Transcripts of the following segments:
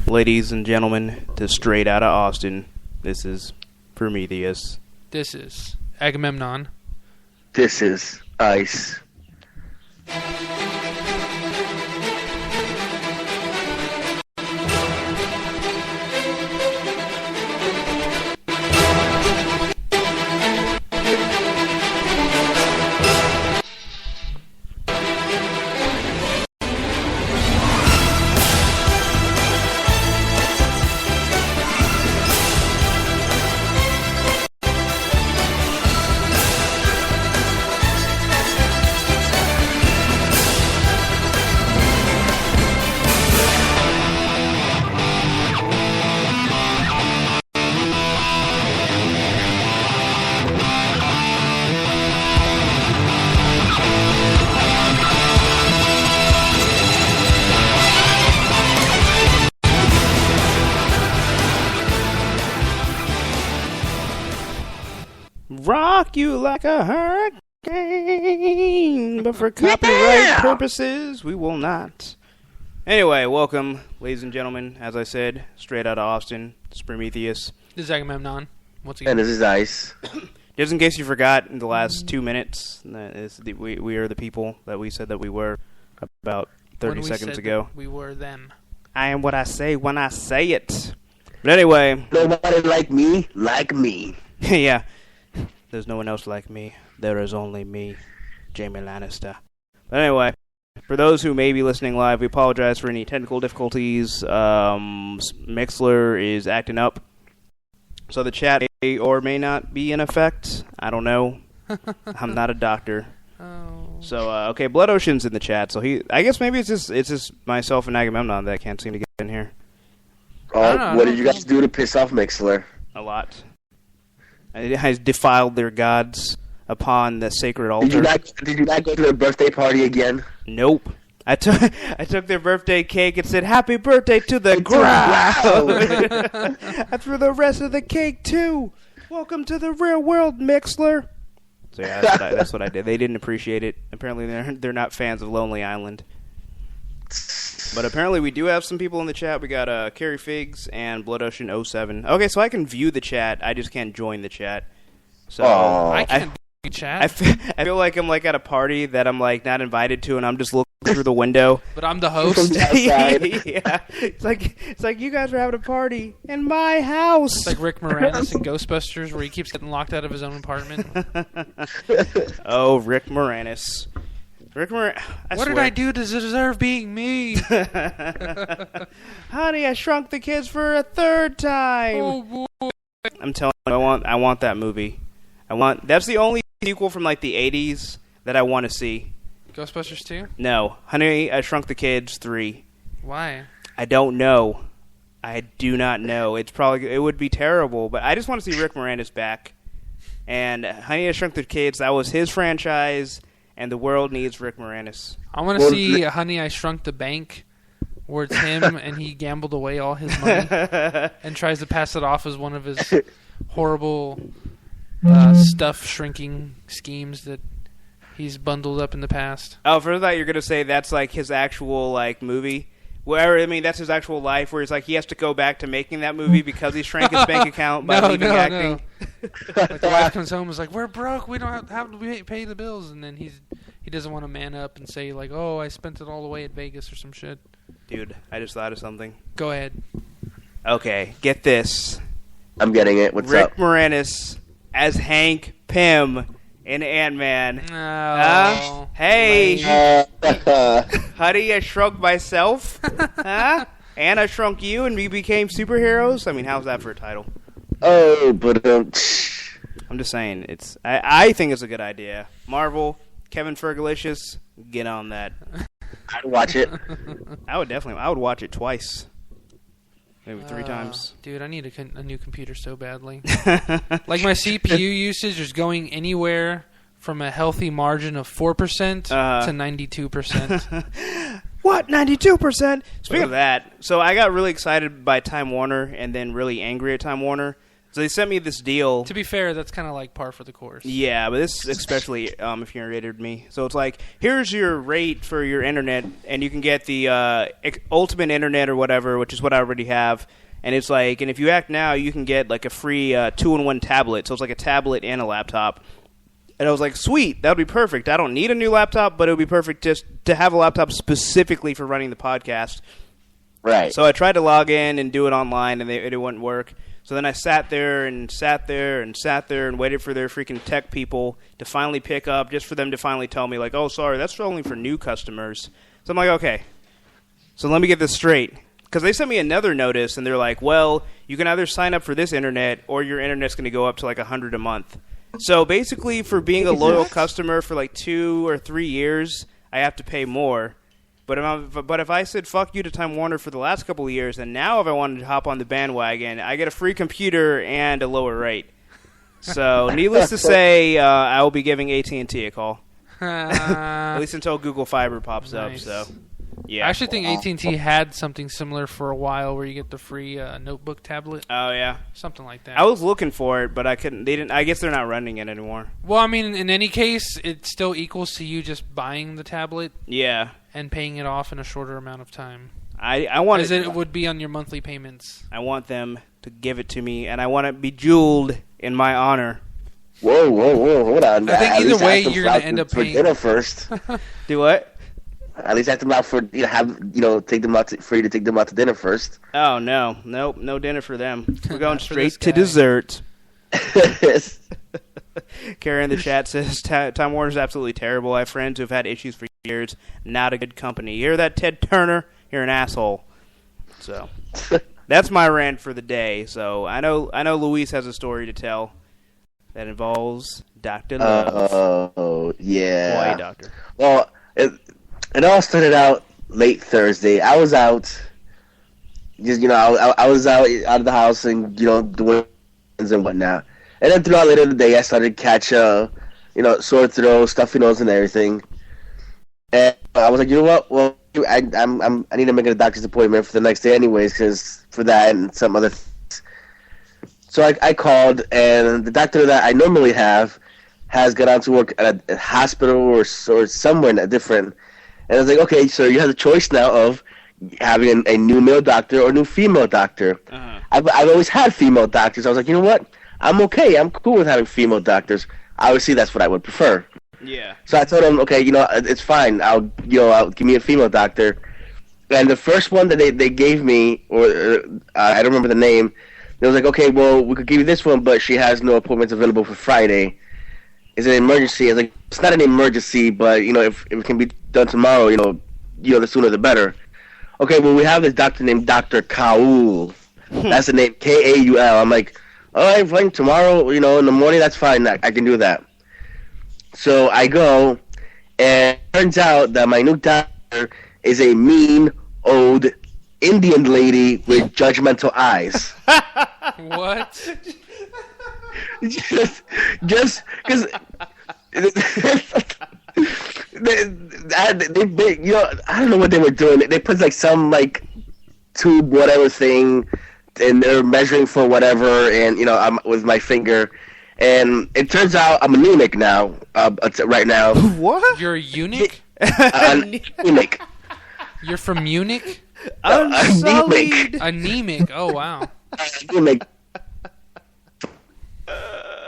Ladies and gentlemen, to Straight Outta Austin, this is Prometheus. This is Agamemnon. This is Ice. Rock you like a hurricane, but for copyright purposes, we will not. Anyway, welcome, ladies and gentlemen. As I said, Straight Outta Austin, it's Prometheus. This is Agamemnon. Once again. And this is Ice. Just in case you forgot, in the last 2 minutes, we are the people that we said that we were about 30 seconds ago. We were them. I am what I say when I say it. But anyway. Nobody like me, Yeah. There's no one else like me. There is only me, Jaime Lannister. But anyway, for those who may be listening live, we apologize for any technical difficulties. Mixler is acting up, so the chat may or may not be in effect. I don't know. I'm not a doctor. Oh. So okay, Blood Ocean's in the chat. So I guess maybe it's just myself and Agamemnon that can't seem to get in here. What did you guys do to piss off Mixler? A lot. It has defiled their gods upon the sacred altar. Did you not go to their birthday party again? Nope. I took their birthday cake and said, "Happy birthday to the ground." I threw the rest of the cake too. Welcome to the real world, Mixler. So yeah, that's what I did. They didn't appreciate it. Apparently, they're not fans of Lonely Island. But apparently, we do have some people in the chat. We got Carrie Figs and Blood Ocean 07. Okay, so I can view the chat. I just can't join the chat. So I can't view chat. I feel like I'm like at a party that I'm like not invited to, and I'm just looking through the window. But I'm the host. Yeah, it's like you guys are having a party in my house. It's like Rick Moranis in Ghostbusters, where he keeps getting locked out of his own apartment. Oh, Rick Moranis. What did I do to deserve being me? Honey, I Shrunk the Kids for a third time. Oh boy! I'm telling you, I want that movie. That's the only sequel from like the 80s that I want to see. Ghostbusters 2? No, Honey, I Shrunk the Kids 3. Why? I don't know. I do not know. It would be terrible, but I just want to see Rick Moranis back. And Honey, I Shrunk the Kids, that was his franchise. And the world needs Rick Moranis. I want to see Honey, I Shrunk the Bank, where it's him and he gambled away all his money and tries to pass it off as one of his horrible stuff shrinking schemes that he's bundled up in the past. Oh, for that, you're going to say that's like his actual like movie? That's his actual life, where it's like he has to go back to making that movie because he shrank his bank account by leaving acting. No. Like the wife comes home and is like, "We're broke. We don't have to pay the bills," and then he doesn't want to man up and say like, "Oh, I spent it all away at Vegas or some shit." Dude, I just thought of something. Go ahead. Okay, get this. I'm getting it. What's Rick up? Moranis as Hank Pym in Ant-Man. Oh, hey, Honey, I shrunk myself. And I shrunk you, and we became superheroes. I mean, how's that for a title? Oh, but I'm just saying, I think it's a good idea. Marvel, Kevin Fergalicious, get on that. I'd watch it. I would watch it twice. Maybe 3 times. Dude, I need a new computer so badly. Like my CPU usage is going anywhere from a healthy margin of 4% to 92%. What? 92%? Speaking of that, so I got really excited by Time Warner and then really angry at Time Warner. So they sent me this deal. To be fair, that's kind of like par for the course. Yeah, but this especially infuriated me. So it's like, here's your rate for your internet, and you can get the ultimate internet or whatever, which is what I already have. And it's like, and if you act now, you can get like a free 2-in-1 tablet. So it's like a tablet and a laptop. And I was like, sweet, that would be perfect. I don't need a new laptop, but it would be perfect just to have a laptop specifically for running the podcast. Right. So I tried to log in and do it online, and it wouldn't work. So then I sat there and waited for their freaking tech people to finally pick up, just for them to finally tell me, like, oh, sorry, that's only for new customers. So I'm like, okay. So let me get this straight. Because they sent me another notice, and they're like, well, you can either sign up for this internet, or your internet's going to go up to like $100 a month. So basically, for being a loyal customer for like 2 or 3 years, I have to pay more. But if I said fuck you to Time Warner for the last couple of years, and now if I wanted to hop on the bandwagon, I get a free computer and a lower rate. So needless to say, I will be giving AT&T a call. At least until Google Fiber pops up. So yeah, I actually think AT&T had something similar for a while, where you get the free notebook tablet. Oh yeah, something like that. I was looking for it, but I couldn't. They didn't. I guess they're not running it anymore. Well, I mean, in any case, it still equals to you just buying the tablet. Yeah. And paying it off in a shorter amount of time. I want as it would be on your monthly payments. I want them to give it to me, and I want it bejeweled in my honor. Whoa, hold on. I think either way, you're going to end up paying for dinner first. Do what? At least ask them out for take them out for you to take them out to dinner first. Oh nope, no dinner for them. We're going straight to dessert. Kara in the chat says Time Warner's absolutely terrible. I have friends who've had issues for years. Not a good company. You hear that, Ted Turner? You're an asshole. So that's my rant for the day. So I know Luis has a story to tell that involves Dr. Love. Oh yeah. Why, Doctor? Well, it all started out late Thursday. I was out. Just I was out of the house and doing things and whatnot. And then throughout later in the day, I started to catch, sore throat, stuffy nose, and everything. And I was like, you know what? Well, I need to make a doctor's appointment for the next day, anyways, because for that and some other things. So I called, and the doctor that I normally have has got on to work at a hospital or somewhere different. And I was like, okay, so you have the choice now of having a new male doctor or a new female doctor. Uh-huh. I've always had female doctors. I was like, you know what? I'm okay. I'm cool with having female doctors. Obviously, that's what I would prefer. Yeah. So I told him, okay, it's fine. I'll give me a female doctor. And the first one that they gave me, or I don't remember the name, they was like, okay, well, we could give you this one, but she has no appointments available for Friday. It's an emergency. I was like, it's not an emergency, but if it can be done tomorrow, the sooner the better. Okay, well, we have this doctor named Dr. Kaul. That's the name, Kaul. I'm like, all right, fine, tomorrow, in the morning, that's fine. I can do that. So I go, and it turns out that my new doctor is a mean, old Indian lady with judgmental eyes. What? just because they I don't know what they were doing. They put some tube whatever thing, and they're measuring for whatever, and I'm with my finger, and it turns out I'm anemic now. Right now. What? You're a eunuch? Anemic. You're from Munich? Anemic. Anemic. Oh wow. Anemic.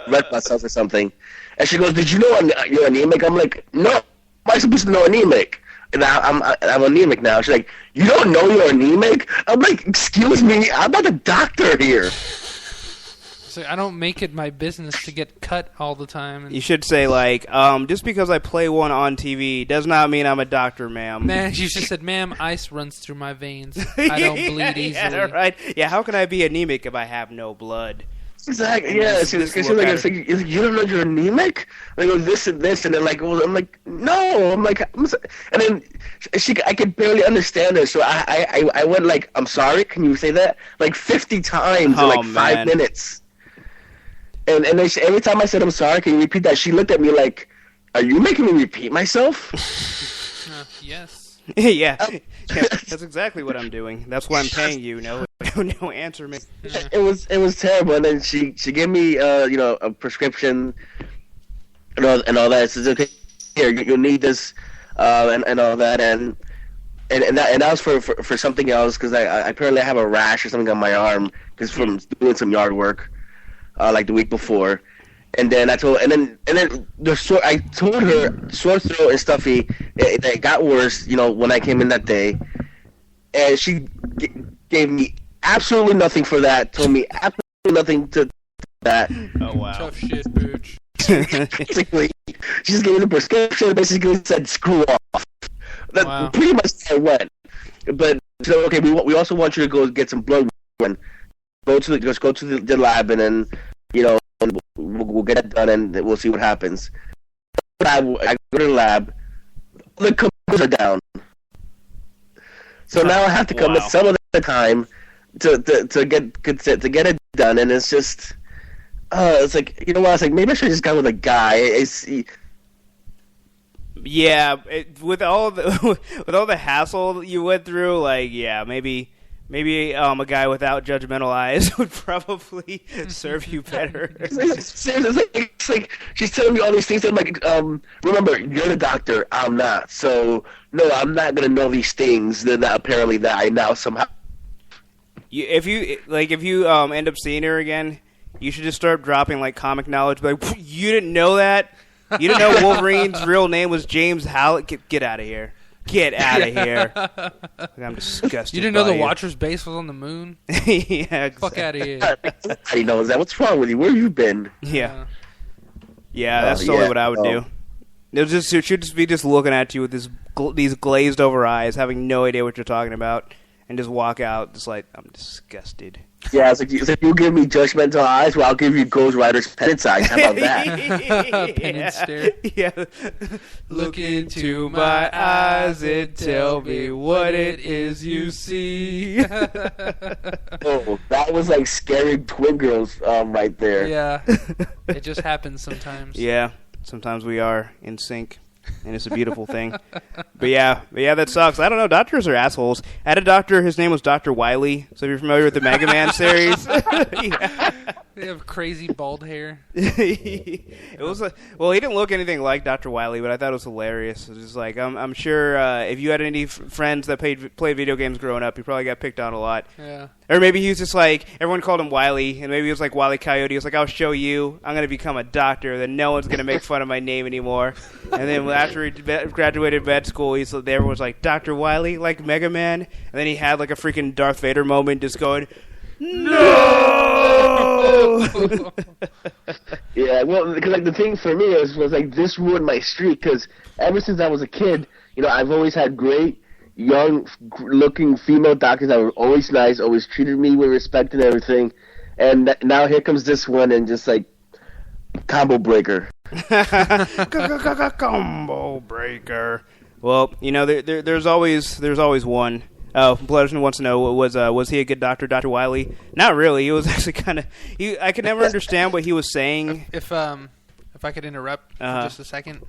Red blood cells or something. And she goes, "Did you know you're anemic?" I'm like, "No. Am I supposed to know anemic?" And I'm anemic now. She's like, "You don't know you're anemic?" I'm like, "Excuse me, I'm not a doctor here." So I don't make it my business to get cut all the time. You should say just because I play one on TV does not mean I'm a doctor, ma'am. Man, you should have said, "Ma'am, ice runs through my veins. I don't bleed easily." Yeah, right. Yeah, how can I be anemic if I have no blood? Exactly. Yeah. She's like, "You don't know you're anemic?" I go, "This and this," and then I'm like, "No." I'm like, and then I could barely understand her, so I went "I'm sorry. Can you say that 50 times in 5 minutes?" And every time I said, "I'm sorry, can you repeat that?" She looked at me like, "Are you making me repeat myself?" Yes. Yeah. That's exactly what I'm doing. That's why I'm paying you. no, answer me. It was terrible. And then she gave me a prescription and all that. She says, okay, here you'll need this and all that and that was for something else because I apparently have a rash or something on my arm because from doing some yard work like the week before. And then I told her sore throat and stuffy. It got worse, when I came in that day, and she gave me absolutely nothing for that. Told me absolutely nothing to that. Oh wow, tough shit, bitch. Basically, she just gave me the prescription. Basically said screw off. That pretty much how it went. But so okay, we also want you to go get some blood work. Go to the lab and then we'll get it done and we'll see what happens. I go to the lab. The computers are down. So now I have to come in some of the time to get it done, and it's just it's like I was like maybe I should have just gone with a guy. Yeah, with all the hassle you went through, like maybe a guy without judgmental eyes would probably serve you better. It's like she's telling me all these things. I'm like, remember, you're the doctor. I'm not. So no, I'm not gonna know these things that apparently that I now somehow. If you end up seeing her again, you should just start dropping like comic knowledge. Like, you didn't know that? You didn't know Wolverine's real name was James Howlett? Get out of here. Get out of here. I'm disgusted. You didn't know the Watcher's base was on the moon? Yeah, exactly. Fuck out of here. Everybody knows that. What's wrong with you? Where have you been? Yeah. Yeah, that's totally what I would do. It should just be looking at you with these glazed over eyes, having no idea what you're talking about, and just walk out just like, I'm disgusted. Yeah, it's like you give me judgmental eyes, well, I'll give you Ghost Rider's penance eyes. How about that? Penance stare. Yeah. Look into my eyes and tell me what it is you see. Oh, that was like scary twin girls right there. Yeah. It just happens sometimes. Yeah. Sometimes we are in sync. And it's a beautiful thing. But yeah, that sucks. I don't know. Doctors are assholes. I had a doctor. His name was Dr. Wily. So if you're familiar with the Mega Man series. Yeah. They have crazy bald hair. It was he didn't look anything like Dr. Wily, but I thought it was hilarious. It was just like, I'm sure if you had any friends that played video games growing up, you probably got picked on a lot. Yeah. Or maybe he was just like, everyone called him Wily, and maybe he was like Wile E. Coyote. He was like, I'll show you. I'm going to become a doctor. Then no one's going to make fun of my name anymore. And then after he graduated med school, everyone was like, Dr. Wily, like Mega Man. And then he had like a freaking Darth Vader moment just going, no! Yeah, well, because like the thing for me was like this ruined my streak because ever since I was a kid, I've always had great young-looking female doctors that were always nice, always treated me with respect and everything. And now here comes this one and just like combo breaker. Combo breaker. Well, there's always one. Oh, Bloodhound wants to know, was he a good doctor, Dr. Wily? Not really. He was actually kind of... I could never understand what he was saying. If I could interrupt for just a second,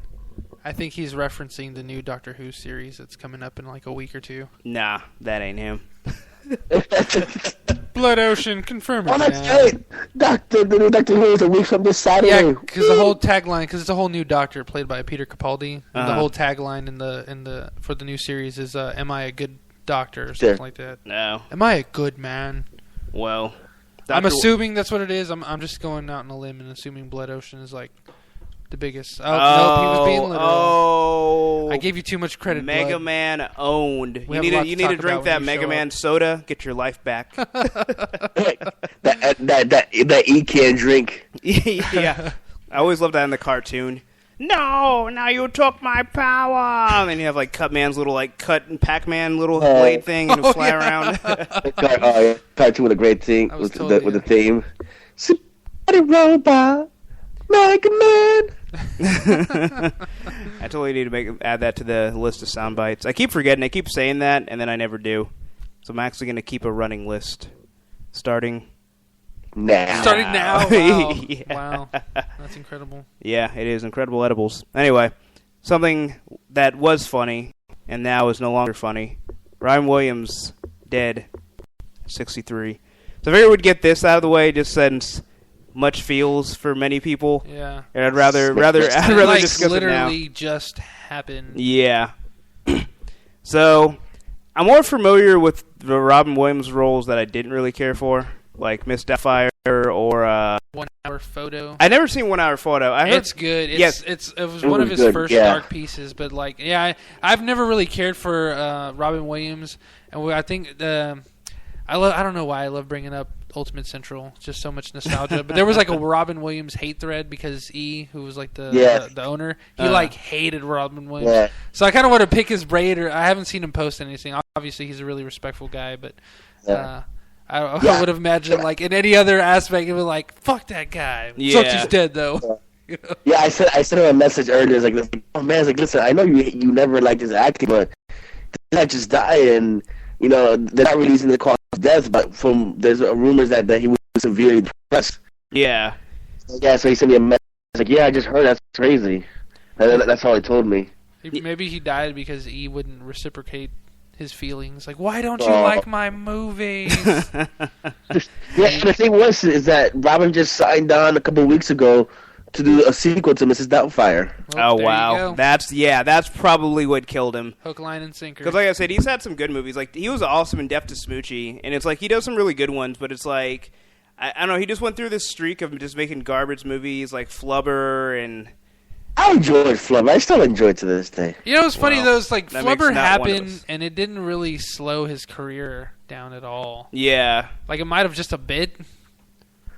I think he's referencing the new Doctor Who series that's coming up in like a week or two. Nah, that ain't him. Blood Ocean, confirm it. Oh, that's right. The new Doctor Who is a week from this Saturday. Yeah, because the whole tagline, because it's a whole new Doctor played by Peter Capaldi. And the whole tagline for the new series is, "Am I a good doctor?" or something like that. No. Am I a good man? Well, I'm assuming that's what it is. I'm just going out on a limb and assuming Blood Ocean is like the biggest. Oh, nope, he was being literal. Oh, I gave you too much credit. Mega Man owned. You need to drink that Mega Man soda. Get your life back. that E-can drink. Yeah, I always loved that in the cartoon. No, now you took my power. And then you have like Cutman's little like Cut and Pac-Man little blade thing and fly around. Cartoon with a great thing with the theme. Somebody robot, Mega Man. I totally need to add that to the list of sound bites. I keep forgetting. I keep saying that, and then I never do. So I'm actually going to keep a running list starting now. Starting now? Wow. Yeah. Wow. That's incredible. Yeah, it is. Incredible edibles. Anyway, something that was funny and now is no longer funny. Ryan Williams, dead. 63. So I figured we'd get this out of the way, just since much feels for many people. Yeah. And I'd rather Like, discuss it now. literally just happened. Yeah. So I'm more familiar with the Robin Williams roles that I didn't really care for, like Miss Doubtfire or 1 Hour Photo. I never seen 1 Hour Photo. I heard It's good. Yes. It was one of his good, first yeah. dark pieces, but like, yeah, I've never really cared for Robin Williams, and I think I don't know why I love bringing up Ultimate Central. It's just so much nostalgia. But there was like a Robin Williams hate thread because who was like the owner, he like hated Robin Williams. Yeah. So I kind of want to pick his braid. Or I haven't seen him post anything. Obviously, he's a really respectful guy, but. I would have imagined, like, in any other aspect, it would be like, fuck that guy. Yeah. Sucks he's dead, though. Yeah, I sent him a message earlier. It's like, oh man, it's like, listen, I know you never liked his acting, but that just died, and you know they're not releasing the cause of death, but there's rumors that he was severely depressed. Yeah. Yeah, so he sent me a message like, yeah, I just heard that's crazy. And that's all he told me. Maybe he died because he wouldn't reciprocate his feelings. Like, why don't you like my movies? Yeah, and the thing is that Robin just signed on a couple of weeks ago to do a sequel to Mrs. Doubtfire. Well, Oh there wow, you go. that's probably what killed him. Hook, line, and sinker. Because like I said, he's had some good movies. Like he was awesome in Death to Smoochie, and it's like he does some really good ones. But it's like I don't know, he just went through this streak of just making garbage movies like Flubber and. I enjoyed Flubber. I still enjoy it to this day. You know, it's funny Well, though. It's like that makes Flubber not one of happened, us. and it didn't really slow his career down at all. Yeah, Like, it might have just a bit,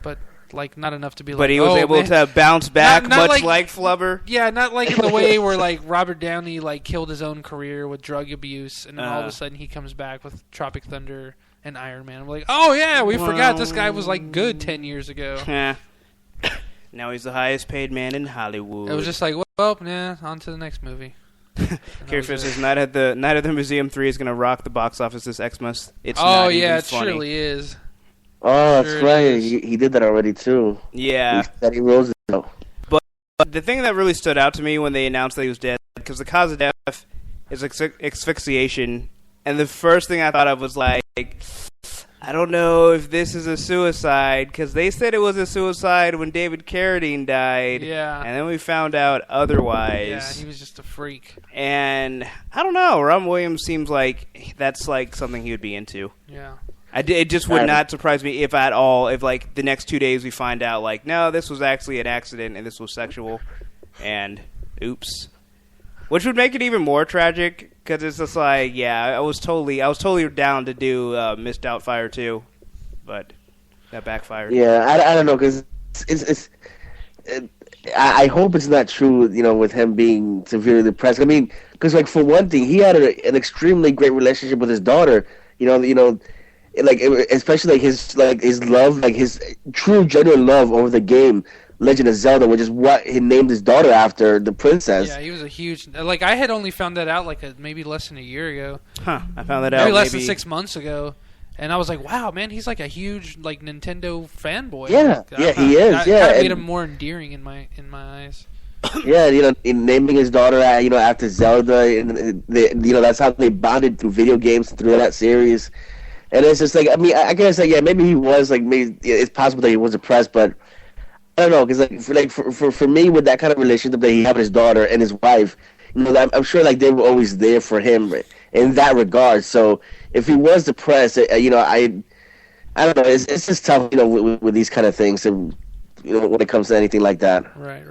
but like not enough to be. but like, he was oh, able man. to bounce back, Not much like- like Flubber. Yeah, not like in the way where like Robert Downey like killed his own career with drug abuse, and then all of a sudden he comes back with Tropic Thunder and Iron Man. I'm like, oh yeah, we forgot this guy was like good 10 years ago. Yeah. Now he's the highest paid man in Hollywood. It was just like, well, yeah, on to the next movie. Carrie Fisher says Night at the Museum 3 is going to rock the box office this Xmas. It's Oh not yeah, even it funny. surely is. Oh, that's Sure it right. is. He did that already too. Yeah. Teddy Roosevelt. But the thing that really stood out to me when they announced that he was dead, because the cause of death is asphyxiation, and the first thing I thought of was like, I don't know if this is a suicide, because they said it was a suicide when David Carradine died. Yeah. And then we found out otherwise. Yeah, he was just a freak. And I don't know. Robin Williams seems like that's like something he would be into. Yeah. It just would not surprise me if at all, if like the next 2 days we find out like, no, this was actually an accident and this was sexual, and oops, which would make it even more tragic because it's just like, yeah, I was totally down to do Miss Doubtfire too, but that backfired. Yeah, I don't know because I hope it's not true. You know, with him being severely depressed. I mean, because like for one thing, he had an extremely great relationship with his daughter. You know. Especially his love, like his true genuine love over the game Legend of Zelda, which is what he named his daughter after, the princess. Yeah, he was a huge. Like, I had only found that out like maybe less than a year ago. Huh? I found that out Maybe less than 6 months ago, and I was like, wow, man, he's like a huge like Nintendo fanboy. Yeah, Like, yeah, he is. That Yeah, kind of made and- him more endearing in my eyes. Yeah, you know, in naming his daughter, after Zelda, and that's how they bonded through video games through that series. And it's just like, I mean, I guess, like, yeah, maybe he was like, maybe it's possible that he was depressed, but I don't know, because for me, with that kind of relationship that he had with his daughter and his wife, you know, I'm sure like they were always there for him in that regard. So if he was depressed, you know, I don't know, it's just tough, you know, with these kind of things, and you know, when it comes to anything like that. Right.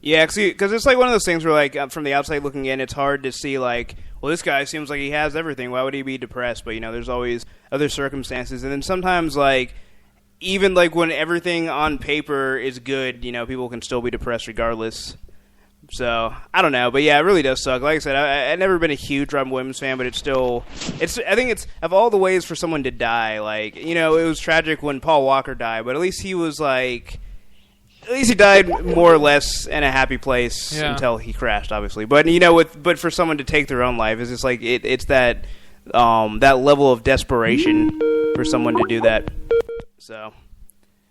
Yeah, because it's like one of those things where, like, from the outside looking in, it's hard to see, like, well, this guy seems like he has everything. Why would he be depressed? But, you know, there's always other circumstances. And then sometimes, like, even, like, when everything on paper is good, you know, people can still be depressed regardless. So, I don't know. But, yeah, it really does suck. Like I said, I've never been a huge Robin Williams fan, but I think it's, of all the ways for someone to die, like, you know, it was tragic when Paul Walker died, but at least he was, like... At least he died more or less in a happy place until he crashed, obviously. But you know, but for someone to take their own life, it's just like it's that level of desperation for someone to do that. So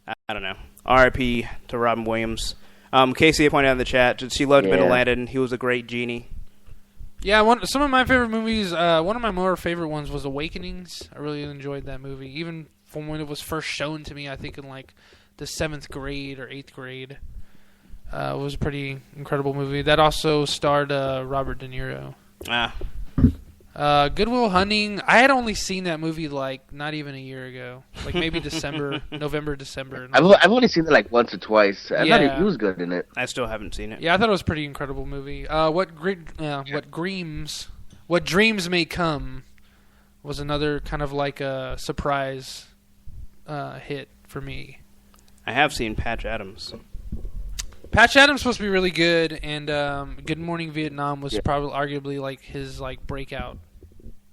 I don't know. R.I.P. to Robin Williams. Casey pointed out in the chat that she loved Ben Aladdin. He was a great genie. Yeah, some of my favorite movies. One of my more favorite ones was Awakenings. I really enjoyed that movie. Even from when it was first shown to me. I think in like the 7th grade or 8th grade. It was a pretty incredible movie. That also starred Robert De Niro. Good Will Hunting. I had only seen that movie like not even a year ago, like maybe November, December. I've only seen it like once or twice. I thought he was good in it. I still haven't seen it. Yeah, I thought it was a pretty incredible movie. What Dreams May Come was another kind of like a surprise hit for me. I have seen Patch Adams. Patch Adams supposed to be really good, and Good Morning Vietnam was probably arguably like his like breakout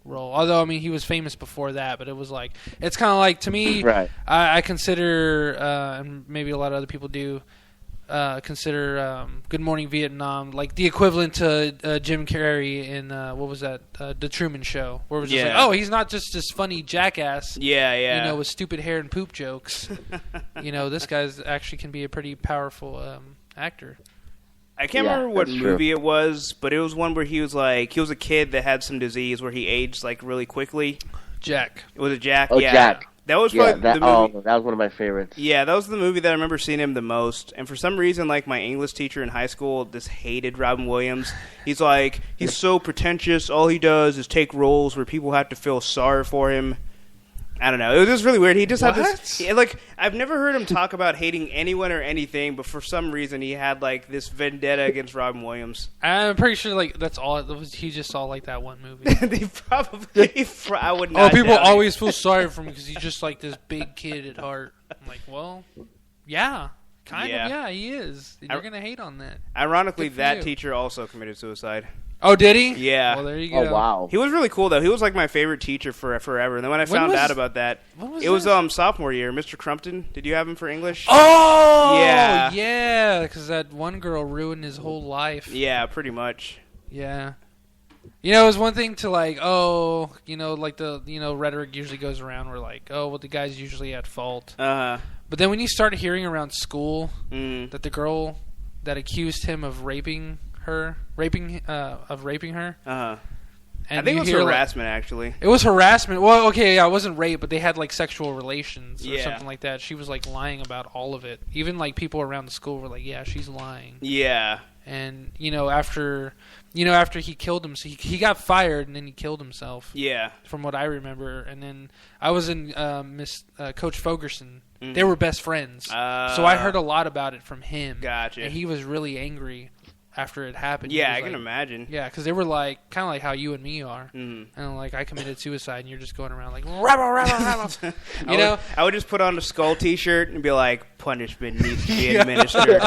role. Although I mean he was famous before that, but it was like it's kind of like to me. Right. I consider, and maybe a lot of other people do, consider Good Morning Vietnam like the equivalent to Jim Carrey in what was that The Truman Show, where it was just like, oh, he's not just this funny jackass, you know, with stupid hair and poop jokes. You know, this guy's actually can be a pretty powerful actor. I can't remember what movie it was, but it was one where he was a kid that had some disease where he aged like really quickly. Jack. Was it Jack? Oh, yeah. Jack. That was probably the movie. Oh, that was one of my favorites. Yeah, that was the movie that I remember seeing him the most. And for some reason, like my English teacher in high school just hated Robin Williams. He's like, he's so pretentious. All he does is take roles where people have to feel sorry for him. I don't know. It was just really weird. He just had this... Like, I've never heard him talk about hating anyone or anything, but for some reason he had, like, this vendetta against Robin Williams. I'm pretty sure, like, that's all... He just saw, like, that one movie. They probably... I would not people always feel sorry for him because he's just, like, this big kid at heart. I'm like, well, yeah. Kind of, yeah, he is. You're going to hate on that. Ironically, that teacher also committed suicide. Oh, did he? Yeah. Well, there you go. Oh, wow. He was really cool, though. He was, like, my favorite teacher for forever. And then when I found out about that, it was sophomore year. Mr. Crumpton. Did you have him for English? Oh! Yeah. Yeah, because that one girl ruined his whole life. Yeah, pretty much. Yeah. You know, it was one thing to, like, oh, you know, like the, you know, rhetoric usually goes around where, like, oh, well, the guy's usually at fault. Uh-huh. But then when you start hearing around school that the girl that accused him of raping her. Uh-huh. And I think it was hear, harassment, actually. It was harassment. Well, okay, yeah, it wasn't rape, but they had, like, sexual relations or Yeah. something like that. She was, like, lying about all of it. Even, like, people around the school were like, yeah, she's lying. Yeah. And, after he killed himself, he got fired and then he killed himself. Yeah. From what I remember. And then I was in Coach Fogerson. Mm-hmm. They were best friends. So I heard a lot about it from him. Gotcha. And he was really angry after it happened. Yeah, I can imagine. Yeah, because they were like, kind of like how you and me are. Mm-hmm. And like, I committed suicide and you're just going around like, rebel. You know? I would just put on a skull t-shirt and be like, punishment needs to be administered.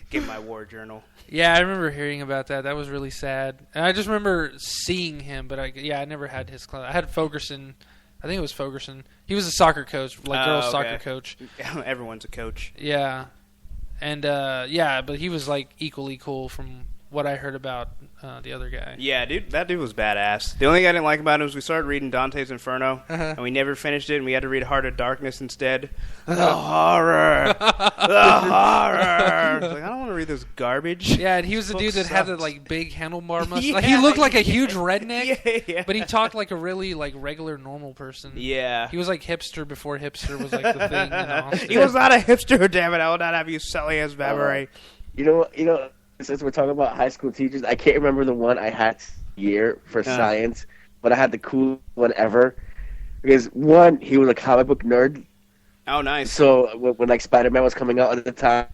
Get my war journal. Yeah, I remember hearing about that. That was really sad. And I just remember seeing him, but I never had his class. I had Fogerson. I think it was Fogerson. He was a soccer coach, like girls' soccer coach. Everyone's a coach. Yeah. And, but he was, like, equally cool from what I heard about the other guy. Yeah, dude, that dude was badass. The only thing I didn't like about him was we started reading Dante's Inferno, and we never finished it, and we had to read Heart of Darkness instead. The horror! The horror! I was like, I don't want to read this garbage. Yeah, and he was the dude that had the, like, big handlebar mustache. Yeah, like, he looked like a huge redneck, yeah. but he talked like a really, like, regular, normal person. Yeah. He was, like, hipster before hipster was, like, the thing in Austin. He was not a hipster, damn it. I would not have you selling his memory. You know, since we're talking about high school teachers, I can't remember the one I had year for science, but I had the coolest one ever. Because, one, he was a comic book nerd. Oh, nice. So, when like, Spider-Man was coming out at the time,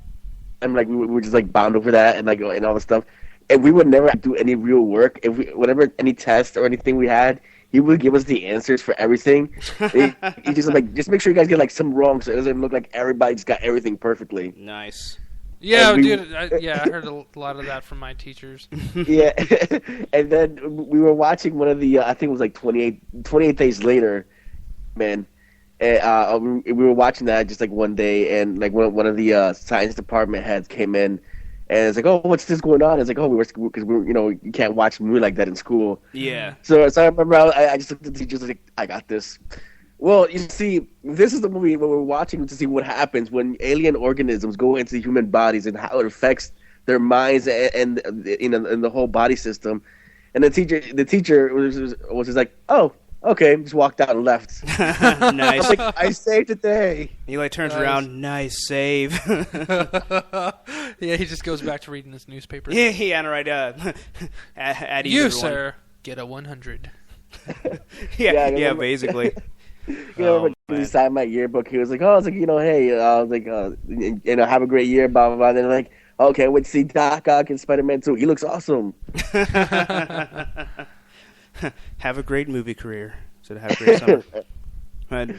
like, we were just, like, bound over that and, like, and all this stuff. And we would never do any real work. Whenever any test or anything we had, he would give us the answers for everything. he just, like, just make sure you guys get, like, some wrong so it doesn't look like everybody just got everything perfectly. Nice. Yeah, dude. I heard a lot of that from my teachers. Yeah, and then we were watching one of the, I think it was like 28 days later, man. And, we were watching that just like one day, and like one of the science department heads came in, and it's like, oh, what's this going on? It's like, oh, because you can't watch a movie like that in school. Yeah. So I remember I just looked at the teachers like, I got this. Well, you see, this is the movie where we're watching to see what happens when alien organisms go into human bodies and how it affects their minds and the whole body system. And the teacher was just like, oh, okay, just walked out and left. Nice. Like, I saved the day. He like turns Nice. around. Nice save. Yeah, he just goes back to reading his newspaper. yeah, and right. At You, everyone. sir, get a 100. Yeah, basically. When he signed my yearbook, he was like, "Oh, I was like, hey, I was like, have a great year, blah blah blah." And then like, okay, wait to see Doc Ock and Spider-Man 2. He looks awesome. Have a great movie career. So have a great summer.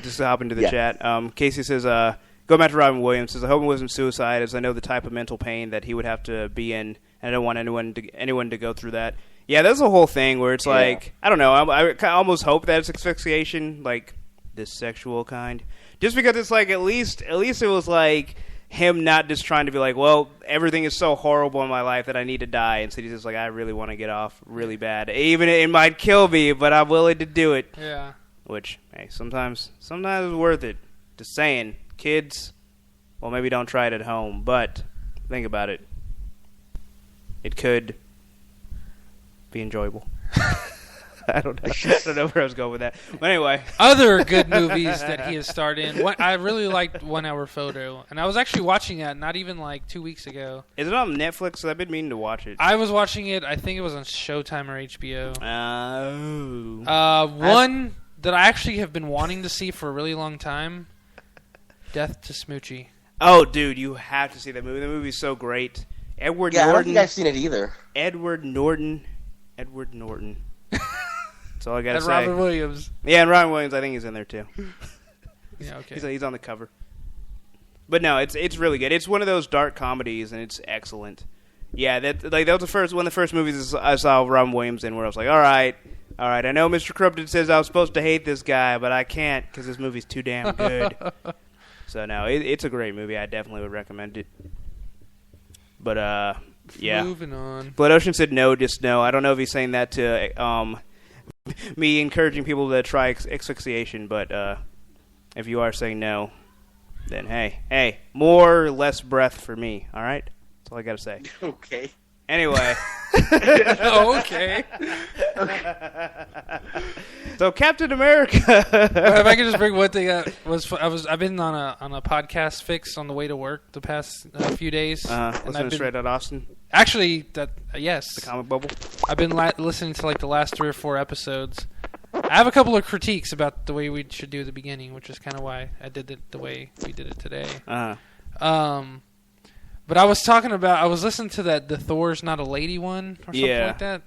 Just to hop into the chat. Casey says, go back to Robin Williams. Says, I hope it wasn't suicide, as I know the type of mental pain that he would have to be in, and I don't want anyone to go through that. Yeah, that's the whole thing where it's like, I don't know. I almost hope that it's asphyxiation, like this sexual kind, just because it's like at least it was like him not just trying to be like, well, everything is so horrible in my life that I need to die. Instead, he's just like, I really want to get off really bad. Even it might kill me, but I'm willing to do it. Yeah. Which, hey, sometimes it's worth it. Just saying, kids, well, maybe don't try it at home, but think about it. It could be enjoyable. I don't know where I was going with that. But anyway. Other good movies that he has starred in. I really liked 1 Hour Photo. And I was actually watching that not even like 2 weeks ago. Is it on Netflix? I've been meaning to watch it. I was watching it. I think it was on Showtime or HBO. Oh. One that I actually have been wanting to see for a really long time. Death to Smoochie. Oh, dude, you have to see that movie. The movie's so great. Edward Norton. I don't think I've seen it either. Edward Norton. That's all I gotta And say. Robin Williams. Yeah, and Robin Williams, I think he's in there too. Yeah, okay. He's on the cover. But no, it's really good. It's one of those dark comedies, and it's excellent. Yeah, that was one of the first movies I saw Robin Williams in, where I was like, all right. I know Mr. Crumpton says I was supposed to hate this guy, but I can't because this movie's too damn good. So no, it's a great movie. I definitely would recommend it. But yeah. Moving on. Blood Ocean said no, just no. I don't know if he's saying that to me encouraging people to try asphyxiation, but if you are saying no, then hey, more or less breath for me, all right? That's all I got to say. Okay. Anyway. Oh, okay. So Captain America. If I could just bring one thing up, I've been on a podcast fix on the way to work the past few days. Listening straight out Austin. Actually, yes. The comic bubble. I've been listening to like the last 3 or 4 episodes. I have a couple of critiques about the way we should do the beginning, which is kind of why I did it the way we did it today. But I was listening to the Thor's Not a Lady one or something like that.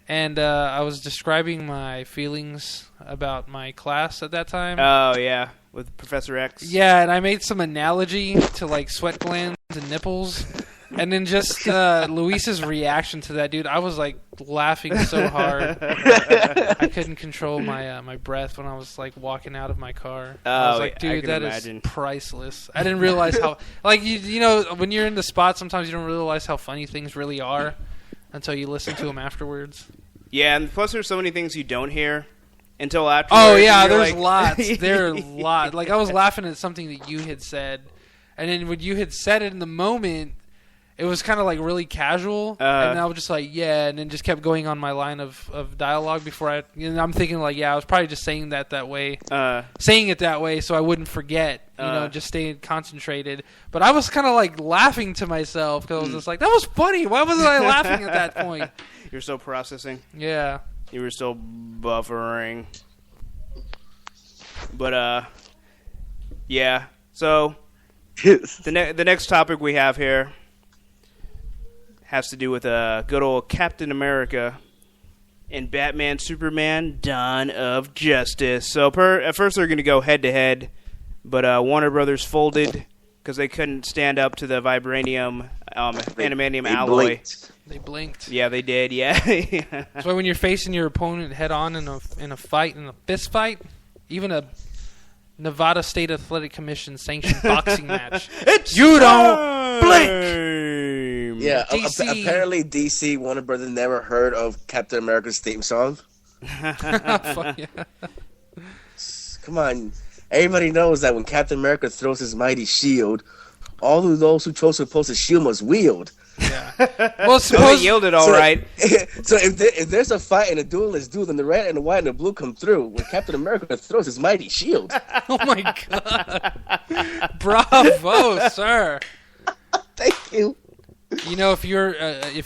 And I was describing my feelings about my class at that time. Oh, yeah, with Professor X. Yeah, and I made some analogy to like sweat glands and nipples. And then just Luis's reaction to that, dude, I was like laughing so hard. I couldn't control my breath when I was like walking out of my car. I was like, dude, that is priceless. I didn't realize how, like, you know, when you're in the spot, sometimes you don't realize how funny things really are until you listen to them afterwards. Yeah, and plus there's so many things you don't hear until after. Oh, yeah, there's lots. There are lots. Like, I was laughing at something that you had said, and then when you had said it in the moment, it was kind of like really casual, and I was just like, yeah, and then just kept going on my line of dialogue before I'm thinking like, yeah, I was probably just saying that way, saying it that way so I wouldn't forget, just staying concentrated. But I was kind of like laughing to myself because I was just like, that was funny. Why wasn't I laughing at that point? You're still processing. Yeah. You were still buffering. But, yeah. So, the next topic we have here has to do with good old Captain America and Batman Superman Dawn of Justice. So at first they're going to go head-to-head, but Warner Brothers folded because they couldn't stand up to the vibranium adamantium alloy. They blinked. Yeah, they did, yeah. That's why when you're facing your opponent head-on in a fight, in a fist fight, even a Nevada State Athletic Commission sanctioned boxing match, you don't blink! Yeah, DC. Apparently DC Warner Brothers never heard of Captain America's theme song. Fuck yeah. Come on. Everybody knows that when Captain America throws his mighty shield, all of those who chose to oppose the shield must wield. Yeah. Well, Well, suppose they yielded all right. So if there's a fight and a duel is due, then the red and the white and the blue come through when Captain America throws his mighty shield. oh my god, bravo, sir. Thank you. You know, if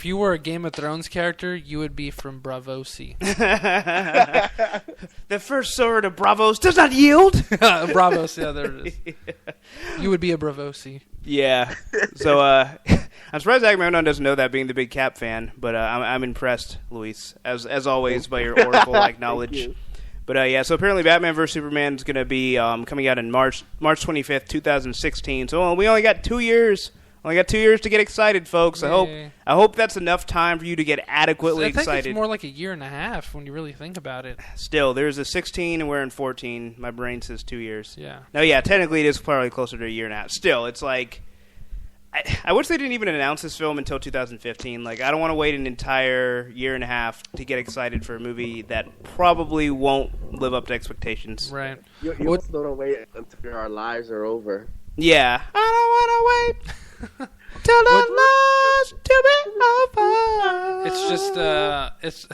you were a Game of Thrones character, you would be from Bravosi. The first sword of Bravos does not yield. Bravos, yeah, there it is. You would be a Bravosi. Yeah. So I'm surprised Agamemnon doesn't know that, being the big Cap fan. But I'm impressed, Luis, as always, by your Oracle-like knowledge. you. But yeah, so apparently Batman vs Superman is going to be coming out in March 25th, 2016. So we only got 2 years. Only got 2 years to get excited, folks. Yeah. I hope that's enough time for you to get adequately I think excited. it's more like a year and a half when you really think about it. Still, there's a 16 and we're in 14. My brain says 2 years. Yeah. No, yeah, technically it is probably closer to a year and a half. Still, it's like I wish they didn't even announce this film until 2015. Like, I don't want to wait an entire year and a half to get excited for a movie that probably won't live up to expectations. Right. You What- also don't wait until our lives are over. Yeah. I don't want to wait till the lives to be over. It's just, it's.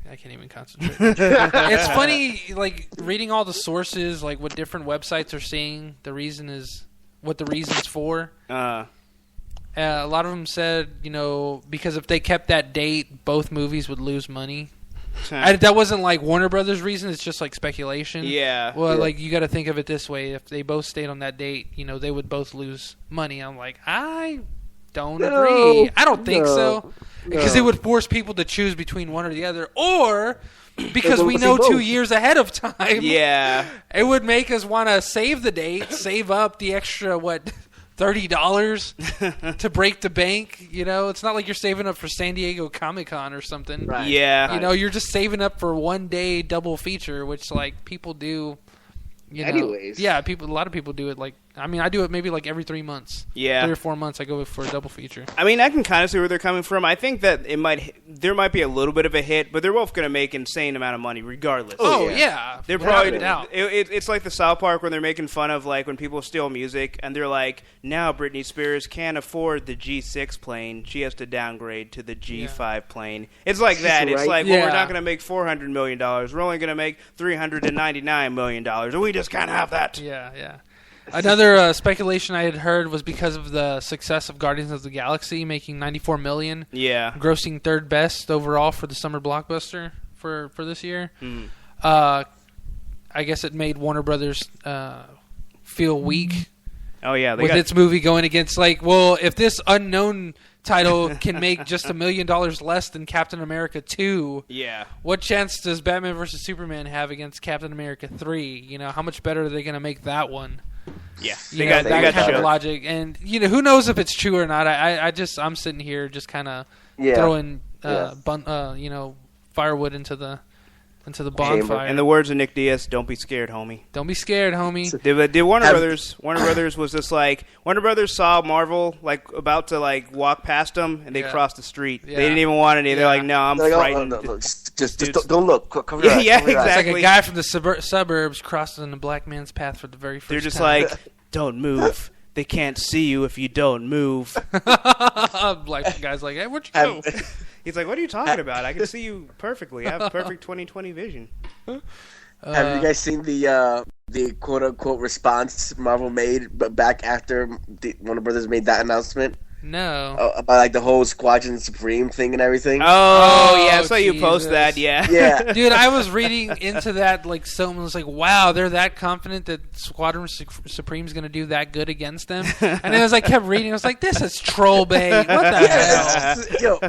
I can't even concentrate. It's funny, like, reading all the sources, like, what different websites are saying, the reason is, what the reason's for. A lot of them said, because if they kept that date, both movies would lose money. That wasn't like Warner Brothers' reason. It's just like speculation. Yeah. Well, like you got to think of it this way: if they both stayed on that date, they would both lose money. I'm like, I don't agree. I don't think so, because it would force people to choose between one or the other, or because we know 2 years ahead of time. Yeah. It would make us want to save the date, save up the extra $30 to break the bank. It's not like you're saving up for San Diego Comic-Con or something. Right. Yeah. You're just saving up for one day double feature, which like people do. Anyways. Yeah, a lot of people do it. Like, I mean, I do it maybe like every 3 months. Yeah. 3 or 4 months, I go for a double feature. I mean, I can kind of see where they're coming from. I think that there might be a little bit of a hit, but they're both going to make insane amount of money regardless. Oh yeah, They're without probably a doubt. it's like the South Park when they're making fun of like when people steal music and they're like, now Britney Spears can't afford the G6 plane, she has to downgrade to the G5 plane. It's like that. It's Right. like, well, we're Yeah. not going to make $400 million. We're only going to make $399 million, and we just can't have that. Yeah. Another speculation I had heard was because of the success of Guardians of the Galaxy, making $94 million, Yeah. grossing third best overall for the summer blockbuster for this year. Mm. I guess it made Warner Brothers feel weak Oh yeah, they with got its movie going against if this unknown title can make just $1 million less than Captain America 2, yeah. what chance does Batman vs Superman have against Captain America 3? How much better are they going to make that one? Yeah, They got that kind show. of logic, and who knows if it's true or not. I'm sitting here just kind of throwing firewood into the bonfire. In the words of Nick Diaz, don't be scared, homie. Don't be scared, homie. Did Warner Brothers was just like Warner Brothers saw Marvel like about to like walk past them and they crossed the street. Yeah. They didn't even want any. They're like, no, I'm They're like, frightened. no, just don't look. Cover your eyes, Yeah, cover your eyes. It's like exactly. a guy from the suburbs crossing a black man's path for the very first time. They're just like, don't move. They can't see you if you don't move. black guy's like, hey, where'd you go? He's like, what are you talking about? I can see you perfectly. I have perfect 20/20 vision. Have you guys seen the quote unquote response Marvel made back after Warner Brothers made that announcement No. about like the whole Squadron Supreme thing and everything? Oh yeah, I saw you post Jesus. that. Yeah. Yeah. Dude, I was reading into that, like, someone was like, wow, they're that confident that Squadron Supreme's going to do that good against them? And as I kept reading, I was like, this is troll bait. What the hell? Yo,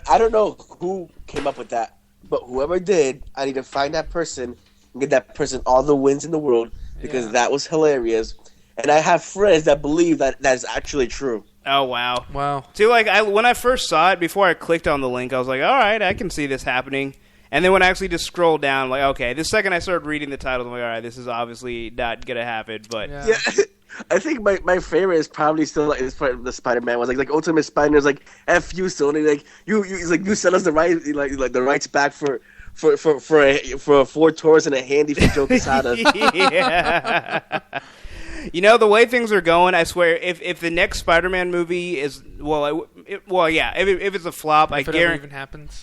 I don't know who came up with that, but whoever did, I need to find that person and get that person all the wins in the world because Yeah. that was hilarious. And I have friends that believe that is actually true. Oh wow. Wow. See, like when I first saw it, before I clicked on the link, I was like, all right, I can see this happening. And then when I actually just scrolled down, I'm like, okay. The second I started reading the title, I'm like, all right, this is obviously not gonna happen. But Yeah. Yeah, I think my favorite is probably still like the Spider-Man was like Ultimate Spider is like F you Sony, like you sell us the right like the rights back for 4 tours and a handy for Joe Quesada. yeah. You know, the way things are going, I swear, if the next Spider-Man movie is if it's a flop, I If it ever guarantee. even happens.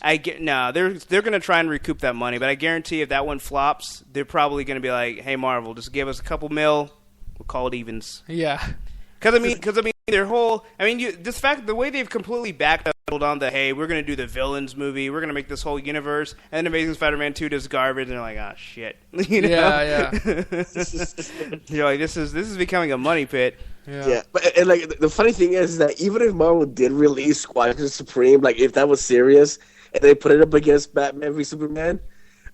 They're gonna try and recoup that money, but I guarantee if that one flops, they're probably gonna be like, "Hey, Marvel, just give us a couple mil, we'll call it evens." Yeah. Because I mean, their whole, the way they've completely backpedaled on the, hey, we're gonna do the villains movie, we're gonna make this whole universe, and then Amazing Spider-Man 2 does garbage, and they're like, "Ah, shit," you know? Yeah. You're like, this is becoming a money pit. Yeah, but and like the funny thing is that even if Marvel did release Squadron Supreme, like if that was serious and they put it up against Batman v Superman,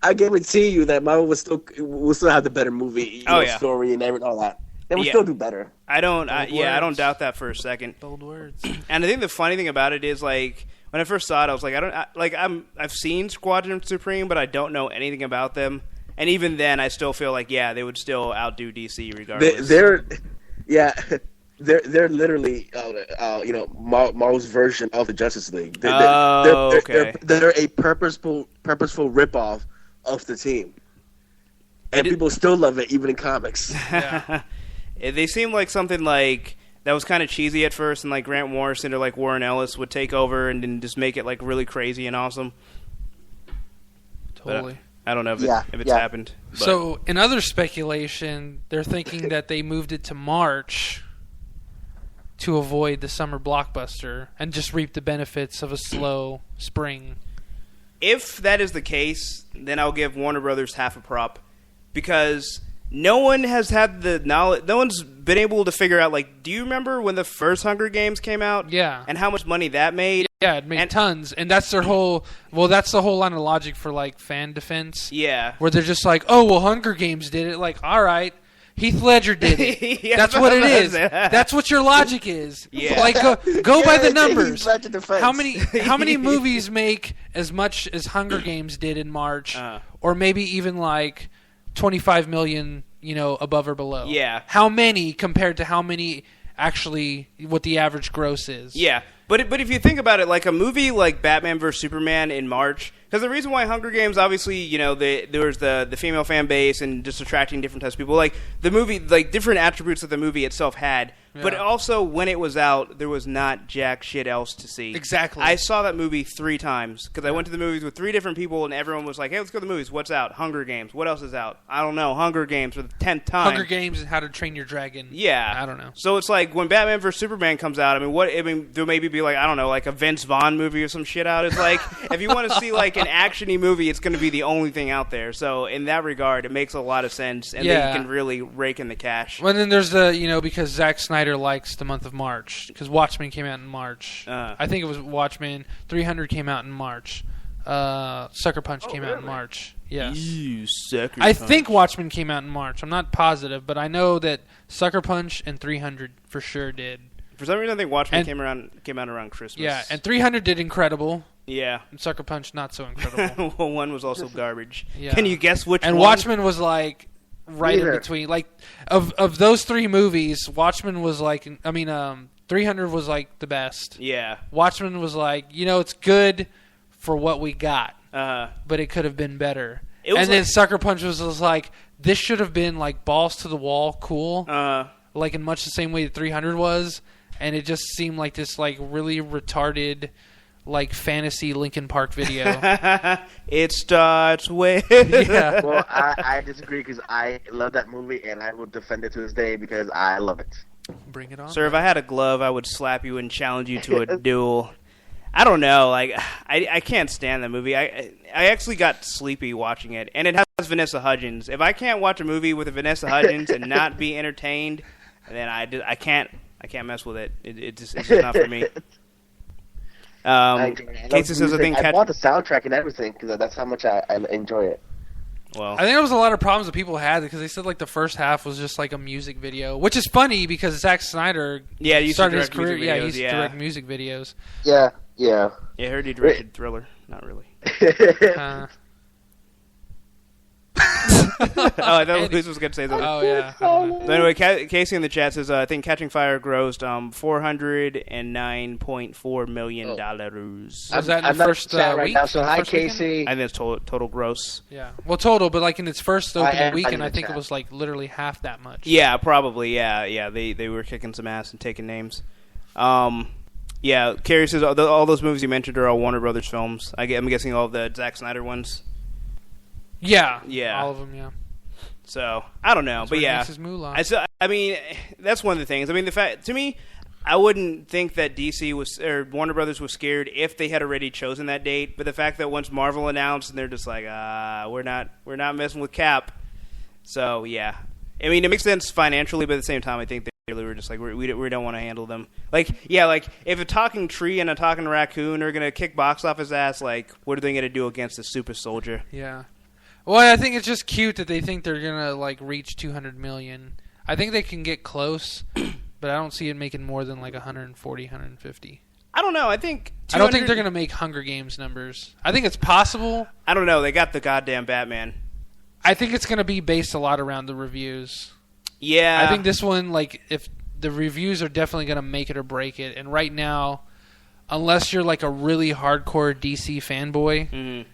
I guarantee you that Marvel would still have the better movie, story and all that. They would still do better. I don't doubt that for a second. Bold words. And I think the funny thing about it is, like, when I first saw it, I was like, I've seen Squadron Supreme, but I don't know anything about them. And even then, I still feel like, they would still outdo DC regardless. They're literally, Marvel's version of the Justice League. They're a purposeful ripoff of the team, and people still love it, even in comics. Yeah. They seem like something like that was kind of cheesy at first, and like Grant Morrison or like Warren Ellis would take over and then just make it like really crazy and awesome. Totally. I don't know if it's happened. But. So, in other speculation, they're thinking that they moved it to March to avoid the summer blockbuster and just reap the benefits of a slow spring. If that is the case, then I'll give Warner Brothers half a prop, because no one has had the knowledge. No one's been able to figure out, like, do you remember when the first Hunger Games came out? Yeah. And how much money that made? Yeah, it made tons. And that's their whole... Well, that's the whole line of logic for, like, fan defense. Yeah. Where they're just like, oh, well, Hunger Games did it. Like, all right. Heath Ledger did it. Yeah, that's what it is. That's what your logic is. Yeah. Like, go by the numbers. How How many movies make as much as Hunger Games did in March, or maybe even like 25 million, above or below? Yeah. How many compared to how many actually what the average gross is? Yeah. But if you think about it, like a movie like Batman vs Superman in March, because the reason why Hunger Games, obviously, there was the female fan base and just attracting different types of people. Like the movie, like different attributes that the movie itself had. Yeah. But also, when it was out, there was not jack shit else to see. Exactly. I saw that movie 3 times because I went to the movies with 3 different people, and everyone was like, "Hey, let's go to the movies. What's out? Hunger Games. What else is out? I don't know. Hunger Games for the 10th time. Hunger Games and How to Train Your Dragon. Yeah, I don't know. So it's like when Batman vs Superman comes out. There'll maybe be like, I don't know, like a Vince Vaughn movie or some shit out. It's like if you want to see like an action-y movie, it's going to be the only thing out there. So in that regard, it makes a lot of sense, and they can really rake in the cash. Well, then there's because Zack Snyder likes the month of March, because Watchmen came out in March. I think it was Watchmen. 300 came out in March. Sucker Punch came out in March. Yes. You Sucker I Punch. think Watchmen came out in March. I'm not positive, but I know that Sucker Punch and 300 for sure did. For some reason, I think Watchmen came out around Christmas. Yeah, and 300 did incredible. Yeah. And Sucker Punch not so incredible. Well, one was also garbage. Yeah. Can you guess which and one? Watchmen was like right in between. Like of those 3 movies, Watchmen was like 300 was like the best. Yeah. Watchmen was like, it's good for what we got. But it could have been better. Then Sucker Punch was like, this should have been like balls to the wall cool. Like in much the same way that 300 was, and it just seemed like this like really retarded like fantasy Linkin Park video. It starts with Yeah. Well, I disagree because I love that movie and I will defend it to this day because I love it. Bring it on. Sir, if I had a glove, I would slap you and challenge you to a duel. I don't know. Like, I can't stand that movie. I actually got sleepy watching it, and it has Vanessa Hudgens. If I can't watch a movie with a Vanessa Hudgens and not be entertained, then I can't mess with it. It's just not for me. Casey says, I bought the soundtrack and everything because that's how much I enjoy it. Well, I think there was a lot of problems that people had because they said like the first half was just like a music video, which is funny because Zack Snyder started his career. He used to direct music videos. Yeah. I heard he directed Thriller. Not really. I thought Luis was going to say something. Oh, yeah. So anyway, Casey in the chat says, I think Catching Fire grossed $409.4 million. Was that in the first right week? now, so hi, First Casey. weekend? I think it's total gross. Yeah. Well, total, but like in its first opening weekend, in the I think it chat. was like literally half that much. Yeah, probably. Yeah. They were kicking some ass and taking names. Yeah, Carrie says all those movies you mentioned are all Warner Brothers films. I'm guessing all of the Zack Snyder ones. Yeah. Yeah. All of them, yeah. So, I don't know. That's But where he yeah. makes his moolah. I mean, that's one of the things. I mean, to me, I wouldn't think that DC or Warner Brothers was scared if they had already chosen that date. But the fact that once Marvel announced, and they're just like, we're not messing with Cap. So, yeah. I mean, it makes sense financially, but at the same time, I think they were just like, we don't want to handle them. Like, yeah, like, if a talking tree and a talking raccoon are going to kick box office ass, like, what are they going to do against a super soldier? Yeah. Well, I think it's just cute that they think they're going to, like, reach 200 million. I think they can get close, but I don't see it making more than, like, 140, 150. I don't know. I don't think they're going to make Hunger Games numbers. I think it's possible. I don't know. They got the goddamn Batman. I think it's going to be based a lot around the reviews. Yeah. I think this one, like, if the reviews are definitely going to make it or break it. And right now, unless you're, like, a really hardcore DC fanboy,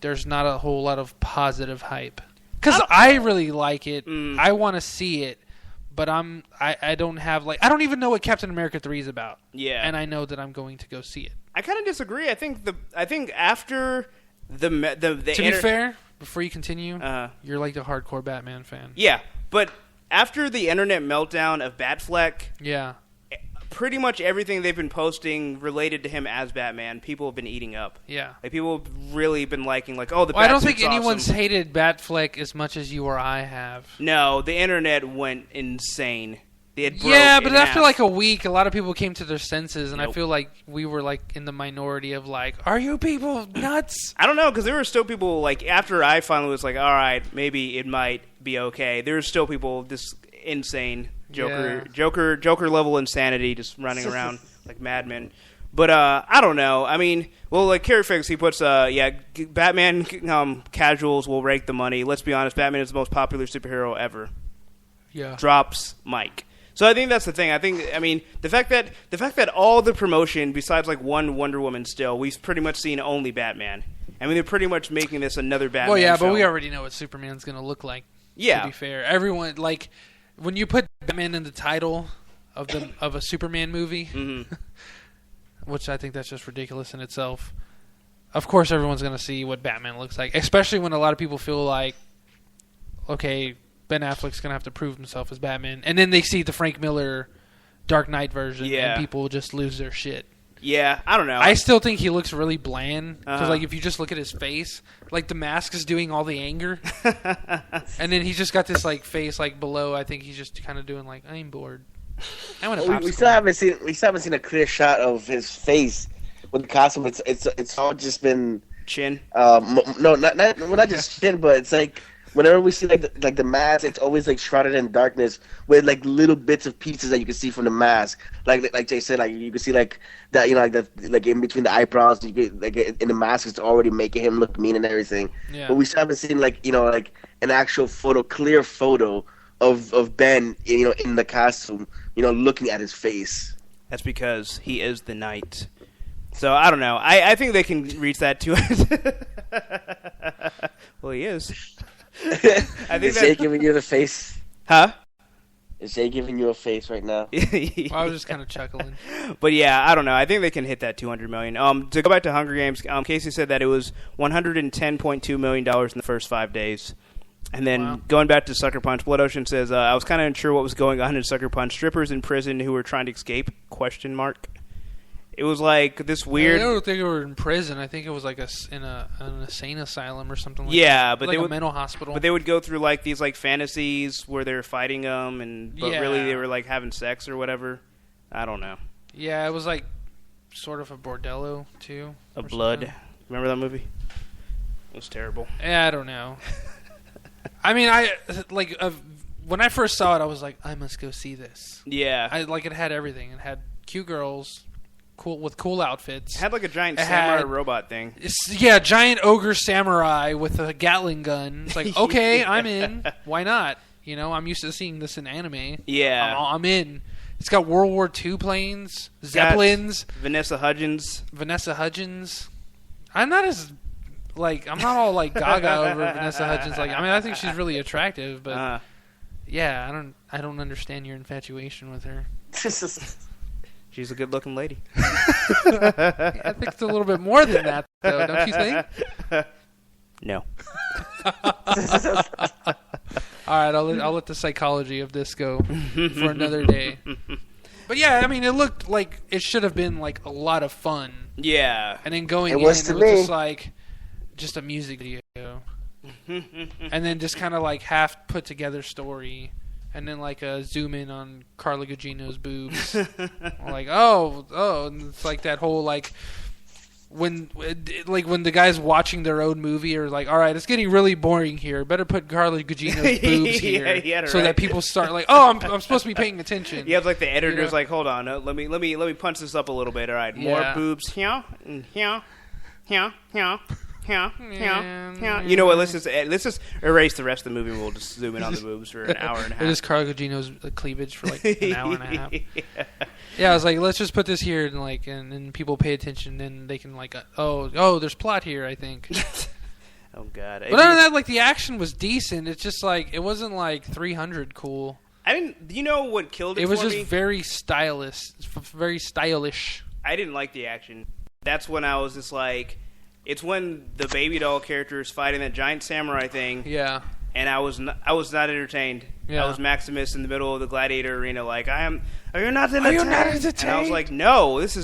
there's not a whole lot of positive hype. Because I really like it. I want to see it. But I don't have, like, I don't even know what Captain America 3 is about. Yeah. And I know that I'm going to go see it. I kind of disagree. I think after the To be fair, before you continue, Uh-huh. you're like the hardcore Batman fan. Yeah, but after the internet meltdown of Batfleck, Yeah. pretty much everything they've been posting related to him as Batman, people have been eating up. Yeah. Like, people have really been liking, like, oh, the Well, I don't Batsuit's think anyone's awesome. hated Batfleck as much as you or I have. No, the internet went insane. It broke Yeah, but in after half. like a week, a lot of people came to their senses, and I Nope. feel like we were like in the minority of like, are you people nuts? I don't know, because there were still people, like, after I finally was like, all right, maybe it might be okay, there were still people just insane Joker level insanity just running around like madmen. But I don't know. I mean, well, like Carrie Fix, he puts, Batman casuals will rake the money. Let's be honest, Batman is the most popular superhero ever. Yeah. Drops Mike. So I think that's the thing. I mean, the fact that all the promotion, besides like one Wonder Woman still, we've pretty much seen only Batman. I mean, they're pretty much making this another Batman Well, yeah, film. but we already know what Superman's going to look like. Yeah. To be fair, everyone like when you put Batman in the title of a Superman movie, which I think that's just ridiculous in itself. Of course, everyone's going to see what Batman looks like, especially when a lot of people feel like, okay, Ben Affleck's going to have to prove himself as Batman. And then they see the Frank Miller Dark Knight version, and people will just lose their shit. Yeah, I don't know. I still think he looks really bland. Because, Uh-huh. like, if you just look at his face, like, the mask is doing all the anger. And then he's just got this, like, face, like, below. I think he's just kind of doing, like, I'm bored. I want a We still haven't seen a clear shot of his face with the costume. It's all just been Chin. no, not just chin, but it's like whenever we see like the mask, it's always like shrouded in darkness with like little bits of pieces that you can see from the mask. Like Jay said, like you can see like that, you know, like in between the eyebrows, you get, like in the mask, it's already making him look mean and everything. Yeah. But we still haven't seen like, you know, like an actual clear photo of Ben, you know, in the costume, you know, looking at his face. That's because he is the Knight. So I don't know. I think they can reach that too. Well, he is. I think Is Jay giving you the face? Huh? Is Jay giving you a face right now? Well, I was just kind of chuckling. But yeah, I don't know. I think they can hit that $200 million. To go back to Hunger Games, Casey said that it was $110.2 million in the first 5 days. And then Wow. going back to Sucker Punch, Blood Ocean says, I was kind of unsure what was going on in Sucker Punch. Strippers in prison who were trying to escape? ? It was like this weird... I don't think they were in prison. I think it was like in an insane asylum or something like that. Yeah, but like they a would, mental hospital. But they would go through like these like fantasies where they're fighting them, but really Yeah. they were like having sex or whatever. I don't know. Yeah, it was like sort of a bordello too. Of or Blood. something. Remember that movie? It was terrible. Yeah, I don't know. I mean, when I first saw it, I was like, I must go see this. Yeah. It had everything. It had cute girls, cool outfits. It had like a giant It samurai had- robot thing. Giant ogre samurai with a Gatling gun. It's like, okay, I'm in. Why not? You know, I'm used to seeing this in anime. Yeah. I'm in. It's got World War II planes, Zeppelins, Vanessa Hudgens. Vanessa Hudgens. I'm not all like gaga over Vanessa Hudgens. Like, I mean, I think she's really attractive, but yeah, I don't understand your infatuation with her. She's a good-looking lady. I think it's a little bit more than that, though. Don't you think? No. All right, I'll let the psychology of this go for another day. But yeah, I mean, it looked like it should have been like a lot of fun. Yeah. And then going It in, was it to was me. just like just a music video, and then just kind of like half put together story, and then like a zoom in on Carla Gugino's boobs, like oh, and it's like that whole like. When the guys watching their own movie are like, all right, it's getting really boring here. Better put Carla Gugino's boobs here, Yeah, so right. that people start like, oh, I'm supposed to be paying attention. You have like the editor's You know? like, hold on, let me punch this up a little bit. All right, more Yeah. boobs here, and here, here. Yeah. You know what? Let's just erase the rest of the movie. We'll just zoom in on the boobs for an hour and a It half. is Carla Gugino's cleavage for like an hour and a half. Yeah, I was like, let's just put this here and then people pay attention, then they can like, oh, there's plot here, I think. Oh God! But other than that, like the action was decent. It's just like it wasn't like 300 cool. I didn't. You know what killed it? It was for just me? very very stylish. I didn't like the action. That's when I was just like, it's when the baby doll character is fighting that giant samurai thing, Yeah. and I was not entertained. Yeah. I was Maximus in the middle of the gladiator arena, like I am. Are you not Are you entertained? not entertained? And I was like, no, this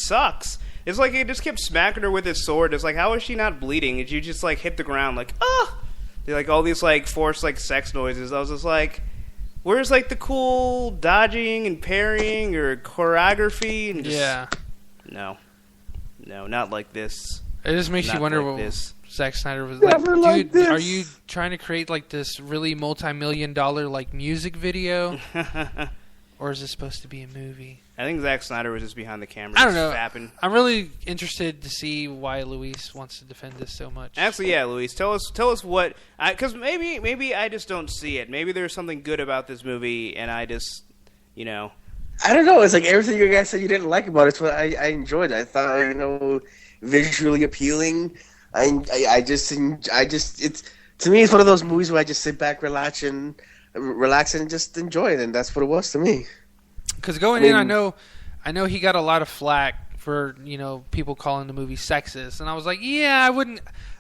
sucks. It's like he just kept smacking her with his sword. It's like, how is she not bleeding? And you just like hit the ground, like They're like all these like forced like sex noises. I was just like, where's like the cool dodging and parrying or choreography? And just, Yeah. No, not like this. It just makes you Not wonder like what this. Zack Snyder was Never like. like Dude, this. are you trying to create like this really multi-million-dollar like music video, or is this supposed to be a movie? I think Zack Snyder was just behind the camera. I don't just know. fapping. I'm really interested to see why Luis wants to defend this so much. Actually, yeah, Luis, tell us what. Because maybe I just don't see it. Maybe there's something good about this movie, and I just, I don't know. It's like everything you guys said you didn't like about it. It's what I enjoyed. I thought, visually appealing. I just it's to me it's one of those movies where I just sit back, relax and just enjoy it, and that's what it was to me. Because going in, I know he got a lot of flack for people calling the movie sexist, and I was like, yeah,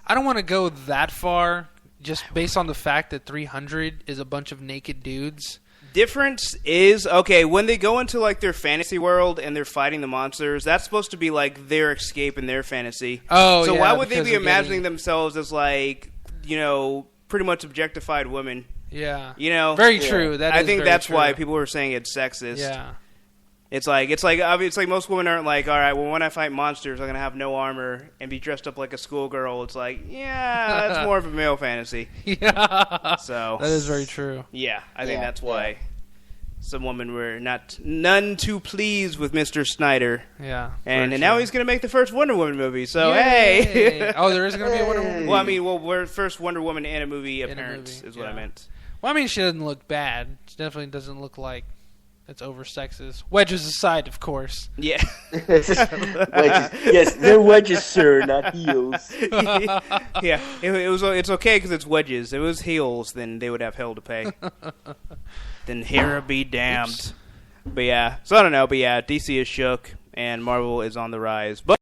I don't want to go that far, just based on the fact that 300 is a bunch of naked dudes. difference is okay when they go into like their fantasy world and they're fighting the monsters. That's supposed to be like their escape and their fantasy. Oh, so yeah, why would they because be they're imagining getting- themselves as like pretty much objectified women? Yeah, Very true. That I is think very that's true. why people were saying it's sexist. Yeah, It's like most women aren't like, all right, well, when I fight monsters, I'm gonna have no armor and be dressed up like a schoolgirl. It's like, yeah, that's more of a male fantasy. yeah. So That is very true. yeah, I think Yeah, that's why some women were none too pleased with Mr. Snyder, Yeah, and very now true. he's gonna make the first Wonder Woman movie. So Yay. hey, Oh, there is going to be a Wonder Woman. well, I mean, we're first Wonder Woman in a movie In a appearance movie, is what I yeah. meant. Well, I mean, she doesn't look bad. She definitely doesn't look like it's over sexist. Wedges aside, of course. Yeah. Wedges. Yes, they're wedges, sir, not heels. Yeah, it's okay because it's wedges. If it was heels, then they would have hell to pay. Then Hera be damned. Oops. But yeah, so I don't know. But yeah, DC is shook and Marvel is on the rise. But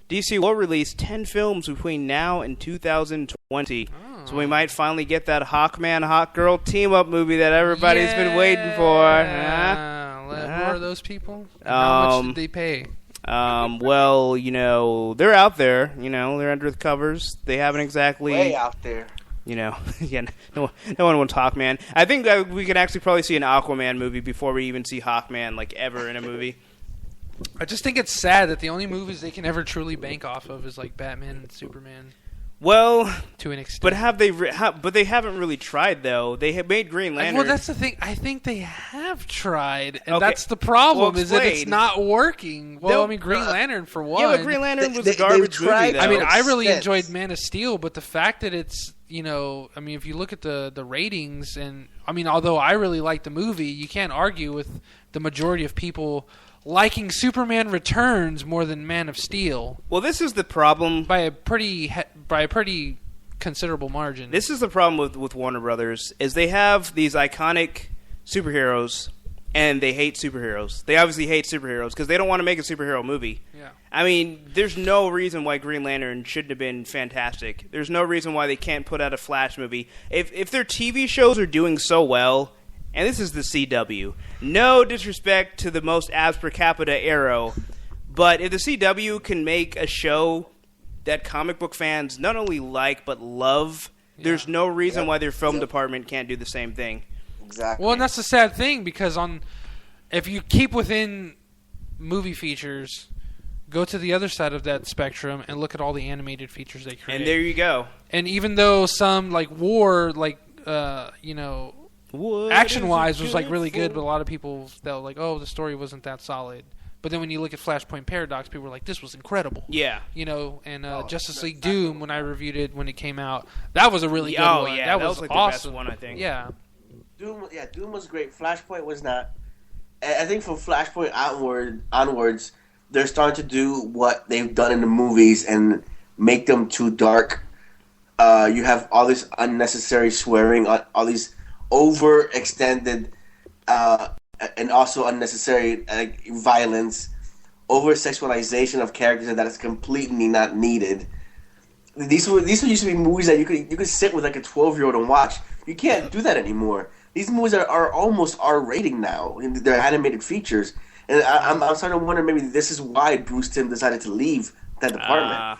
DC will release 10 films between now and 2020. So we might finally get that Hawkman, Hawkgirl team-up movie that everybody's been waiting for. Huh? Who are those people? And how much did they pay? Well, they're out there. They're under the covers. They haven't exactly... Way out there. yeah, no one wants Hawkman. I think we could actually probably see an Aquaman movie before we even see Hawkman, like, ever in a movie. I just think it's sad that the only movies they can ever truly bank off of is like Batman and Superman Well, to an extent. but they haven't really tried though. They have made Green Lantern. Well, that's the thing. I think they have tried, and Okay. that's the problem. Well, is that it's explain. not working. Well, They'll- I mean, Green Lantern for one. yeah, but Green Lantern was They- a garbage they've tried- movie. Though. I mean, I really sense. enjoyed Man of Steel, but the fact that it's I mean, if you look at the ratings, and I mean, although I really like the movie, you can't argue with the majority of people liking Superman Returns more than Man of Steel well, this is the problem. by a pretty considerable margin. This is the problem with Warner Brothers is they have these iconic superheroes, and they hate superheroes. They obviously hate superheroes because they don't want to make a superhero movie. Yeah. I mean, there's no reason why Green Lantern shouldn't have been fantastic. There's no reason why they can't put out a Flash movie. If their TV shows are doing so well, and this is the CW, no disrespect to the most abs per capita Arrow, but if the CW can make a show that comic book fans not only like but love, there's no reason why their film department can't do the same thing. Exactly. Well, and that's the sad thing, because if you keep within movie features, go to the other side of that spectrum and look at all the animated features they create. And there you go. And even though some like War, like action-wise was like really good, but a lot of people felt like, oh, the story wasn't that solid. But then when you look at Flashpoint Paradox, people were like, this was incredible. Yeah. And Justice League Doom, when I reviewed it when it came out, that was a really good one. Yeah, that was like awesome. the best one, I think. Yeah. Doom was great. Flashpoint was not. I think from Flashpoint onwards, they're starting to do what they've done in the movies and make them too dark. You have all this unnecessary swearing, all these overextended and also unnecessary violence, over-sexualization of characters that is completely not needed. These used to be movies that you could sit with like a 12-year-old and watch. You can't do that anymore. These movies are almost R-rating now in their animated features, and I'm starting to wonder maybe this is why Bruce Timm decided to leave that department.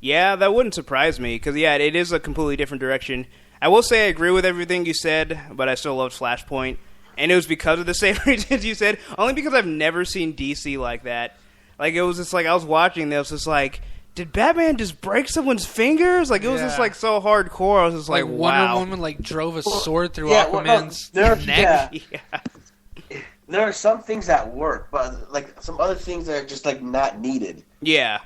Yeah, that wouldn't surprise me because it is a completely different direction. I will say I agree with everything you said, but I still loved Flashpoint, and it was because of the same reasons you said. Only because I've never seen DC like that. Like it was just like I was watching this, just like, did Batman just break someone's fingers? Like it was just like so hardcore. I was just like wow. Wonder Woman like drove a sword through Aquaman's neck. There are some things that work, but like some other things that are just like not needed. Yeah.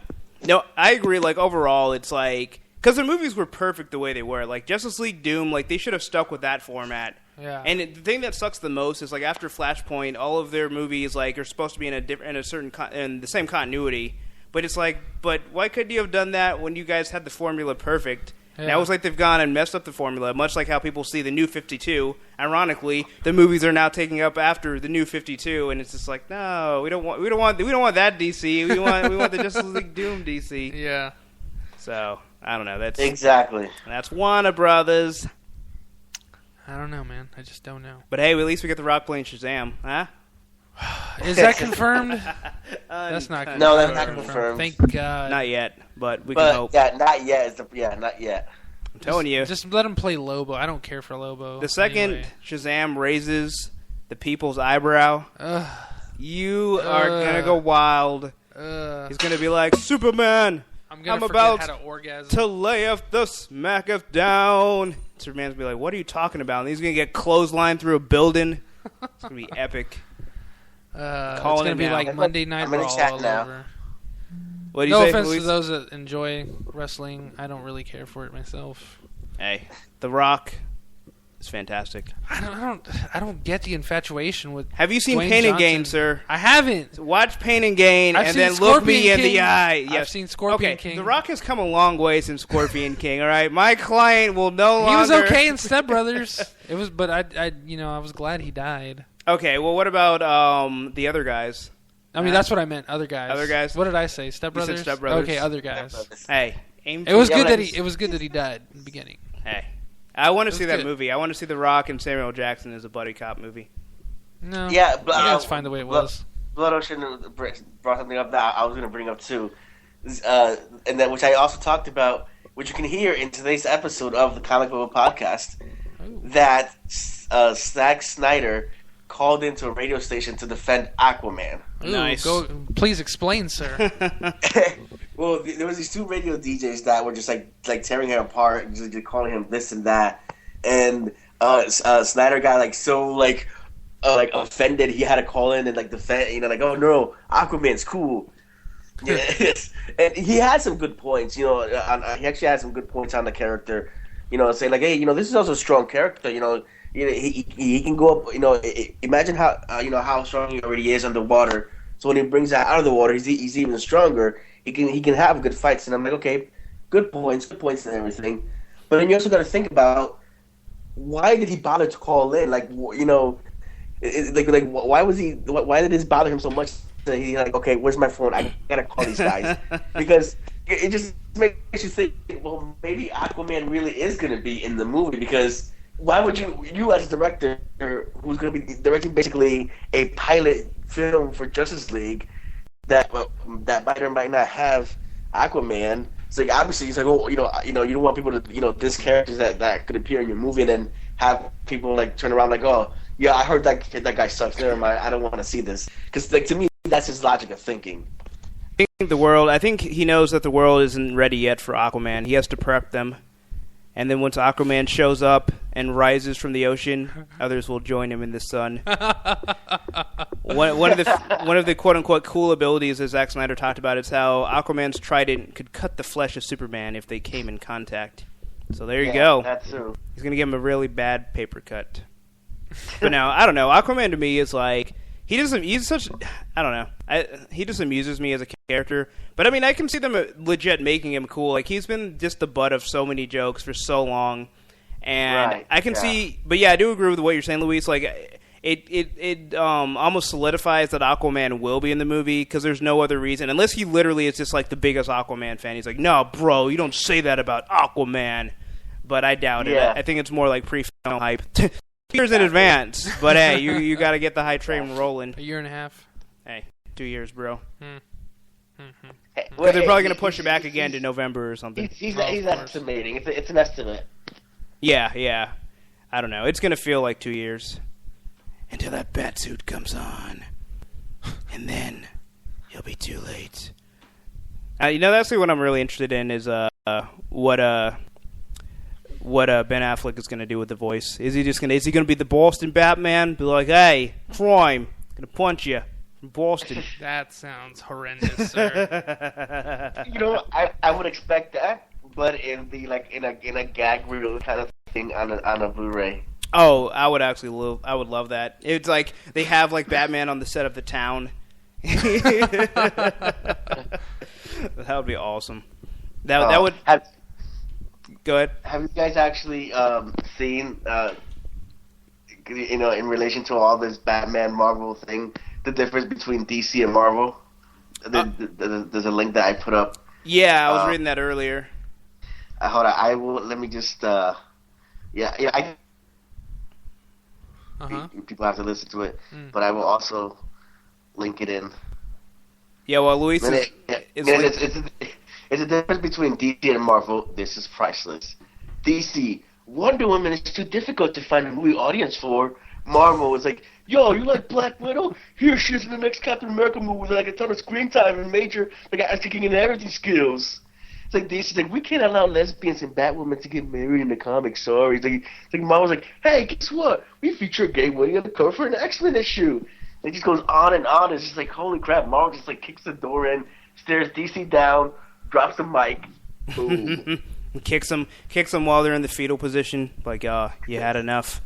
No, I agree. Like overall, it's like because the movies were perfect the way they were. Like Justice League Doom, like they should have stuck with that format. Yeah. And the thing that sucks the most is like after Flashpoint, all of their movies like are supposed to be in the same continuity. But it's like, but why couldn't you have done that when you guys had the formula perfect? Yeah. Now it's like they've gone and messed up the formula, much like how people see the New 52. Ironically, the movies are now taking up after the New 52, and it's just like, no, we don't want that DC. We want the Justice League Doom DC. Yeah. So I don't know. That's Warner Brothers. I don't know, man. I just don't know. But hey, at least we get The Rock playing Shazam, huh? Is that confirmed? That's not confirmed. No, that's not confirmed. Thank God. Not yet, but we can hope. Yeah, not yet. Not yet. I'm telling you. Just let him play Lobo. I don't care for Lobo. The second Shazam raises the people's eyebrow, you are going to go wild. He's going to be like, Superman, I'm about how to orgasm. to lay off the smacketh down. Superman's going to be like, what are you talking about? And he's going to get clotheslined through a building. It's going to be epic. It's going to be like Monday Night Raw all over. What do you no say, offense Luis? to those that enjoy wrestling. I don't really care for it myself. Hey, The Rock is fantastic. I don't get the infatuation with. Have you seen Dwayne Pain and Johnson. Gain, sir? I haven't. Watch Pain and Gain I've and seen then Scorpion look me in King. the eye. Yes. I've seen Scorpion King. The Rock has come a long way since Scorpion King. All right, my client will no longer. He was okay in Step Brothers. It was, but I was glad he died. Okay, well, what about the other guys? I mean, that's what I meant. Other guys. Other guys? What did I say? Step Brothers. You said Step Brothers. Okay, other guys. Hey, It was good that he died in the beginning. Hey, I want to see that good. movie. I want to see The Rock and Samuel Jackson as a buddy cop movie. No. Yeah, but that's fine the way it was. Blood Ocean brought something up that I was going to bring up too, and then which I also talked about, which you can hear in today's episode of the Comic Book Podcast, that Zack Snyder called into a radio station to defend Aquaman. Ooh, Nice. Please explain, sir. Well, there was these two radio DJs that were just like tearing him apart, just calling him this and that, and Snyder got like offended. He had to call in and like defend, like, oh no, Aquaman's cool. Yes, and he had some good points. He actually had some good points on the character. Saying like, hey, this is also a strong character. He can go up. Imagine how strong he already is underwater. So when he brings that out of the water, he's even stronger. He can have good fights. And I'm like, okay, good points and everything. But then you also got to think about why did he bother to call in? Like, Like why was he? Why did this bother him so much? That he like, okay, where's my phone? I gotta call these guys because it just makes you think. Well, maybe Aquaman really is gonna be in the movie because why would you as a director who's gonna be directing basically a pilot film for Justice League that might or might not have Aquaman? It's like obviously he's like, oh, you don't want people to this characters that could appear in your movie and then have people like turn around like, oh yeah, I heard that guy sucks. Never mind, I don't want to see this because like to me that's his logic of thinking. I think he knows that the world isn't ready yet for Aquaman. He has to prep them. And then once Aquaman shows up and rises from the ocean, others will join him in the sun. One of the quote unquote cool abilities that Zack Snyder talked about is how Aquaman's trident could cut the flesh of Superman if they came in contact. So there you go. That's true. He's gonna give him a really bad paper cut. But now I don't know. Aquaman to me is like he just amuses me as a character. But I mean, I can see them legit making him cool. Like he's been just the butt of so many jokes for so long, and right, I can see. But yeah, I do agree with what you're saying, Luis. Like it almost solidifies that Aquaman will be in the movie because there's no other reason unless he literally is just like the biggest Aquaman fan. He's like, no, bro, you don't say that about Aquaman. But I doubt it. I think it's more like pre-film hype. Years in advance, but hey, you got to get the hype train rolling. A year and a half. Hey, 2 years, bro. Hey, They're probably going to push it back again to November or something. He's estimating. It's an estimate. Yeah. I don't know. It's going to feel like 2 years until that bat suit comes on, and then you'll be too late. That's what I'm really interested in is what Ben Affleck is going to do with the voice. Is he going to be the Boston Batman? Be like, hey, crime, going to punch you from Boston. That sounds horrendous, sir. I would expect that, but in a gag reel kind of thing on a Blu-ray. Oh, I would love that. It's like they have like Batman on the set of The Town. That would be awesome. That would. Go ahead. Have you guys actually seen, in relation to all this Batman Marvel thing, the difference between DC and Marvel? There's a link that I put up. Yeah, I was reading that earlier. Hold on, let me just, I people have to listen to it, but I will also link it in. Yeah, well, Luis It's a difference between DC and Marvel. This is priceless. DC, Wonder Woman is too difficult to find a movie audience for. Marvel is like, yo, you like Black Widow? Here she is in the next Captain America movie with like a ton of screen time and major ass-kicking and everything skills. It's like DC's like, we can't allow lesbians and Batwoman to get married in the comics. Sorry. It's like Marvel's like, hey, guess what? We feature a gay wedding on the cover for an X-Men issue. It just goes on and on. It's just like, holy crap. Marvel just like kicks the door in, stares DC down, drops the mic. Boom. kicks them while they're in the fetal position. Like, you had enough.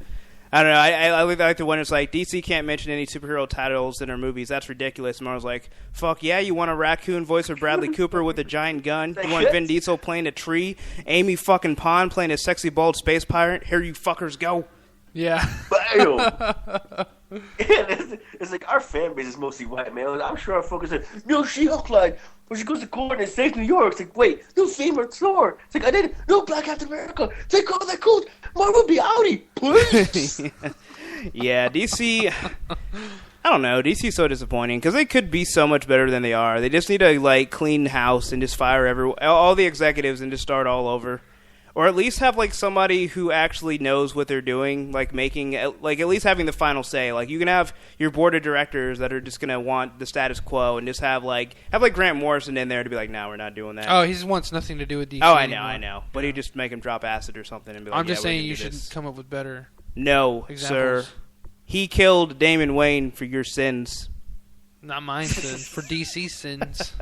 I don't know. I like the one that's like, DC can't mention any superhero titles in their movies. That's ridiculous. And Marvel's like, fuck yeah, you want a raccoon voice of Bradley Cooper with a giant gun? You want Vin Diesel playing a tree? Amy fucking Pond playing a sexy bald space pirate? Here you fuckers go. Yeah. It's like our fan base is mostly white males. I'm sure our focus is, no, She-Hulk line, when she goes to court and saves New York. It's like, wait, no female Thor. It's like, I did it. No Black Captain America. Take all that cool. Marvel be outie, please. Yeah, DC. I don't know. DC's so disappointing because they could be so much better than they are. They just need to like clean house and just fire all the executives and just start all over. Or at least have like somebody who actually knows what they're doing, like making like at least having the final say. Like you can have your board of directors that are just gonna want the status quo, and just have Grant Morrison in there to be like, no, we're not doing that. Oh, he just wants nothing to do with DC. Oh, I know. But he'd just make him drop acid or something and be like, I'm just saying you should come up with better. No, examples. Sir. He killed Damon Wayne for your sins. Not mine sins, for DC sins.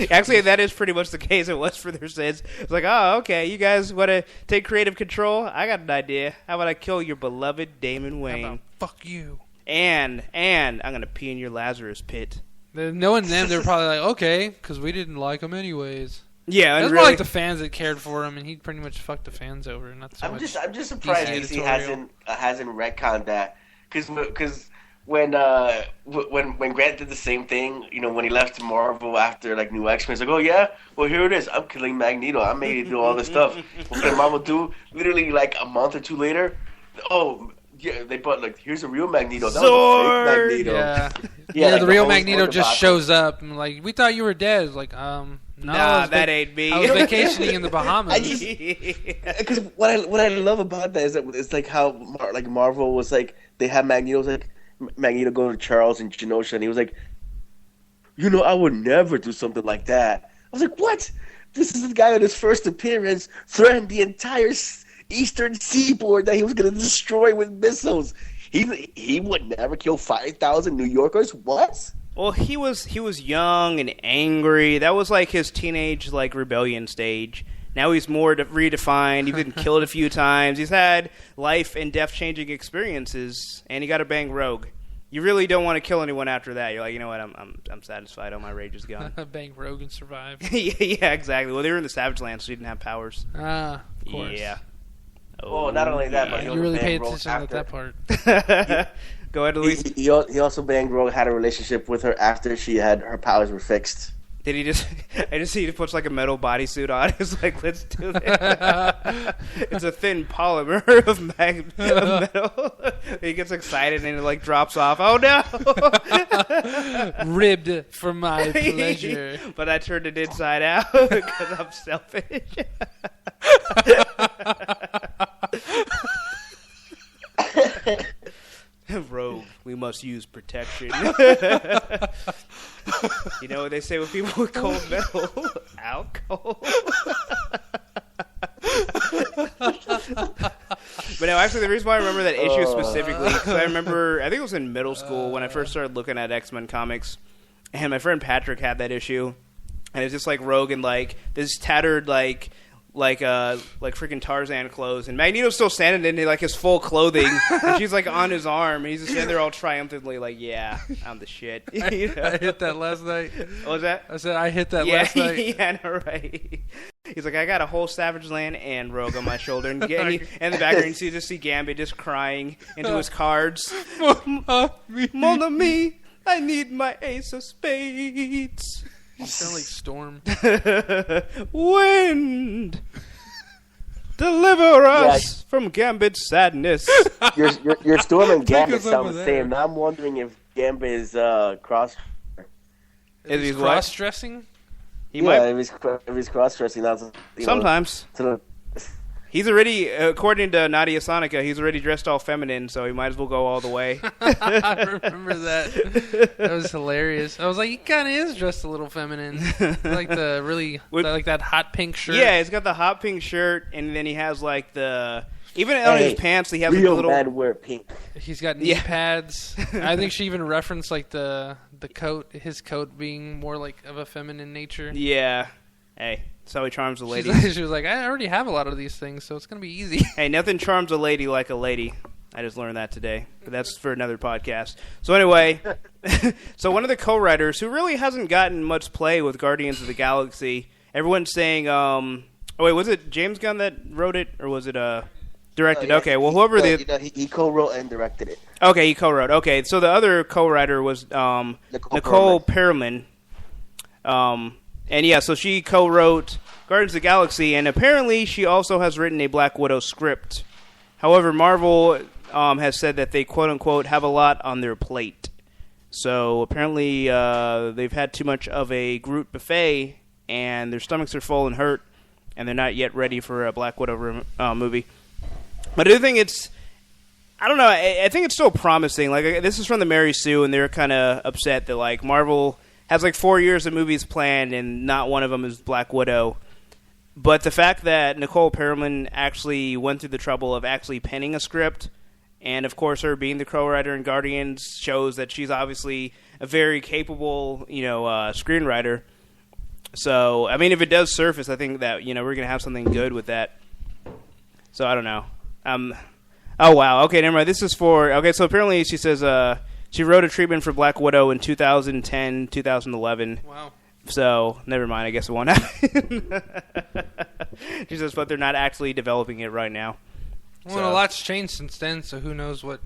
Actually, that is pretty much the case. It was for their sins. It's like, oh, okay, you guys want to take creative control? I got an idea. How about I kill your beloved Damon Wayne? How about fuck you? And I'm going to pee in your Lazarus pit. Knowing them, they're probably like, okay, because we didn't like him anyways. Yeah, it was really, more like the fans that cared for him, and he pretty much fucked the fans over. Not so I'm just surprised DC hasn't retconned that. because when Grant did the same thing, when he left Marvel after like New X-Men, he's like, oh yeah, well here it is, I'm killing Magneto, I made it do all this stuff. What did Marvel do? Literally like a month or two later, oh yeah, they brought like, here's a real Magneto. That was a fake Magneto. Yeah, like the the real whole Magneto book just about shows up and like, we thought you were dead. It's like, no, Nah, that ain't me. I was vacationing in the Bahamas. Because what I love about that is that it's like how Marvel was like, they had Magneto, like Magneto going to Charles and Genosha, and he was like, I would never do something like that. I was like, what? This is the guy on his first appearance threatened the entire eastern seaboard that he was going to destroy with missiles. He would never kill 5,000 New Yorkers. What? Well, he was young and angry. That was like his teenage like rebellion stage. Now he's more redefined. He's been killed a few times. He's had life and death-changing experiences, and he got to bang Rogue. You really don't want to kill anyone after that. You're like, you know what? I'm satisfied. All my rage is gone. Bang Rogue and survive. Yeah, exactly. Well, they were in the Savage Land, so he didn't have powers. Of course. Yeah. Oh, not only that, but you really paid attention to that part. Go ahead, Luis. He also banged Rogue, had a relationship with her after her powers were fixed. Did he just? I just see he puts like a metal bodysuit on. He's like, "Let's do this." It's a thin polymer of metal. He gets excited and it like drops off. Oh no! Ribbed for my pleasure. But I turned it inside out because I'm selfish. Rogue, we must use protection. You know what they say with people with cold metal? Alcohol. But no, actually, the reason why I remember that issue specifically, because I think it was in middle school when I first started looking at X-Men comics, and my friend Patrick had that issue, and it's just like Rogue in like this tattered like freaking Tarzan clothes, and Magneto's still standing in like his full clothing, and she's like on his arm, and he's just standing there all triumphantly like, yeah, I'm the shit. I hit that last night. What was that? I said I hit that last night. Yeah, no, right. He's like, I got a whole Savage Land and Rogue on my shoulder, and in the background you just see Gambit just crying into his cards. Mon ami, I need my ace of spades. You sound like Storm. Wind, deliver us from Gambit's sadness. Your Storm and Gambit us over sound the there. same. Now I'm wondering if Gambit is cross. Is he cross-dressing? If he's cross-dressing, that's Sometimes. He's already, according to Nadia Sonica, he's already dressed all feminine, so he might as well go all the way. I remember that. That was hilarious. I was like, he kind of is dressed a little feminine. Like like that hot pink shirt. Yeah, he's got the hot pink shirt, and then he has like even on his pants, he has like a little. Real men wear pink. He's got knee pads. I think she even referenced like the coat, his coat being more like of a feminine nature. Yeah. Hey, that's how he charms a lady. She was like, I already have a lot of these things, so it's going to be easy. Hey, nothing charms a lady like a lady. I just learned that today, but that's for another podcast. So anyway, so one of the co-writers who really hasn't gotten much play with Guardians of the Galaxy, everyone's saying, was it James Gunn that wrote it, or was it directed? Okay, well, whoever he co-wrote and directed it. Okay, he co-wrote. Okay, so the other co-writer was Nicole Perlman. And yeah, so she co-wrote Guardians of the Galaxy, and apparently she also has written a Black Widow script. However, Marvel has said that they quote-unquote have a lot on their plate. So apparently they've had too much of a Groot buffet, and their stomachs are full and hurt, and they're not yet ready for a Black Widow movie. But I do think I don't know, I think it's still promising. Like, this is from the Mary Sue, and they're kind of upset that like Marvel has like 4 years of movies planned, and not one of them is Black Widow. But the fact that Nicole Perlman actually went through the trouble of actually penning a script, and of course her being the co-writer in Guardians, shows that she's obviously a very capable, screenwriter. So, I mean, if it does surface, I think that, we're going to have something good with that. So, I don't know. Oh, wow. Okay, never mind. This is so apparently she says, she wrote a treatment for Black Widow in 2010, 2011. Wow. So, never mind. I guess it won't happen. She says, but they're not actually developing it right now. Well, a lot's changed since then, so who knows what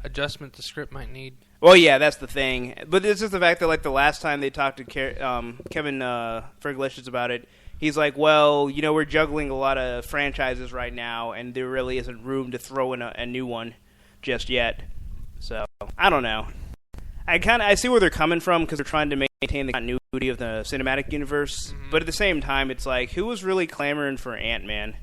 adjustment the script might need. Well, yeah, that's the thing. But it's just the fact that, like, the last time they talked to Kevin Fergalicious about it, he's like, well, you know, we're juggling a lot of franchises right now, and there really isn't room to throw in a new one just yet. So, I don't know. I see where they're coming from because they're trying to maintain the continuity of the cinematic universe. Mm-hmm. But at the same time, it's like, who was really clamoring for Ant-Man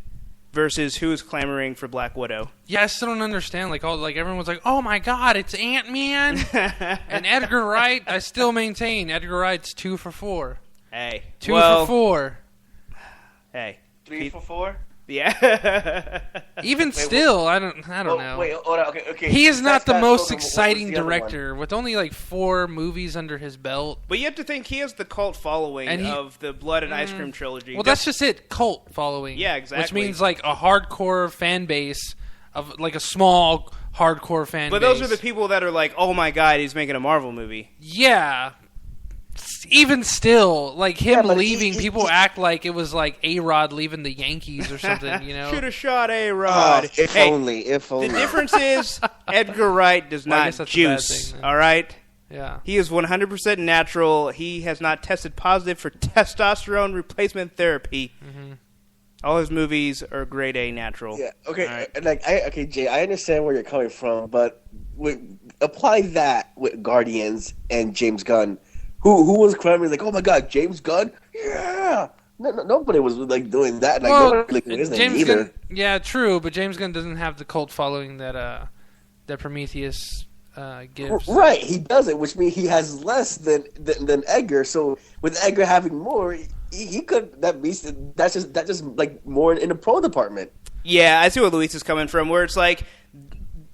versus who was clamoring for Black Widow? Yeah, I still don't understand. Like everyone's like, "Oh my God, it's Ant-Man!" And Edgar Wright. I still maintain Edgar Wright's 2 for 4. Hey, 2 for 4. Hey, 3 for 4. Yeah. Even still, I don't know. Wait, hold on. Okay. He is not the most exciting director with only like 4 movies under his belt. But you have to think he has the cult following of the Blood and Ice Cream trilogy. Well, that's just it. Cult following. Yeah, exactly. Which means like a hardcore fan base of like a small hardcore fan base. But those are the people that are like, "Oh my God, he's making a Marvel movie." Yeah. Even still, like him leaving, people act like it was like A-Rod leaving the Yankees or something, you know? Should have shot A-Rod. If only. The difference is Edgar Wright does not juice, all right? Yeah. He is 100% natural. He has not tested positive for testosterone replacement therapy. Mm-hmm. All his movies are grade A natural. Yeah, okay. Right. Jay, I understand where you're coming from, but apply that with Guardians and James Gunn. Who was clamoring like, "Oh my God, James Gunn? Yeah!" Nobody was like doing that. Like, nobody was James either. Gunn, yeah, true, but James Gunn doesn't have the cult following that Prometheus gives. Right, he doesn't, which means he has less than Edgar. So with Edgar having more, he could that's just like more in the pro department. Yeah, I see where Luis is coming from. Where it's like,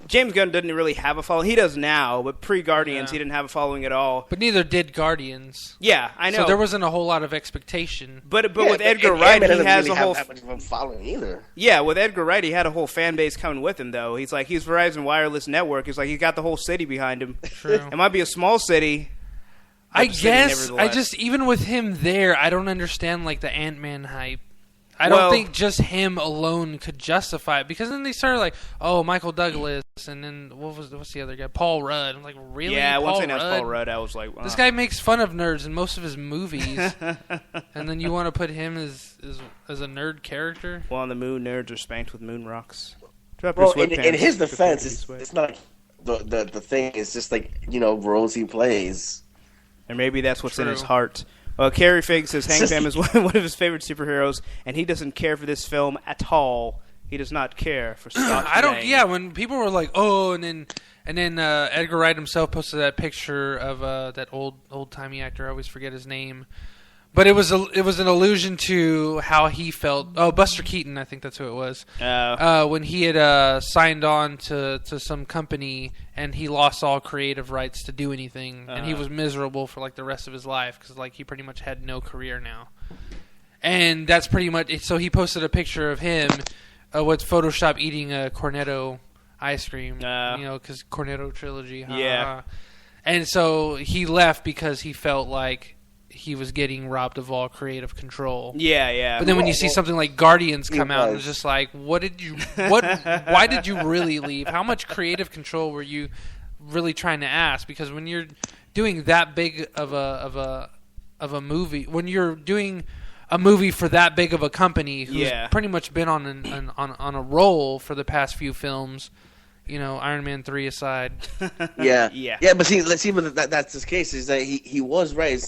James Gunn didn't really have a following. He does now, but pre-Guardians, he didn't have a following at all. But neither did Guardians. Yeah, I know. So there wasn't a whole lot of expectation. But with Edgar Wright, he has really a whole that much of a following either. Yeah, with Edgar Wright, he had a whole fan base coming with him, though. He's Verizon Wireless Network. He's like, he's got the whole city behind him. True. It might be a small city. I guess even with him there, I don't understand like the Ant-Man hype. I don't think just him alone could justify it, because then they started like, oh, Michael Douglas, and then what's the other guy? Paul Rudd. I'm like, really? Yeah, Paul once I announced Rudd? Paul Rudd, I was like, this guy makes fun of nerds in most of his movies, and then you want to put him as a nerd character? Well, on the moon, nerds are spanked with moon rocks. Well, in his defense, it's not the thing. It's just like, roles he plays. Or maybe that's what's in his heart. Well, Carrie Fig says Hank Pym is one of his favorite superheroes, and he doesn't care for this film at all. He does not care for Scott. I don't. Yeah, when people were like, "Oh," and then Edgar Wright himself posted that picture of that old timey actor. I always forget his name, but it was an allusion to how he felt. Oh, Buster Keaton, I think that's who it was. When he had signed on to some company and he lost all creative rights to do anything, and he was miserable for like the rest of his life because like he pretty much had no career now. And that's pretty much it. So he posted a picture of him with Photoshop eating a Cornetto ice cream, because Cornetto trilogy. Yeah. And so he left because he felt like he was getting robbed of all creative control. Yeah. But then when you see something like Guardians come out, it's just like, why did you really leave? How much creative control were you really trying to ask? Because when you're doing that big of a movie, when you're doing a movie for that big of a company who's pretty much been on a roll for the past few films, Iron Man 3 aside. Yeah. But see, let's see, but that's his case. Is that he was right.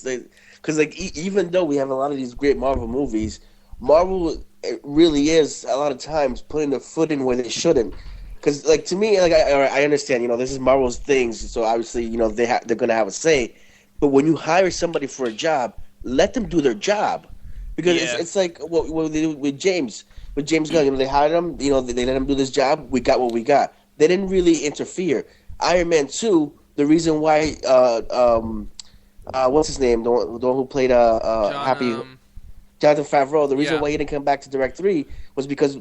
Because even though we have a lot of these great Marvel movies, Marvel really is a lot of times putting their foot in where they shouldn't. Because to me, I understand, this is Marvel's things, so obviously they're gonna have a say. But when you hire somebody for a job, let them do their job. Because it's like what they do with James Gunn. They hired him, they let him do this job. We got what we got. They didn't really interfere. Iron Man 2, the reason why what's his name? The one who played Jonathan Favreau. The reason why he didn't come back to direct 3 was because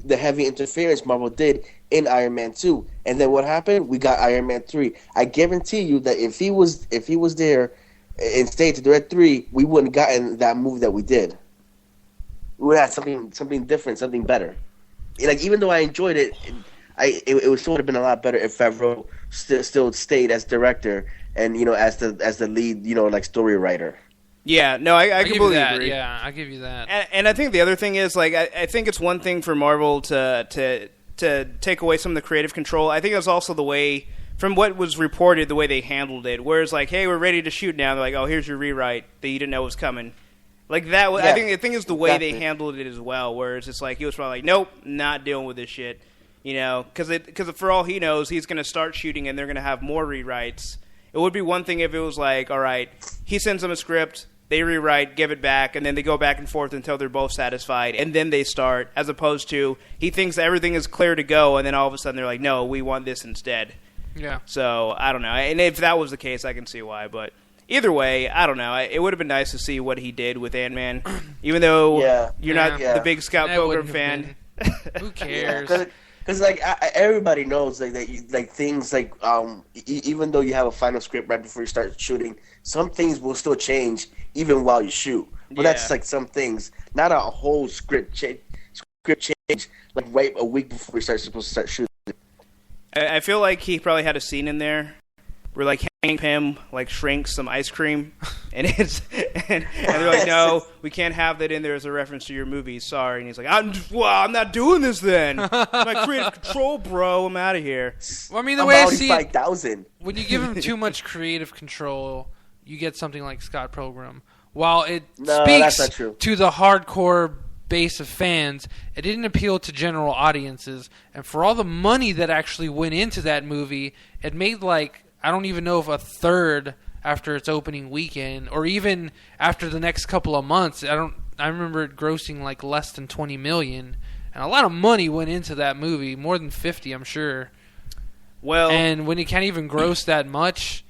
the heavy interference Marvel did in Iron Man 2. And then what happened? We got Iron Man 3. I guarantee you that if he was there and stayed to direct 3, we wouldn't have gotten that movie that we did. We would have had something different, something better. Even though I enjoyed it, it would have been a lot better if Favreau still stayed as director and as the lead like story writer. Yeah, no, I completely agree. Yeah, I give you that. And I think the other thing is like I think it's one thing for Marvel to take away some of the creative control. I think it's also the way, from what was reported, the way they handled it. Whereas like, hey, we're ready to shoot now. They're like, oh, here's your rewrite that you didn't know was coming. Like that. Yeah, I think the thing is the way they handled it as well. Whereas it's like he was probably like, nope, not dealing with this shit. Because for all he knows, he's going to start shooting and they're going to have more rewrites. It would be one thing if it was like, all right, he sends them a script, they rewrite, give it back, and then they go back and forth until they're both satisfied, and then they start, as opposed to he thinks everything is clear to go, and then all of a sudden they're like, no, we want this instead. Yeah. So, I don't know. And if that was the case, I can see why. But either way, I don't know. It would have been nice to see what he did with Ant-Man, even though you're not the big Scott Pilgrim fan. Who cares? Because everybody knows that things even though you have a final script right before you start shooting, some things will still change even while you shoot. But that's like some things, not a whole script change like right a week before you're supposed to start shooting. I feel like he probably had a scene in there where like Hank Pym like shrinks some ice cream, and they're like, no, we can't have that in there as a reference to your movie. Sorry, and he's like, I'm not doing this then. My creative control, bro. I'm out of here. Well, I mean, the way I see it, 5,000. When you give him too much creative control, you get something like Scott Pilgrim. While it speaks to the hardcore base of fans, it didn't appeal to general audiences. And for all the money that actually went into that movie, it made like, I don't even know if a third after its opening weekend, or even after the next couple of months. I remember it grossing like less than $20 million, and a lot of money went into that movie, more than 50, I'm sure. Well, and when you can't even gross that much,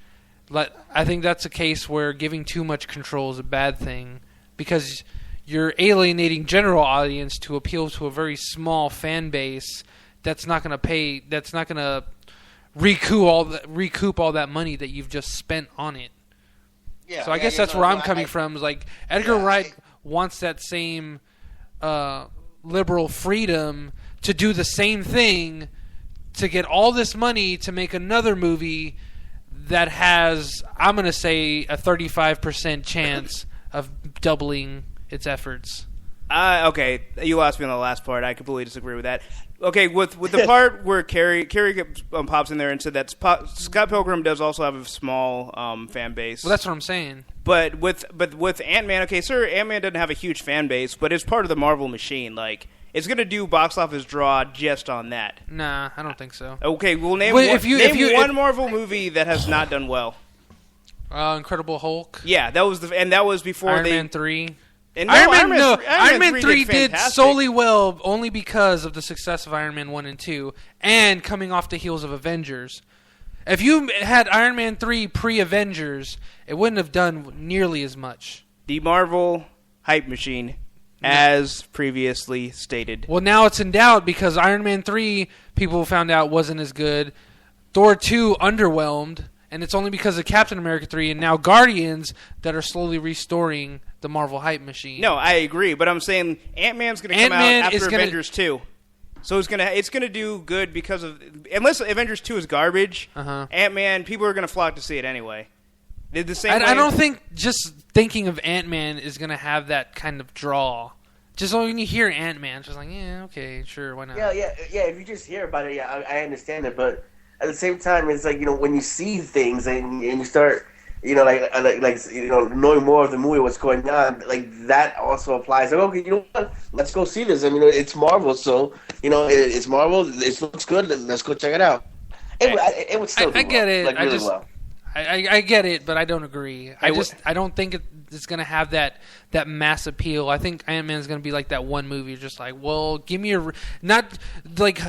I think that's a case where giving too much control is a bad thing, because you're alienating general audience to appeal to a very small fan base that's not going to recoup all that money that you've just spent on it. Yeah, so I guess that's where I'm coming from. Is like Edgar Wright wants that same liberal freedom to do the same thing, to get all this money to make another movie that has, I'm going to say, a 35% chance of doubling its efforts. Okay, you lost me on the last part. I completely disagree with that. Okay, with the part where Carrie pops in there and said that Scott Pilgrim does also have a small fan base. Well, that's what I'm saying. But with Ant-Man, okay, sir, Ant-Man doesn't have a huge fan base, but it's part of the Marvel machine. Like, it's going to do box office draw just on that. Nah, I don't think so. Okay, well, name one Marvel movie that has not done well. Incredible Hulk. Yeah, that was before Iron Man 3. And Iron Man 3 did did solely well only because of the success of Iron Man 1 and 2 and coming off the heels of Avengers. If you had Iron Man 3 pre-Avengers, it wouldn't have done nearly as much. The Marvel hype machine, as previously stated. Well, now it's in doubt because Iron Man 3, people found out, wasn't as good. Thor 2 underwhelmed, and it's only because of Captain America 3 and now Guardians that are slowly restoring the Marvel hype machine. No, I agree, but I'm saying Ant-Man's going to come out after Avengers 2. So it's gonna do good because of, unless Avengers 2 is garbage, Ant-Man, people are going to flock to see it anyway. The same I don't think just thinking of Ant-Man is going to have that kind of draw. Just when you hear Ant-Man, it's just like, yeah, okay, sure, why not? Yeah. If you just hear about it, I understand it, but at the same time, it's like, when you see things and you start, knowing more of the movie, what's going on, like that also applies. Like, okay, you know what? Let's go see this. I mean, it's Marvel, so it's Marvel. It looks good. Let's go check it out. It would still. I get it. Like, really well. I get it, but I don't agree. I don't think it's going to have that mass appeal. I think Ant-Man's going to be like that one movie. You're just like, well, give me not like.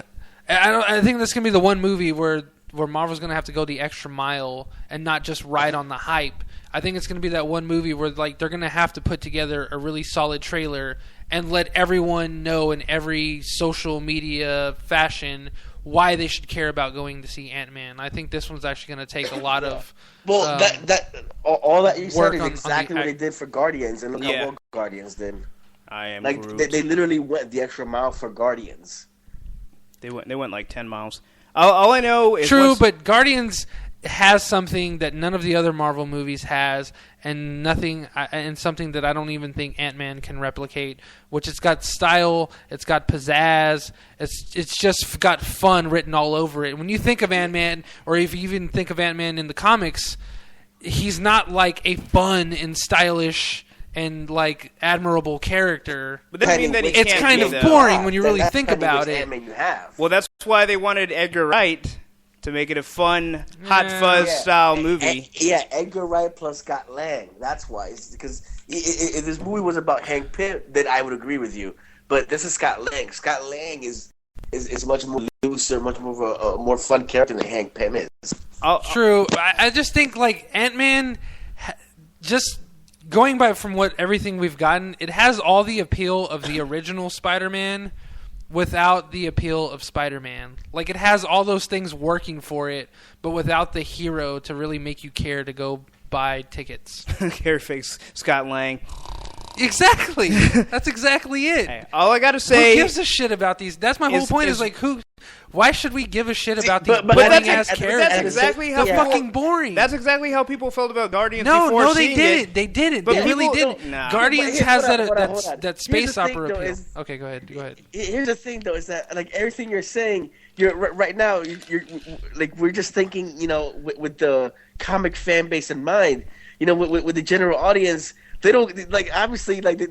I think that's going to be the one movie where Marvel's going to have to go the extra mile and not just ride on the hype. I think it's going to be that one movie where like they're going to have to put together a really solid trailer and let everyone know in every social media fashion why they should care about going to see Ant-Man. I think this one's actually going to take a lot of all that you said is exactly what they did for Guardians, and look how well Guardians did. I am like Groot. They literally went the extra mile for Guardians. They went like 10 miles. All I know is true, but Guardians has something that none of the other Marvel movies has, and something that I don't even think Ant-Man can replicate. Which it's got style, it's got pizzazz, it's just got fun written all over it. When you think of Ant-Man, or if you even think of Ant-Man in the comics, he's not like a fun and stylish and like admirable character. But that doesn't mean that he it's can't kind be, of though. boring when you really think about it. Ant-Man you have. Well, that's why they wanted Edgar Wright to make it a fun, Hot Fuzz style movie. Edgar Wright plus Scott Lang. That's why. It's because if this movie was about Hank Pym, then I would agree with you. But this is Scott Lang. Scott Lang is much more looser, much more of a more fun character than Hank Pym is. True. I just think like Ant-Man, just going by from everything we've gotten, it has all the appeal of the original Spider-Man without the appeal of Spider-Man. Like, it has all those things working for it, but without the hero to really make you care to go buy tickets. Careface Scott Lang. Exactly. That's exactly it. Hey, all I gotta say, who gives a shit about these? That's my whole point. Is like, why should we give a shit about these but boring ass characters? That's exactly how they're fucking boring. That's exactly how people felt about Guardians. No, they didn't. They didn't. They really didn't. Nah. Guardians has that space Here's opera appeal. Okay, go ahead. Here's the thing, though, is that like everything you're saying, you're right now, you're like we're just thinking, with the comic fan base in mind, with the general audience. They don't like obviously like they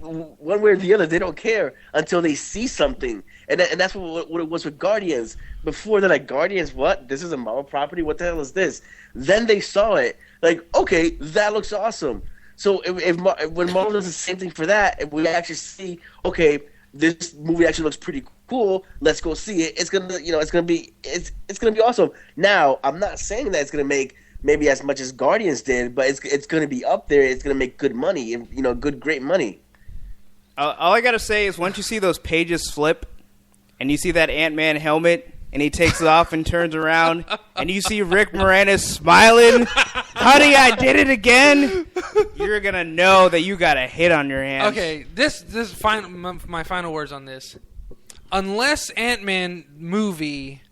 one way or the other they don't care until they see something, and that's what it was with Guardians. Before they're like, Guardians, what? This is a Marvel property. What the hell is this? Then they saw it, like, okay, that looks awesome. So when Marvel does the same thing for that, and we actually see, okay, this movie actually looks pretty cool. Let's go see it. It's gonna be awesome. Now, I'm not saying that it's gonna make maybe as much as Guardians did, but it's going to be up there. It's going to make good money, great money. All I got to say is once you see those pages flip and you see that Ant-Man helmet and he takes it off and turns around and you see Rick Moranis smiling, honey, I did it again, you're going to know that you got a hit on your hands. Okay, my final words on this. Unless Ant-Man movie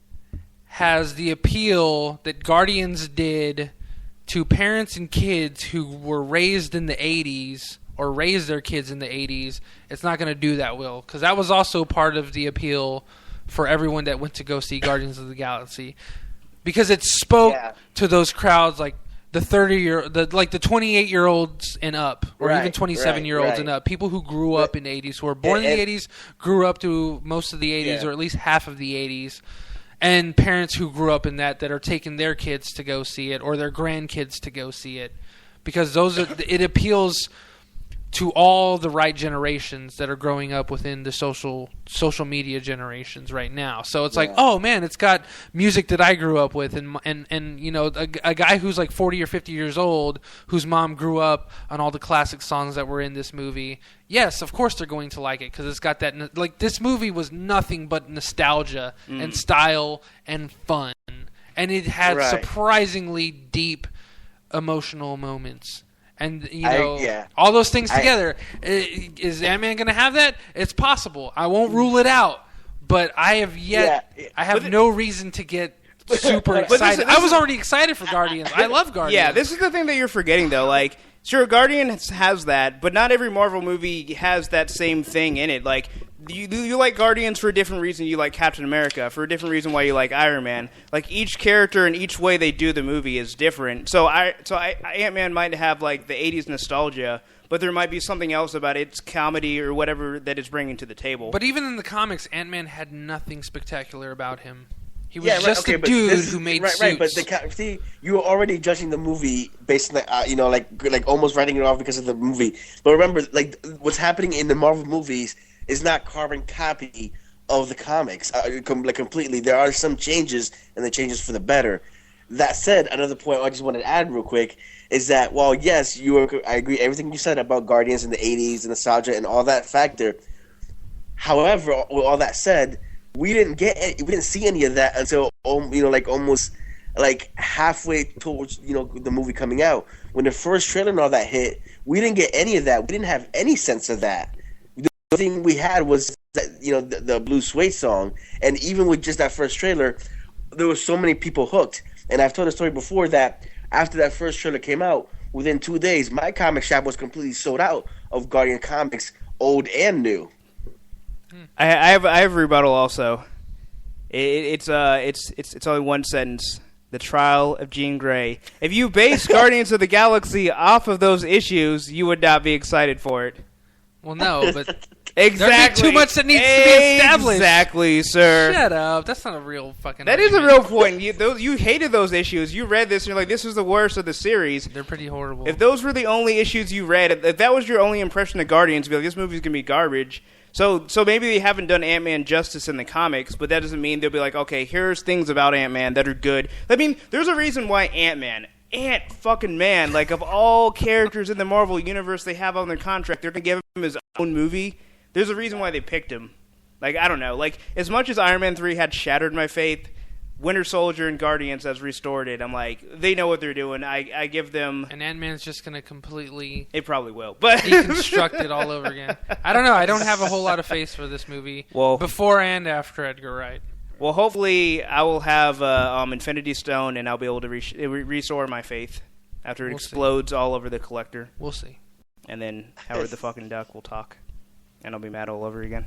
has the appeal that Guardians did to parents and kids who were raised in the 80s or raised their kids in the 80s, it's not going to do that well. Because that was also part of the appeal for everyone that went to go see Guardians of the Galaxy. Because it spoke to those crowds like the 28-year-olds and up, or even 27-year-olds and up. People who grew up in the 80s, who were born in the 80s, grew up to most of the 80s, or at least half of the 80s. And parents who grew up in that are taking their kids to go see it or their grandkids to go see it, because it appeals to all the right generations that are growing up within the social media generations right now. So it's like, oh man, it's got music that I grew up with, and a guy who's like 40 or 50 years old whose mom grew up on all the classic songs that were in this movie. Yes, of course they're going to like it because it's got that. Like, this movie was nothing but nostalgia and style and fun, and it had surprisingly deep emotional moments. And, all those things together. Is Ant-Man going to have that? It's possible. I won't rule it out. But I have no reason to get super excited. I was already excited for Guardians. I love Guardians. Yeah, this is the thing that you're forgetting, though. Like, sure, Guardians has that, but not every Marvel movie has that same thing in it. Like, you like Guardians for a different reason. You like Captain America for a different reason why you like Iron Man. Like, each character and each way they do the movie is different. So Ant-Man might have like the 80s nostalgia, but there might be something else about its comedy or whatever that it's bringing to the table. But even in the comics, Ant-Man had nothing spectacular about him. He was just a dude who made suits. Right, but see, you were already judging the movie based on, like almost writing it off because of the movie. But remember, like, what's happening in the Marvel movies is not carbon copy of the comics, completely. There are some changes, and the changes for the better. That said, another point I just wanted to add real quick is that while yes, I agree everything you said about Guardians in the 80s and nostalgia and all that factor. However, with all that said, we didn't see any of that until almost halfway towards the movie coming out. When the first trailer and all that hit, we didn't get any of that. We didn't have any sense of that. The thing we had was the Blue Suede song, and even with just that first trailer, there were so many people hooked. And I've told a story before that after that first trailer came out, within 2 days, my comic shop was completely sold out of Guardian comics, old and new. I have a rebuttal also. It's only one sentence. The Trial of Jean Grey. If you base Guardians of the Galaxy off of those issues, you would not be excited for it. Well, no, but Exactly. There'd be too much that needs to be established. Exactly, sir. Shut up. That's not a real fucking That argument. is a real point. You hated those issues. You read this and you're like, this is the worst of the series. They're pretty horrible. If those were the only issues you read, if that was your only impression of Guardians, you'd be like, this movie's going to be garbage. So maybe they haven't done Ant-Man justice in the comics, but that doesn't mean they'll be like, okay, here's things about Ant-Man that are good. I mean, there's a reason why Ant-Man, like of all characters in the Marvel Universe they have on their contract, they're going to give him his own movie. There's a reason why they picked him. Like, I don't know. Like, as much as Iron Man 3 had shattered my faith, Winter Soldier and Guardians has restored it. I'm like, they know what they're doing. I give them... And Ant-Man's just going to completely... It probably will. But deconstruct it all over again. I don't know. I don't have a whole lot of faith for this movie. Well, before and after Edgar Wright. Well, hopefully I will have Infinity Stone and I'll be able to restore my faith after it explodes all over the collector. We'll see. And then Howard the fucking Duck will talk. And I'll be mad all over again.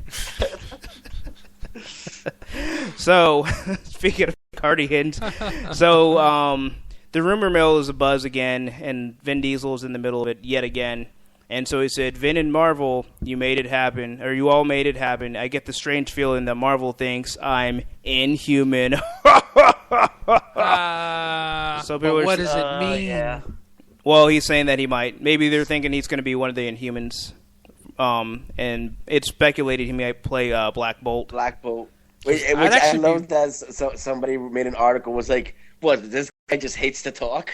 So, speaking of Guardians, so the rumor mill is abuzz again, and Vin Diesel is in the middle of it yet again. And so he said, Vin and Marvel, you made it happen, or you all made it happen. I get the strange feeling that Marvel thinks I'm inhuman. So but what does it mean? Yeah. Well, he's saying that he might. Maybe they're thinking he's going to be one of the Inhumans. And it's speculated he might play Black Bolt. Black Bolt. Which I love that somebody made an article was like, what, this guy just hates to talk?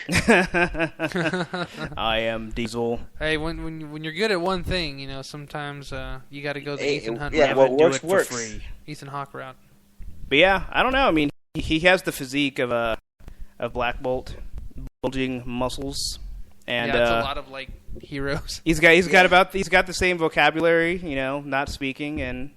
I am Diesel. Hey, when you're good at one thing, sometimes you got to go the Ethan Hunt yeah, route. what works, for works. free. Ethan Hawke route. But yeah, I don't know. I mean, he has the physique of Black Bolt, bulging muscles, and yeah, it's a lot of like heroes. He's got the same vocabulary, not speaking, and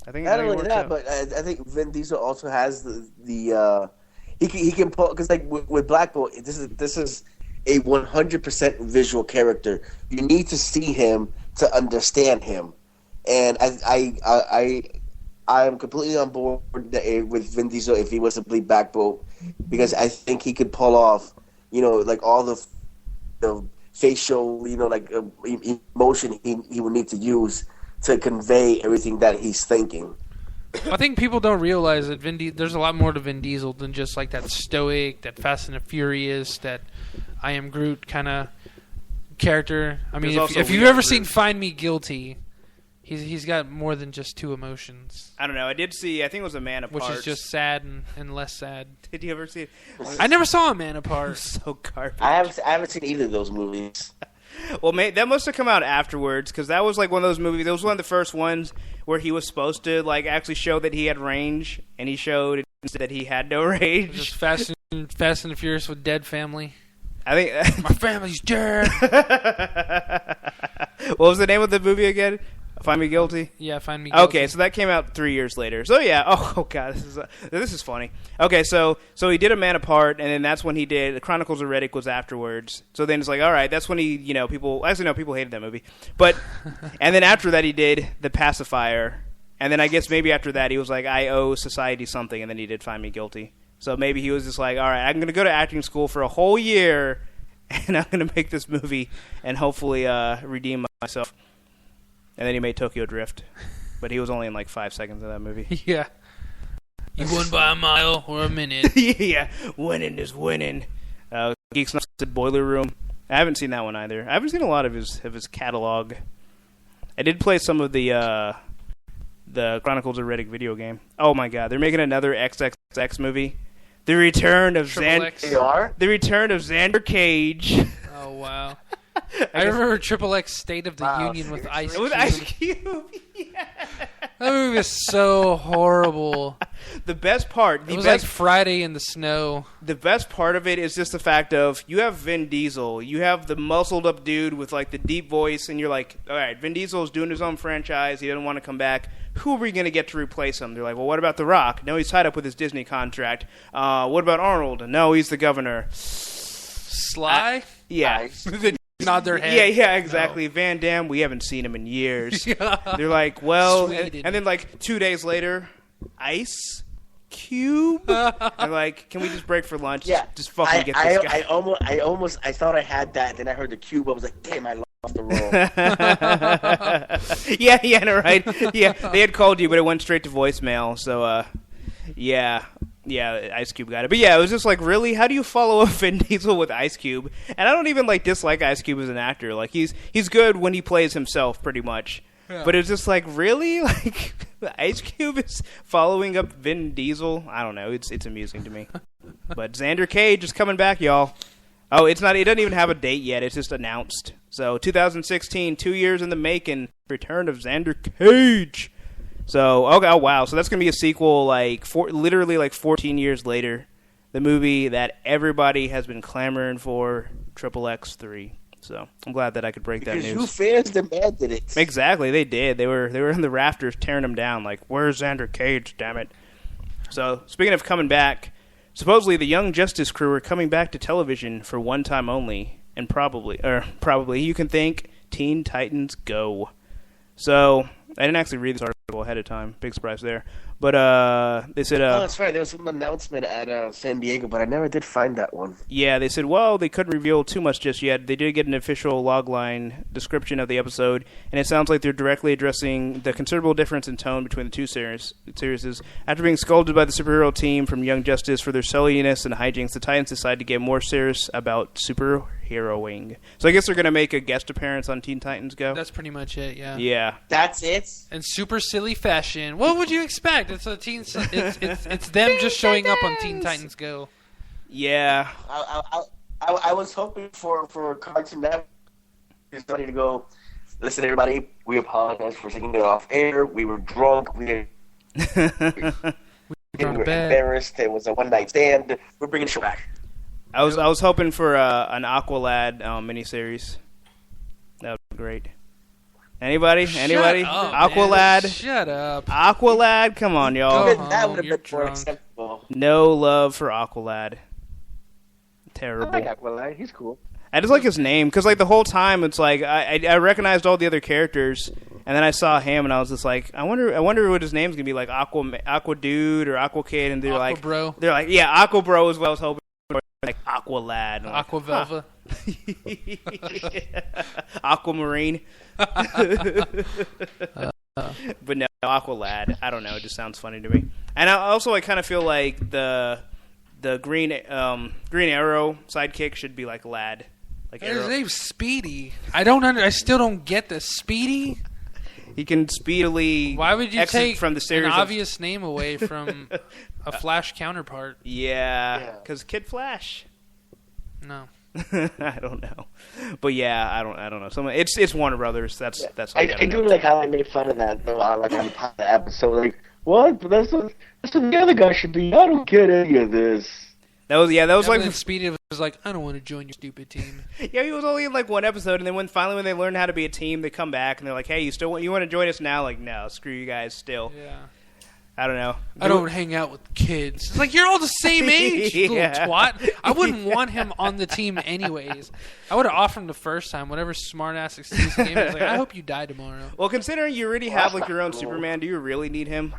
I think not only that, but I think Vin Diesel also has the he can pull, because like with Black Bolt, this is a 100% visual character. You need to see him to understand him, and I am completely on board with Vin Diesel if he was to play Black Bolt, because I think he could pull off like all the facial like emotion he would need to use to convey everything that he's thinking. I think people don't realize that there's a lot more to Vin Diesel than just like that stoic, that Fast and the Furious, that I Am Groot kind of character. I mean, if you've ever seen Find Me Guilty, he's got more than just two emotions. I don't know. I did see. I think it was A Man Apart, which is just sad and less sad. Did you ever see it? I never saw A Man Apart. So garbage. I haven't seen either of those movies. Well, that must have come out afterwards, because that was like one of those movies. That was one of the first ones where he was supposed to like actually show that he had range, and he showed instead that he had no range. Just Fast and the Furious with dead family. I think my family's dead. What was the name of the movie again? Find Me Guilty? Yeah, Find Me Guilty. Okay, so that came out 3 years later. So yeah, oh god, this is funny. Okay, so he did A Man Apart, and then that's when he did The Chronicles of Riddick was afterwards. So then it's like, all right, that's when he, people hated that movie. But and then after that he did The Pacifier, and then I guess maybe after that he was like, I owe society something, and then he did Find Me Guilty. So maybe he was just like, all right, I'm going to go to acting school for a whole year, and I'm going to make this movie and hopefully redeem myself. And then he made Tokyo Drift. But he was only in like 5 seconds of that movie. Yeah. You won by a mile or a minute. Yeah, winning is winning. Geek Snuff said Boiler Room. I haven't seen that one either. I haven't seen a lot of his catalog. I did play some of the Chronicles of Riddick video game. Oh my god, they're making another XXX movie. The return of Xander. They are? The return of Xander Cage. Oh wow. I remember Triple X State of the Wow, Union with seriously? Ice With Cube. Ice Cube. Yeah. That movie was so horrible. The best part, It was like Friday in the snow. the best part of it is just the fact of you have Vin Diesel, you have the muscled up dude with like the deep voice, and you're like, all right, Vin Diesel is doing his own franchise. He doesn't want to come back. Who are we going to get to replace him? They're like, well, what about The Rock? No, he's tied up with his Disney contract. What about Arnold? No, he's the governor. Sly? Yeah. They nod their head. Yeah, exactly. Van Damme, we haven't seen him in years. Yeah. They're like, well, Sweden. and then like 2 days later, Ice Cube. They're like, can we just break for lunch? Yeah, just fucking get this guy. I thought I had that. Then I heard the cube. I was like, damn, I lost the role. yeah, no, right? Yeah, they had called you, but it went straight to voicemail. So, yeah, Ice Cube got it. But yeah, it was just like, really? How do you follow up Vin Diesel with Ice Cube? And I don't even like dislike Ice Cube as an actor. Like he's good when he plays himself, pretty much. Yeah. But it's just like, really? Like Ice Cube is following up Vin Diesel? I don't know. It's amusing to me. But Xander Cage is coming back, y'all. Oh, it's not. It doesn't even have a date yet. It's just announced. So 2016, 2 years in the making. Return of Xander Cage. So okay, oh wow. So that's gonna be a sequel, like literally like 14 years later. The movie that everybody has been clamoring for, Triple X 3. So I'm glad that I could break that Because news. you fans demanded it. Exactly, they did. They were in the rafters tearing them down. Like, where's Xander Cage? Damn it! So speaking of coming back, supposedly the Young Justice crew are coming back to television for one time only, and probably you can thank Teen Titans Go. So I didn't actually read this article ahead of time. Big surprise there. But they said, Oh, that's right. There was some announcement at San Diego, but I never did find that one. yeah, they said, well, they couldn't reveal too much just yet. They did get an official logline description of the episode, and it sounds like they're directly addressing the considerable difference in tone between the two series. After being scolded by the superhero team from Young Justice for their silliness and hijinks, the Titans decide to get more serious about superheroing. So I guess they're going to make a guest appearance on Teen Titans Go? That's pretty much it, yeah. Yeah. That's it? In super silly fashion. What would you expect? It's a teen. It's them just showing up on Teen Titans Go. Yeah. I was hoping for Cartoon Network somebody to go, listen, everybody, we apologize for taking it off air. We were drunk. We were embarrassed. It was a one-night stand. We're bringing the show back. I was hoping for an Aqualad miniseries. That would be great. Anybody? Shut up, Aqualad? man. Shut up. Aqualad? Come on, y'all. Go Even that home, would have you're been more drunk. acceptable. No love for Aqualad. I Terrible. like Aqualad. He's cool. I just like his name because, like, the whole time it's like I recognized all the other characters, and then I saw him, and I was just like, I wonder what his name's gonna be, like Aqua Dude or Aqua Kid, and Aquabro. they're like, yeah, Aqua Bro is what I was hoping for, like Aqualad, and I'm like, Aquavelva. Aquamarine. But no, Aqualad. I don't know. It just sounds funny to me. And I kind of feel like the Green Arrow sidekick should be like Lad, like His Arrow. name's Speedy. I still don't get the Speedy. He can speedily. Why would you exit take from the series an of- obvious name away from a Flash counterpart? Yeah, because Kid Flash. No. I don't know, but yeah, I don't know. It's Warner Brothers. That's all I gotta do know. like how I made fun of that though, like on the episode. Like, what? But that's what the other guy should be. I don't get any of this. That was Like like Speedy was like, I don't want to join your stupid team. yeah, he was only in like one episode, and then when they learn how to be a team, they come back and they're like, hey, you want to join us now? Like, no, screw you guys. Still, Yeah. I don't know. I don't hang out with kids. It's like, you're all the same age, you Yeah. little twat. I wouldn't want him on the team anyways. I would have offered him the first time, whatever smart-ass excuse he gave me. I was like, I hope you die tomorrow. Well, considering you already have like your own Superman, do you really need him?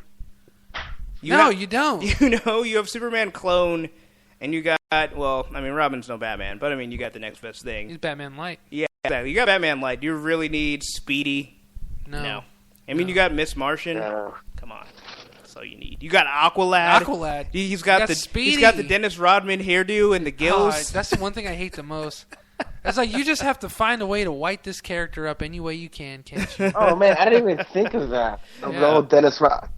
You don't. You have Superman clone, and you got Robin's no Batman, but I mean, you got the next best thing. He's Batman Light. Yeah, exactly. You got Batman Light. Do you really need Speedy? No. I mean, you got Miss Martian. No. Come on. That's all you need. You got Aqualad. Aqualad. He's got You got the Speedy. He's got the Dennis Rodman hairdo and the Oh, gills. that's the one thing I hate the most. It's like, you just have to find a way to white this character up any way you can, can't you? Oh man, I didn't even think of that. Yeah. Oh, Dennis Rodman.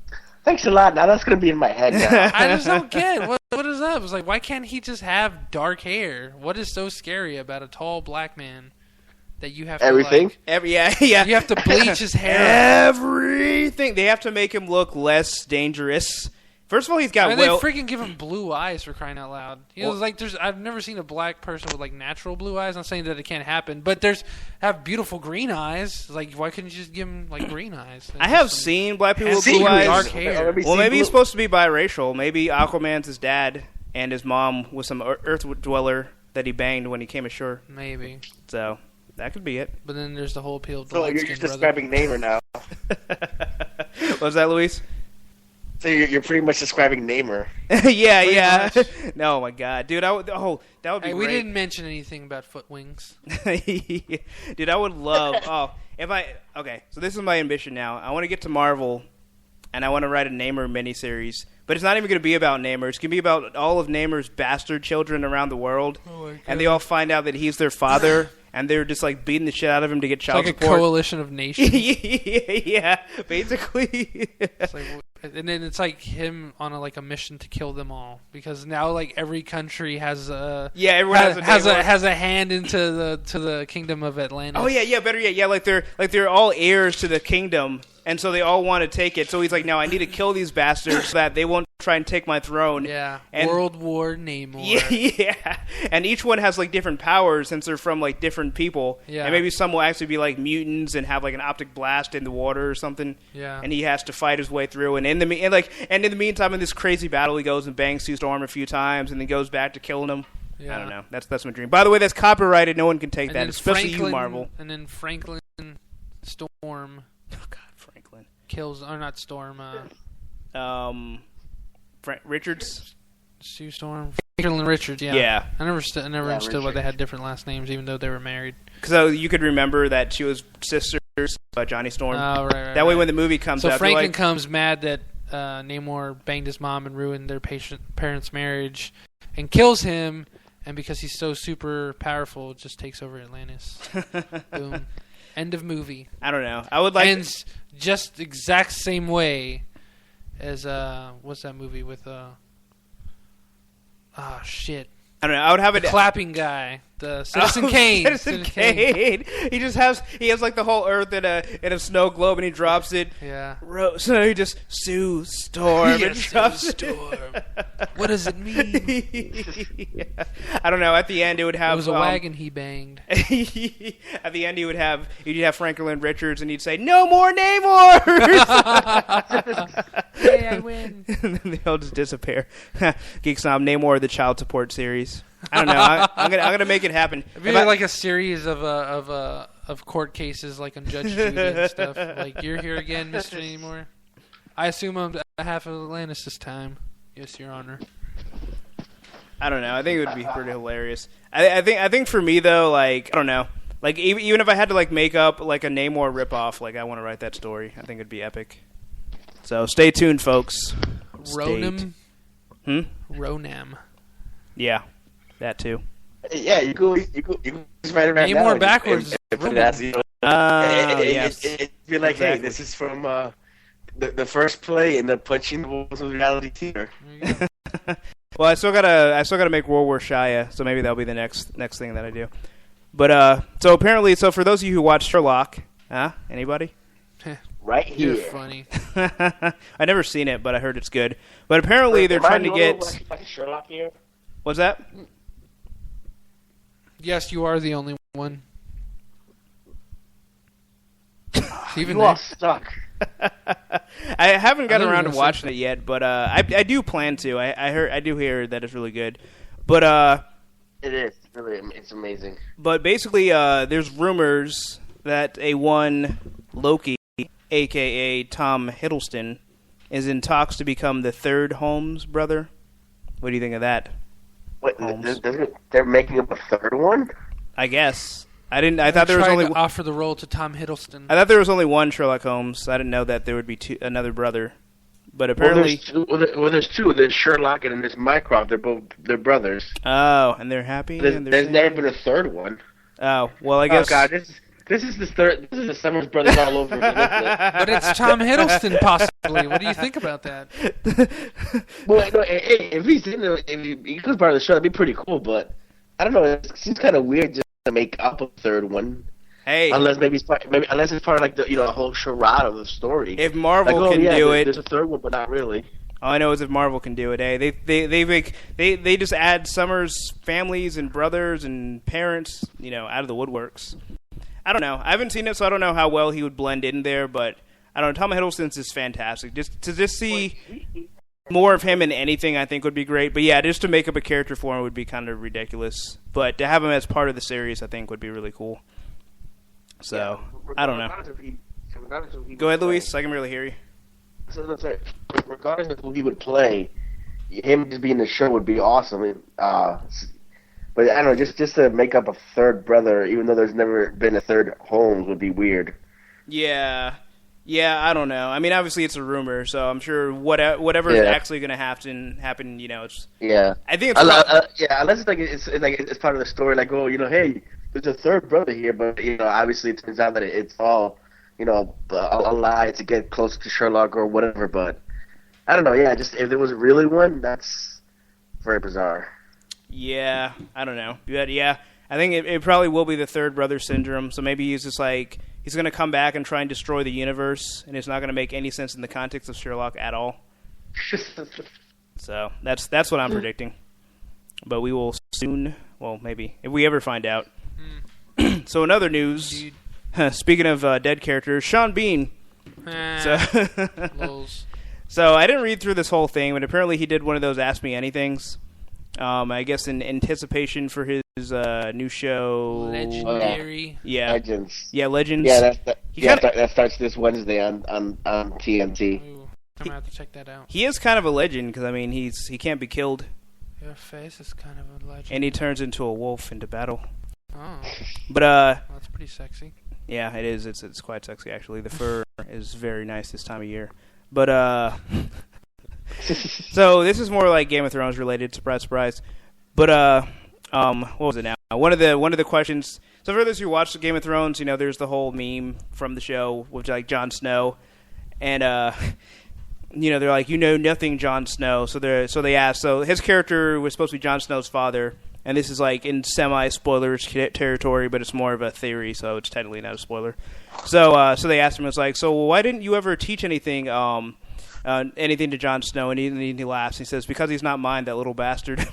Thanks a lot. Now that's gonna be in my head now. I just don't get what is up. It's like, why can't he just have dark hair? What is so scary about a tall black man that you have Everything? to yeah. you have to bleach his hair. Everything. They have to make him look less dangerous. First of all, he's got They freaking give him blue eyes for crying out loud. I've never seen a black person with like natural blue eyes. I'm not saying that it can't happen, but have beautiful green eyes. Like, why couldn't you just give him like green eyes? I have seen black people with blue eyes. Dark hair. Well, maybe he's supposed to be biracial. Maybe Aquaman's his dad, and his mom was some Earth dweller that he banged when he came ashore. Maybe. So that could be it. But then there's the whole appeal of the So you're just describing Namor now. What was that, Luis? So you're pretty much describing Namor. yeah. No, my God, dude. That would be Hey, great. we didn't mention anything about foot wings. Dude, I would love. Okay. So this is my ambition now. I want to get to Marvel, and I want to write a Namor miniseries. But it's not even going to be about Namor. It's going to be about all of Namor's bastard children around the world, and they all find out that he's their father, and they're just like beating the shit out of him to get child It's like support. a coalition of nations. Yeah, basically. And then it's like him on a mission to kill them all, because now like every country has a everyone has a hand into the kingdom of Atlantis. Oh yeah, better yet, yeah, like they're all heirs to the kingdom, and so they all want to take it. So he's like, no, I need to kill these bastards so that they won't try and take my throne. Yeah, and, World War Namor. Yeah, and each one has like different powers since they're from like different people. Yeah, and maybe some will actually be like mutants and have like an optic blast in the water or something. Yeah, and he has to fight his way through. And in the meantime, in this crazy battle, he goes and bangs Sue Storm a few times, and then goes back to killing him. Yeah. I don't know. That's my dream. By the way, that's copyrighted. No one can take that, especially you, Marvel. And then Franklin Storm. Oh God, Franklin kills or not Storm. Richards. Sue Storm. Franklin Richards. Yeah. Yeah. I never understood why they had different last names, even though they were married. Because you could remember that she was sisters by Johnny Storm. Oh, right. That way, when the movie comes out, so Franklin comes mad that Namor banged his mom and ruined their parents' marriage, and kills him. And because he's so super powerful, just takes over Atlantis. Boom. End of movie. I don't know. I would like ends just exact same way as what's that movie with shit. I don't know. I would have the clapping guy, the Citizen Kane. Citizen Kane. He has like the whole Earth in a snow globe, and he drops it. Yeah. So he just Sue Storm and drops Sue Storm. What does it mean? Yeah. I don't know. At the end, it would have. It was a wagon he banged. At the end, you'd have Franklin Richards, and he'd say, "No more Namors." Hey, I win. And then they'll just disappear. Geek Snob, Namor, the child support series. I don't know. I'm gonna make it happen. It'd be like a series of court cases, like on Judge Judy and stuff. Like, you're here again, Mr. Namor. I assume I'm half of Atlantis this time. Yes, Your Honor. I don't know. I think it would be pretty hilarious. I think for me though, like, I don't know. Like, even if I had to like make up like a Namor ripoff, like I want to write that story. I think it'd be epic. So stay tuned, folks. Ronam. Ronam. Yeah, that too. Yeah, you go just write it right now. Namor backwards. Yes. It'd be like, hey, this is from the first play in the Punching the Walls of Reality Theater. Well, I still gotta make World War Shia, so maybe that'll be the next thing that I do. But so for those of you who watched Sherlock, anybody? Right here. You're funny. I never seen it, but I heard it's good. But apparently they're trying to get. Sherlock here. What's that? Yes, you are the only one. You all suck. I haven't gotten around to watching it yet, but I do plan to. I do hear that it's really good, but it is really, it's amazing. But basically, there's rumors that one Loki, aka Tom Hiddleston, is in talks to become the third Holmes brother. What do you think of that? What? They're making up a third one? I guess. I thought there was only offer the role to Tom Hiddleston. I thought there was only one Sherlock Holmes. I didn't know that there would be another brother. But apparently, there's two. There's Sherlock and there's Mycroft. They're brothers. Oh, and they're happy. There's never been a third one. Oh well, I guess. Oh God, this is the third. This is the Summers Brothers all over again. But it's Tom Hiddleston, possibly. What do you think about that? Well, no, if he's in there, if he becomes part of the show, that'd be pretty cool. But I don't know. It seems kind of weird just to make up a third one. Hey, unless maybe unless it's part of like the a whole charade of the story. if Marvel like, can do it, there's a third one, but not really. all I know is if Marvel can do it. Hey, they just add Summer's families and brothers and parents, out of the woodworks. I don't know. I haven't seen it, so I don't know how well he would blend in there. But I don't know. Tom Hiddleston is fantastic. Just see more of him in anything, I think would be great. But yeah, just to make up a character for him would be kind of ridiculous. But to have him as part of the series, I think would be really cool. So I don't know. Go ahead, Luis. I can really hear you. So regardless of who he would play, him just being in the show would be awesome. But I don't know, just to make up a third brother, even though there's never been a third Holmes, would be weird. Yeah, I don't know. I mean, obviously it's a rumor, so I'm sure whatever is actually going to happen. It's I think it's unless it's part of the story. Like, hey, there's a third brother here, but obviously it turns out that it's all a lie to get closer to Sherlock or whatever. But I don't know. Yeah, just if there was really one, that's very bizarre. Yeah, I don't know. But yeah, I think it probably will be the third brother syndrome. So maybe he's just like he's going to come back and try and destroy the universe, and it's not going to make any sense in the context of Sherlock at all. So that's what I'm predicting. But we will soon. Well, maybe if we ever find out. So in other news, speaking of dead characters, Sean Bean. So I didn't read through this whole thing, but apparently he did one of those Ask Me Anythings. I guess in anticipation for his new show, Legendary. Yeah, Legends. Yeah, Legends. Yeah, that starts this Wednesday on TNT. Ooh, I'm gonna have to check that out. He is kind of a legend because I mean he can't be killed. Your face is kind of a legend. And he turns into a wolf into battle. Oh, but that's pretty sexy. Yeah, it is. It's quite sexy actually. The fur is very nice this time of year. But so this is more like Game of Thrones related. Surprise, surprise. But what was it now? One of the questions. So for those who watch Game of Thrones, there's the whole meme from the show with like Jon Snow, and they're like, nothing, Jon Snow. So they asked. So his character was supposed to be Jon Snow's father, and this is like in semi-spoilers territory, but it's more of a theory, so it's technically not a spoiler. So they asked him, it's like, so why didn't you ever teach anything? Anything to Jon Snow, and he laughs. He says, because he's not mine, that little bastard.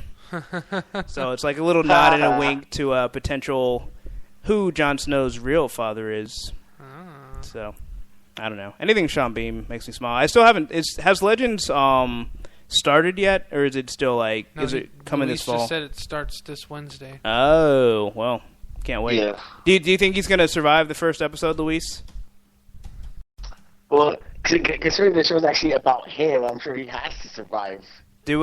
So it's like a little nod and a wink to potential who Jon Snow's real father is. So, I don't know. Anything Sean Bean makes me smile. I still haven't... Has Legends started yet, or is it still like... is it coming this fall? Just said it starts this Wednesday. Oh, well, can't wait. Yeah. Do you think he's going to survive the first episode, Luis? Well... Considering the show's actually about him, I'm sure he has to survive. Dude,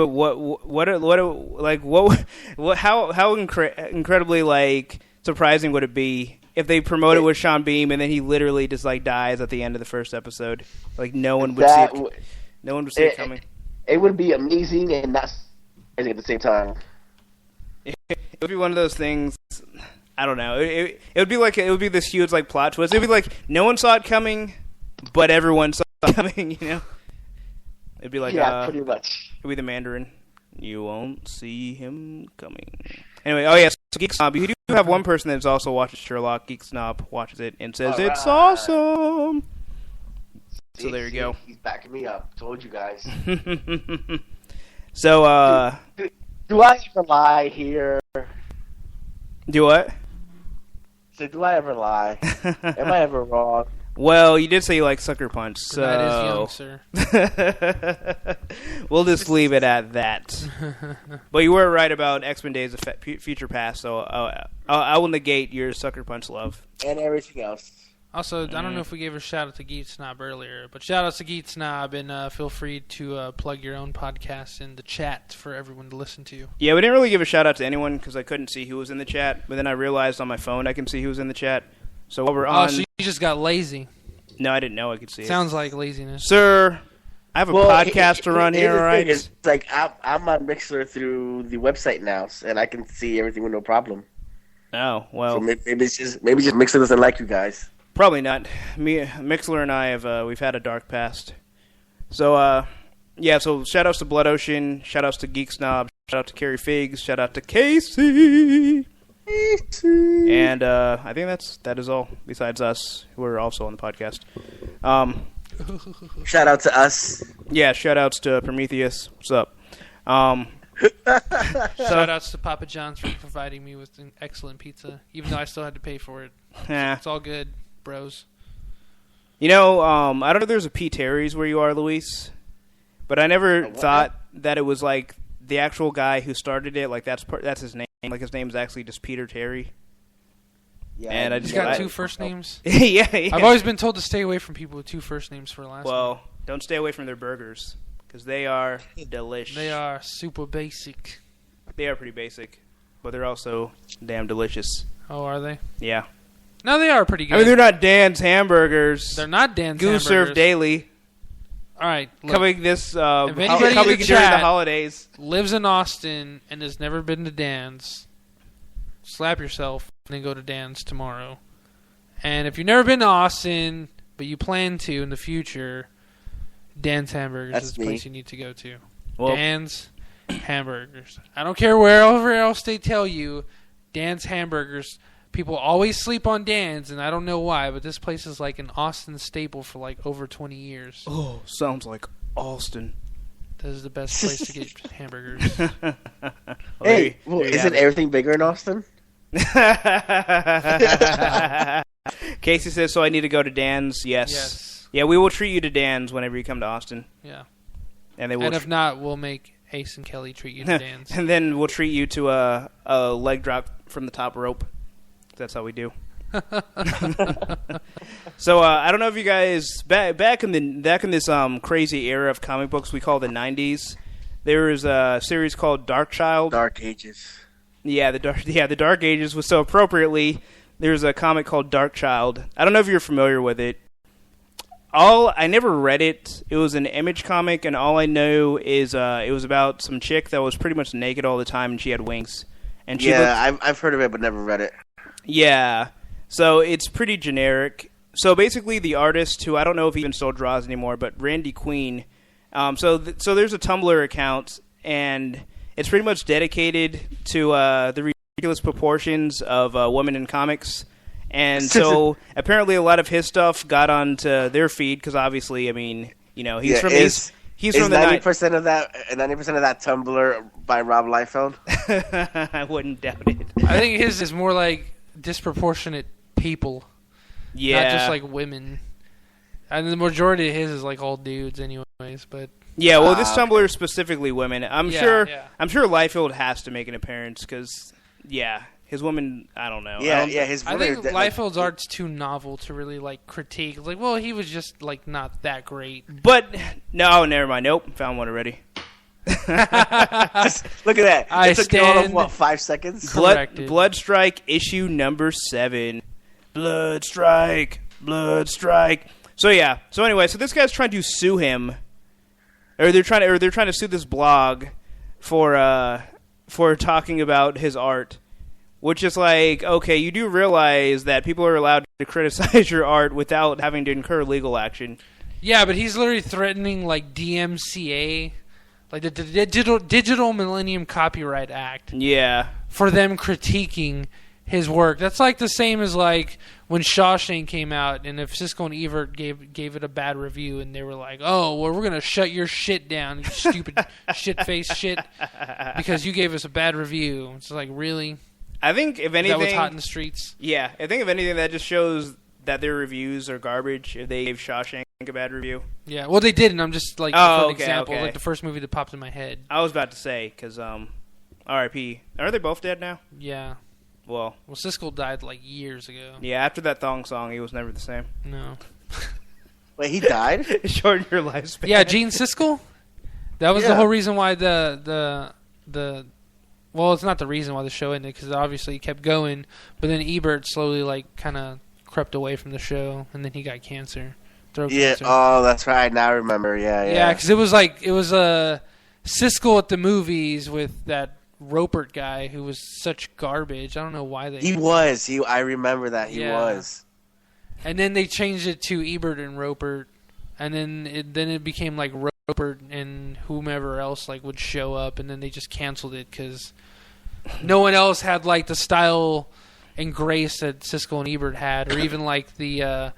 how incredibly like surprising would it be if they promote it with Sean Bean and then he literally just like dies at the end of the first episode? Like no one would see it. No one would see it coming. It would be amazing and not surprising at the same time. It would be one of those things. I don't know. It would be this huge like plot twist. It would be like no one saw it coming, but everyone saw it coming. It'd be like pretty much. It'd be the Mandarin. You won't see him coming. Anyway, oh yes, so Geek Snob. You do have one person that's also watches Sherlock. Geek Snob watches it and says it's awesome. So there you go. He's backing me up. Told you guys. So do I ever lie here? Do what? So do I ever lie? Am I ever wrong? Well, you did say you like Sucker Punch, so... That is young, sir. We'll just leave it at that. But you were right about X-Men Days of Future Past, so I will negate your Sucker Punch love. And everything else. Also, I don't know if we gave a shout-out to Geek Snob earlier, but shout-out to Geek Snob, and feel free to plug your own podcast in the chat for everyone to listen to. Yeah, we didn't really give a shout-out to anyone because I couldn't see who was in the chat, but then I realized on my phone I can see who was in the chat. So while we're on... so you just got lazy. No, I didn't know I could see it. Sounds like laziness. Sir, I have a podcast to run here, all right? It's like I'm on Mixler through the website now, and I can see everything with no problem. Oh, well. So maybe just Mixler doesn't like you guys. Probably not. Mixler and I have we've had a dark past. So yeah, so shout outs to Blood Ocean, shout outs to Geek Snob, shout out to Carrie Figs, shout out to Casey. And And I think that is all. Besides us, who are also on the podcast. Shout out to us. Yeah, shout outs to Prometheus. What's up? Shout outs to Papa John's for providing me with an excellent pizza, even though I still had to pay for it. Yeah. It's all good, bros. You know, I don't know if there's a P. Terry's where you are, Luis, but I never thought that it was like the actual guy who started it. Like that's his name. Like his name's actually just Peter Terry. Yeah, And He's got two first names. yeah. I've always been told to stay away from people with two first names for a last name. Well, don't stay away from their burgers because they are delicious. They are super basic. They are pretty basic, but they're also damn delicious. Oh, are they? Yeah. No, they are pretty good. I mean, they're not Dan's hamburgers. They're not Dan's Goose hamburgers. served daily. All right. Look, Coming this anybody in coming the during the chat holidays. lives in Austin and has never been to Dan's, slap yourself and then go to Dan's tomorrow. And if you've never been to Austin, but you plan to in the future, Dan's Hamburgers That's is the me. place you need to go to. Well, Dan's Hamburgers. I don't care wherever else they tell you, Dan's Hamburgers. People always sleep on Dan's, and I don't know why, but this place is like an Austin staple for like over 20 years. oh, sounds like Austin. This is the best place to get hamburgers. Hey, isn't everything bigger in Austin? Casey says, so I need to go to Dan's. Yes. Yes. Yeah, we will treat you to Dan's whenever you come to Austin. Yeah. And they will And if not, we'll make Ace and Kelly treat you to Dan's. and then we'll treat you to a leg drop from the top rope. That's how we do. So I don't know if you guys back in this crazy era of comic books we call the 90s. There was a series called Dark Child. Dark Ages. Yeah, the Dark Ages was so appropriately. There's a comic called Dark Child. I don't know if you're familiar with it. I never read it. It was an Image comic, and all I know is it was about some chick that was pretty much naked all the time, and she had wings. And she I've heard of it, but never read it. Yeah, so it's pretty generic. So basically, the artist, who I don't know if he even still draws anymore, but Randy Queen. So there's a Tumblr account, and it's pretty much dedicated to the ridiculous proportions of women in comics. And so apparently, a lot of his stuff got onto their feed because obviously, I mean, you know, he's from the 90% of that 90% of that Tumblr by Rob Liefeld. I wouldn't doubt it. I think his is more like disproportionate people, Yeah, not just like women. And the majority of his is like all dudes, anyways. But yeah. Well, this Tumblr is specifically women. I'm Yeah, sure. yeah. I'm sure Liefeld has to make an appearance because, yeah, his woman. I don't know. His I brother. think Liefeld's art's too novel to really like critique. It's like, well, he was just like not that great. But no, never mind. Nope, found one already. Look at that. I It took you all of, stand- what, 5 seconds? Corrected. Blood Strike issue number 7. Blood Strike. So yeah. So anyway, so this guy's trying to sue him, or they're trying to sue this blog for talking about his art, which is like, okay, you do realize that people are allowed to criticize your art without having to incur legal action. Yeah, but he's literally threatening like DMCA, like the Digital Millennium Copyright Act, Yeah. for them critiquing his work. That's like the same as like when Shawshank came out, and if Siskel and Ebert gave it a bad review, and they were like, "Oh, well, we're gonna shut your shit down, you stupid shit-faced shit, because you gave us a bad review." It's like, really? I think if Is that anything, what's hot in the streets? yeah, I think if anything, that just shows that their reviews are garbage. If they gave Shawshank a bad review, Yeah. Well, they did, and I'm just like, Oh, for an okay, example, okay. like the first movie that popped in my head. I was about to say because R.I.P. Are they both dead now? Yeah. Well, Well, Siskel died like years ago. yeah. After that thong song, he was never the same. No. Wait, he died? It shortened your lifespan. Yeah, Gene Siskel. That was the Yeah. whole reason why the well, it's not the reason why the show ended, because obviously it kept going, but then Ebert slowly like kind of crept away from the show, and then he got cancer, throat Yeah. cancer. Oh, that's right. Now I remember. Yeah, because it was Siskel at the movies with that Ropert guy who was such garbage. I don't know why they. He was. I remember that. He Yeah. was. And then they changed it to Ebert and Ropert, and then it became like Ropert and whomever else like would show up, and then they just canceled it because no one else had like the style and grace that Siskel and Ebert had, or even like the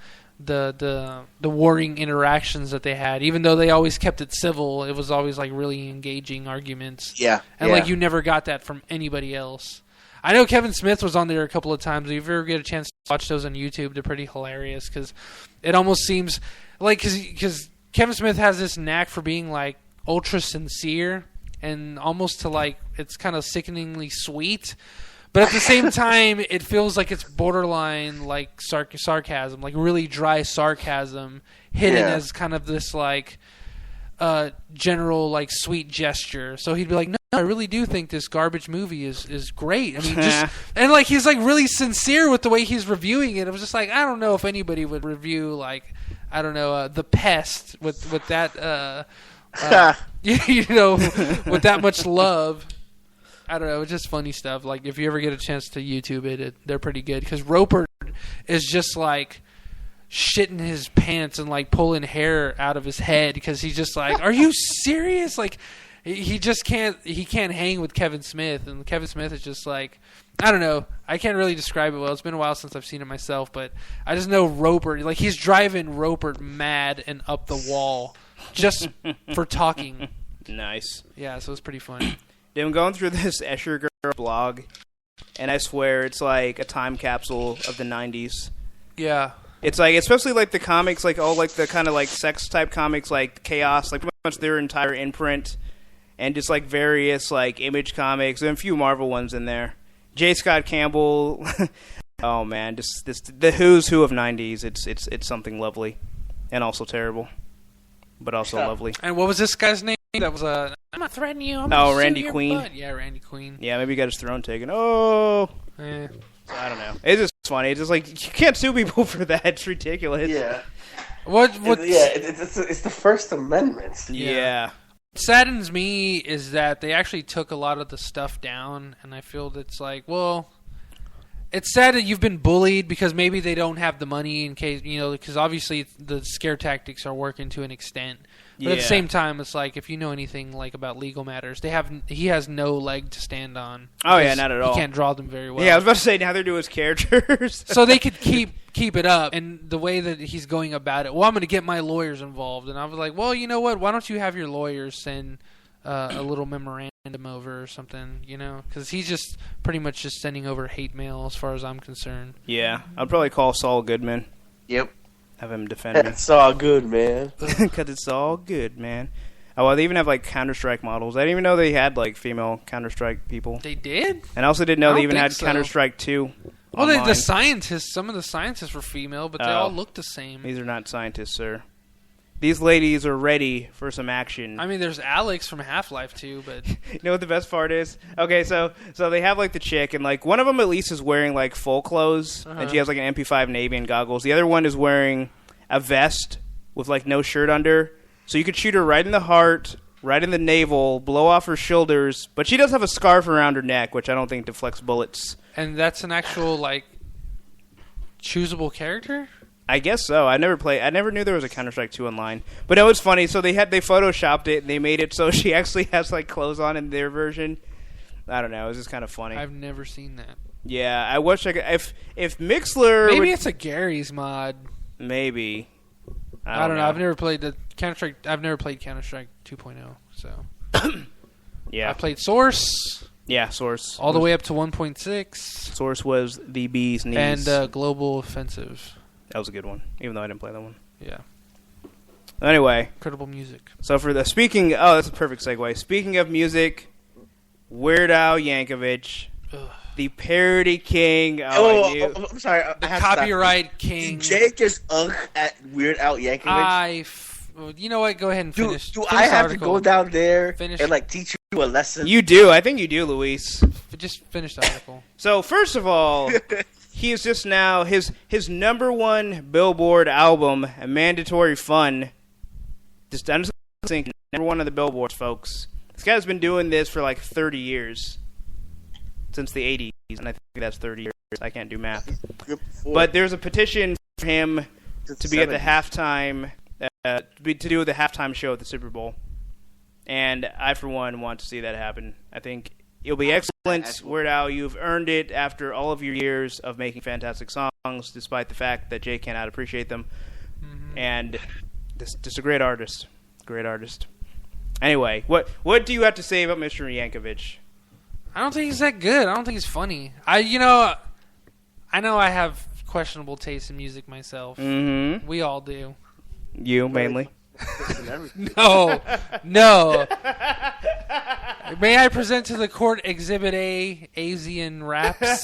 warring interactions that they had. Even though they always kept it civil, it was always like really engaging arguments. Yeah. And like you never got that from anybody else. I know Kevin Smith was on there a couple of times. If you ever get a chance to watch those on YouTube, they're pretty hilarious because it almost seems like because Kevin Smith has this knack for being like ultra sincere and almost to like it's kind of sickeningly sweet, but at the same time it feels like it's borderline like sarcasm, like really dry sarcasm hidden as kind of this like general like sweet gesture. So he'd be like, no, I really do think this garbage movie is great. I mean, just and like he's like really sincere with the way he's reviewing it. It was just like, I don't know if anybody would review like, I don't know, The Pest with that you know, with that much love. I don't know, it's just funny stuff. Like if you ever get a chance to YouTube it they're pretty good because Roper is just like shitting his pants and like pulling hair out of his head because he's just like, are you serious? Like he just can't hang with Kevin Smith, and Kevin Smith is just like, I don't know, I can't really describe it well. It's been a while since I've seen it myself, but I just know Roper, like he's driving Roper mad and up the wall just for talking. Nice. Yeah, so it's pretty funny. Dude, I'm going through this Escher Girl blog, and I swear it's like a time capsule of the 90s. Yeah. It's like, especially like the comics, like all like the kind of like sex type comics, like Chaos, like pretty much their entire imprint, and just like various like Image comics, and a few Marvel ones in there. J. Scott Campbell, oh man, just the who's who of 90s. It's something lovely, and also terrible, but also lovely. And what was this guy's name? That was I'm not threatening you. I'm Randy Queen. Butt. Yeah, Randy Queen. Yeah, maybe he got his throne taken. Oh. I don't know. It's just funny. It's just like you can't sue people for that. It's ridiculous. Yeah. What? It's the First Amendment. Yeah. What saddens me is that they actually took a lot of the stuff down, and I feel that it's like, well, it's sad that you've been bullied because maybe they don't have the money in case, you know, because obviously the scare tactics are working to an extent. But at the same time, it's like if you know anything like about legal matters, he has no leg to stand on. Oh yeah, not at all. He can't draw them very well. Yeah, I was about to say now they're doing his characters. So they could keep it up, and the way that he's going about it. Well, I'm going to get my lawyers involved, and I was like, well, you know what? Why don't you have your lawyers send a little memorandum over or something? You know, because he's just pretty much just sending over hate mail, as far as I'm concerned. Yeah, I'd probably call Saul Goodman. Yep. Have him defend me. It's all good, man. Because it's all good, man. Oh, well, they even have, like, Counter-Strike models. I didn't even know they had, like, female Counter-Strike people. They did? And I also didn't know they even had so. Counter-Strike 2. Well, the scientists, some of the scientists were female, but they all looked the same. These are not scientists, sir. These ladies are ready for some action. I mean, there's Alex from Half-Life 2, but... You know what the best part is? Okay, so they have, like, the chick, and, like, one of them at least is wearing, like, full clothes, and she has, like, an MP5 Navy and goggles. The other one is wearing a vest with, like, no shirt under. So you could shoot her right in the heart, right in the navel, blow off her shoulders, but she does have a scarf around her neck, which I don't think deflects bullets. And that's an actual, like, choosable character? I guess so. I never knew there was a Counter-Strike 2 online. But no, it's funny. So they photoshopped it and they made it so she actually has like clothes on in their version. I don't know. It was just kind of funny. I've never seen that. Yeah, I wish I could. If Mixler, maybe it's a Gary's mod. Maybe. I don't know. I've never played the Counter-Strike. I've never played Counter-Strike 2.0. So yeah, I played Source. Yeah, Source all the way up to 1.6. Source was the bee's knees. And Global Offensive. That was a good one, even though I didn't play that one. Yeah. Anyway. Incredible music. So for the that's a perfect segue. Speaking of music, Weird Al Yankovic, the parody king. I'm sorry. The copyright king. Did Jake just at Weird Al Yankovic? You know what? Go ahead and finish. Do I have to go down there and like teach you a lesson? You do. I think you do, Luis. Just finish the article. So first of all, he is just now his number one Billboard album, Mandatory Fun. Just think number one on the Billboards, folks. This guy's been doing this for like 30 years. Since the 80s, and I think that's 30 years. I can't do math. But there's a petition for him to be at the halftime, to do the halftime show at the Super Bowl. And I, for one, want to see that happen. I think You'll be excellent, Weird Al. You've earned it after all of your years of making fantastic songs, despite the fact that Jay cannot appreciate them. Mm-hmm. And just a great artist. Great artist. Anyway, what do you have to say about Mr. Yankovic? I don't think he's that good. I don't think he's funny. I know I have questionable taste in music myself. Mm-hmm. We all do. You, mainly. No. May I present to the court Exhibit A, Asian raps?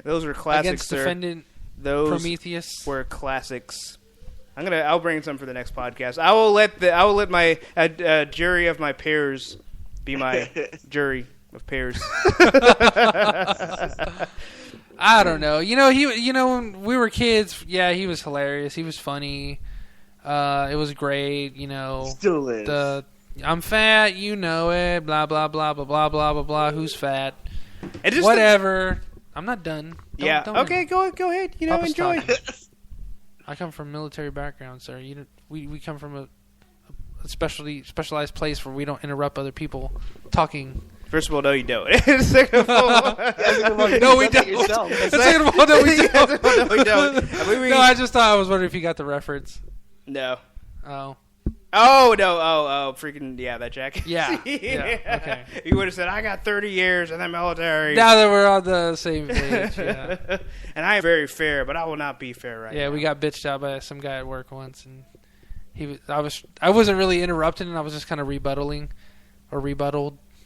Those were classics, against sir. defendant Those Prometheus were classics. I'll bring some for the next podcast. I will let my jury of my peers be my jury of peers. I don't know. When we were kids, yeah, he was hilarious. He was funny. It was great. Still is. I'm fat, you know it. Blah blah blah blah blah blah blah blah. Who's fat? Whatever. I'm not done. Okay, go ahead. Papa's Enjoy. I come from a military background, sir. We come from a specialized place where we don't interrupt other people talking. First of all, no, you don't. Second of all, no, we don't. Second of all, no, we don't. No, we don't. No, I just thought I was wondering if you got the reference. No. Oh. Oh, no. Oh, freaking, yeah, that jacket. Yeah. Okay. You would have said, I got 30 years in the military. Now that we're on the same page, yeah. And I am very fair, but I will not be fair right now. Yeah, we got bitched out by some guy at work once, and I wasn't really interrupting, and I was just kind of rebutted,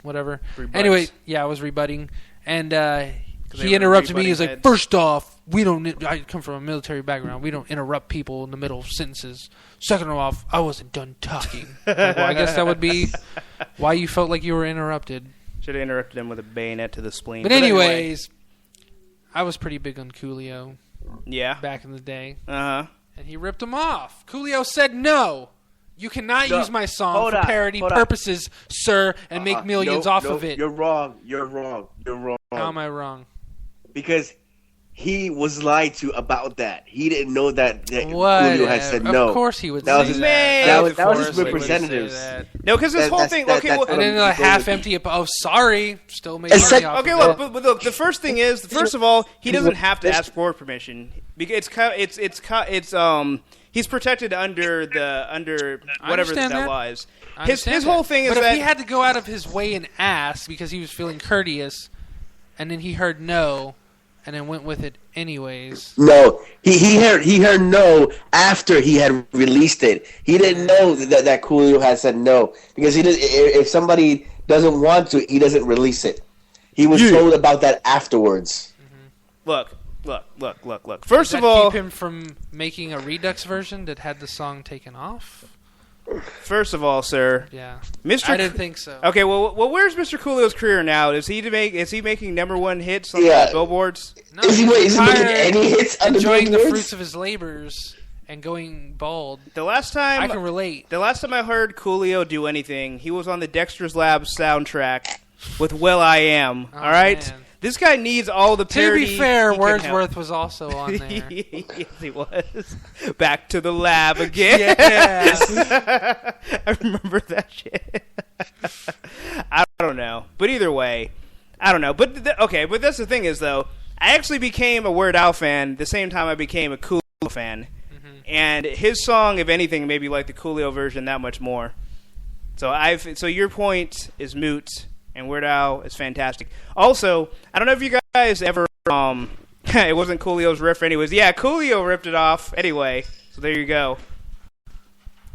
whatever. Rebuts. Anyway, yeah, I was rebutting, and he interrupted me. He was like, "First off, I come from a military background. We don't interrupt people in the middle of sentences. Second off, I wasn't done talking." Well, I guess that would be why you felt like you were interrupted. Should have interrupted him with a bayonet to the spleen. But anyways, I was pretty big on Coolio. Yeah. Back in the day. Uh-huh. And he ripped him off. Coolio said, "No, you cannot use my song for parody purposes, sir, and make millions off of it." You're wrong. How am I wrong? Because he was lied to about that. He didn't know that Coolio had said no. Of course he would that say was that. That was his representatives. No, because this whole thing... Okay, well, and then the half-empty... Oh, sorry. Still making money off okay, of look, but look, the first thing is, first of all, he doesn't have to ask for permission. Because he's protected under whatever that law is. His whole thing is that... But if he had to go out of his way and ask because he was feeling courteous, and then he heard no... and then went with it anyways. No, he heard no after he had released it. He didn't know that Coolio had said no because if somebody doesn't want to, he doesn't release it. He was told about that afterwards. Mm-hmm. Look. First of all, keep him from making a Redux version that had the song taken off. First of all, sir. Yeah. I didn't think so. Okay, well, where's Mr. Coolio's career now? Is he making number 1 hits on the billboards? No, is he making any hits on enjoying the fruits of his labors and going bald. I can relate. The last time I heard Coolio do anything, he was on the Dexter's Lab soundtrack with Will I Am. All right? Man. This guy needs all the parody. To be fair, Wordsworth was also on there. Yes, he was. Back to the lab again. Yes. I remember that shit. I don't know. But either way, I don't know. But but that's the thing is, though, I actually became a Weird Al fan the same time I became a Coolio fan. Mm-hmm. And his song, if anything, maybe like the Coolio version that much more. So your point is moot. And Weird Al is fantastic. Also, I don't know if you guys ever... it wasn't Coolio's riff anyways. Yeah, Coolio ripped it off anyway. So there you go.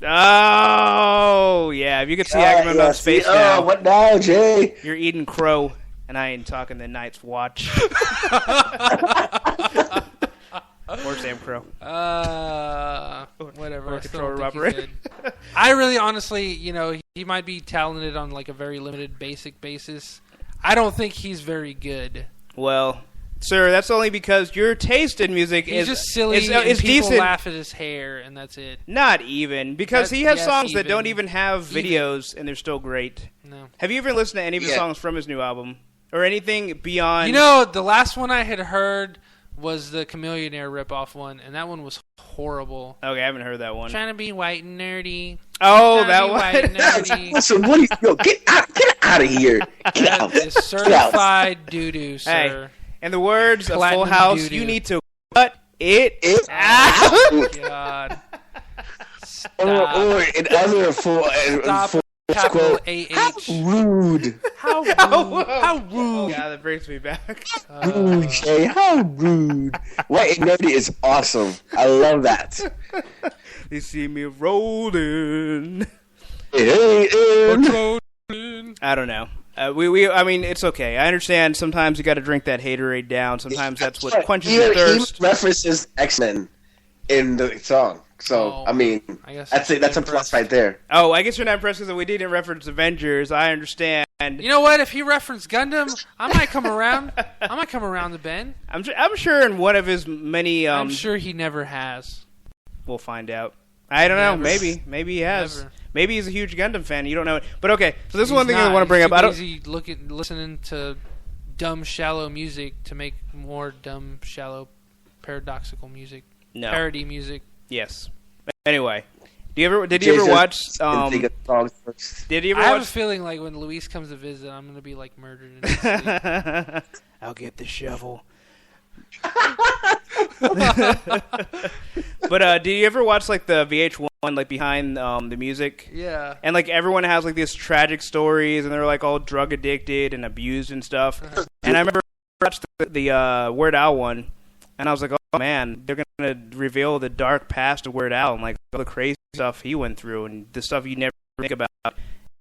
Oh, yeah. If you could see Agamemnon's face now. Oh, what now, Jay? You're eating crow, and I ain't talking the Night's Watch. Or Sam Crow. Whatever. Or Controller Operator. I really, honestly, he might be talented on like a very limited basic basis. I don't think he's very good. Well, sir, that's only because your taste in music is just silly. It's people decent. Laugh at his hair, and that's it. Not even because he has songs that don't even have videos, and they're still great. No. Have you ever listened to any of his songs from his new album or anything beyond? The last one I had heard was the Chameleonaire ripoff one, and that one was horrible. Okay, I haven't heard that one. Trying to be white and nerdy. Oh, that White, one. nerdy. Listen, what are you, yo, get out of here. Get out. That is certified doo-doo, sir. Hey, in the words of Full Platinum House, doo-doo. you need to cut it It out. Oh, God. or in other full Stop. Capital quote, AH. rude. How rude. How rude. Oh, yeah, that brings me back. Rude, Jay. How rude. White and nerdy is awesome. I love that. They see me rolling. Hey, I don't know. I mean, it's okay. I understand. Sometimes you got to drink that haterade down. Sometimes that's what quenches your He thirst. references X-Men in the song. So, Oh, I mean, I guess that's it. That's a plus right there. Oh, I guess you're not impressed because we didn't reference Avengers. I understand. You know what? If he referenced Gundam, I might come around. I might come around to Ben. I'm sure in one of his many. I'm sure he never has. We'll find out. I don't know. Never. Maybe he has. Never. Maybe he's a huge Gundam fan. You don't know it. But okay. So this is He's one thing I not. want to bring He's up. I too don't. busy listening to dumb, shallow music to make more dumb, shallow, paradoxical music, No. parody music. Yes. Anyway, did you ever watch? Think of songs first. Did you ever I have a watch? feling like when Luis comes to visit, I'm gonna be like murdered in his sleep. I'll get the shovel. But did you ever watch like the VH1 like behind the music? Yeah. And like everyone has like these tragic stories, and they're like all drug addicted and abused and stuff. And I remember I watched the Weird Al one, and I was like, oh man, they're gonna reveal the dark past of Weird Al and like all the crazy stuff he went through and the stuff you never think about.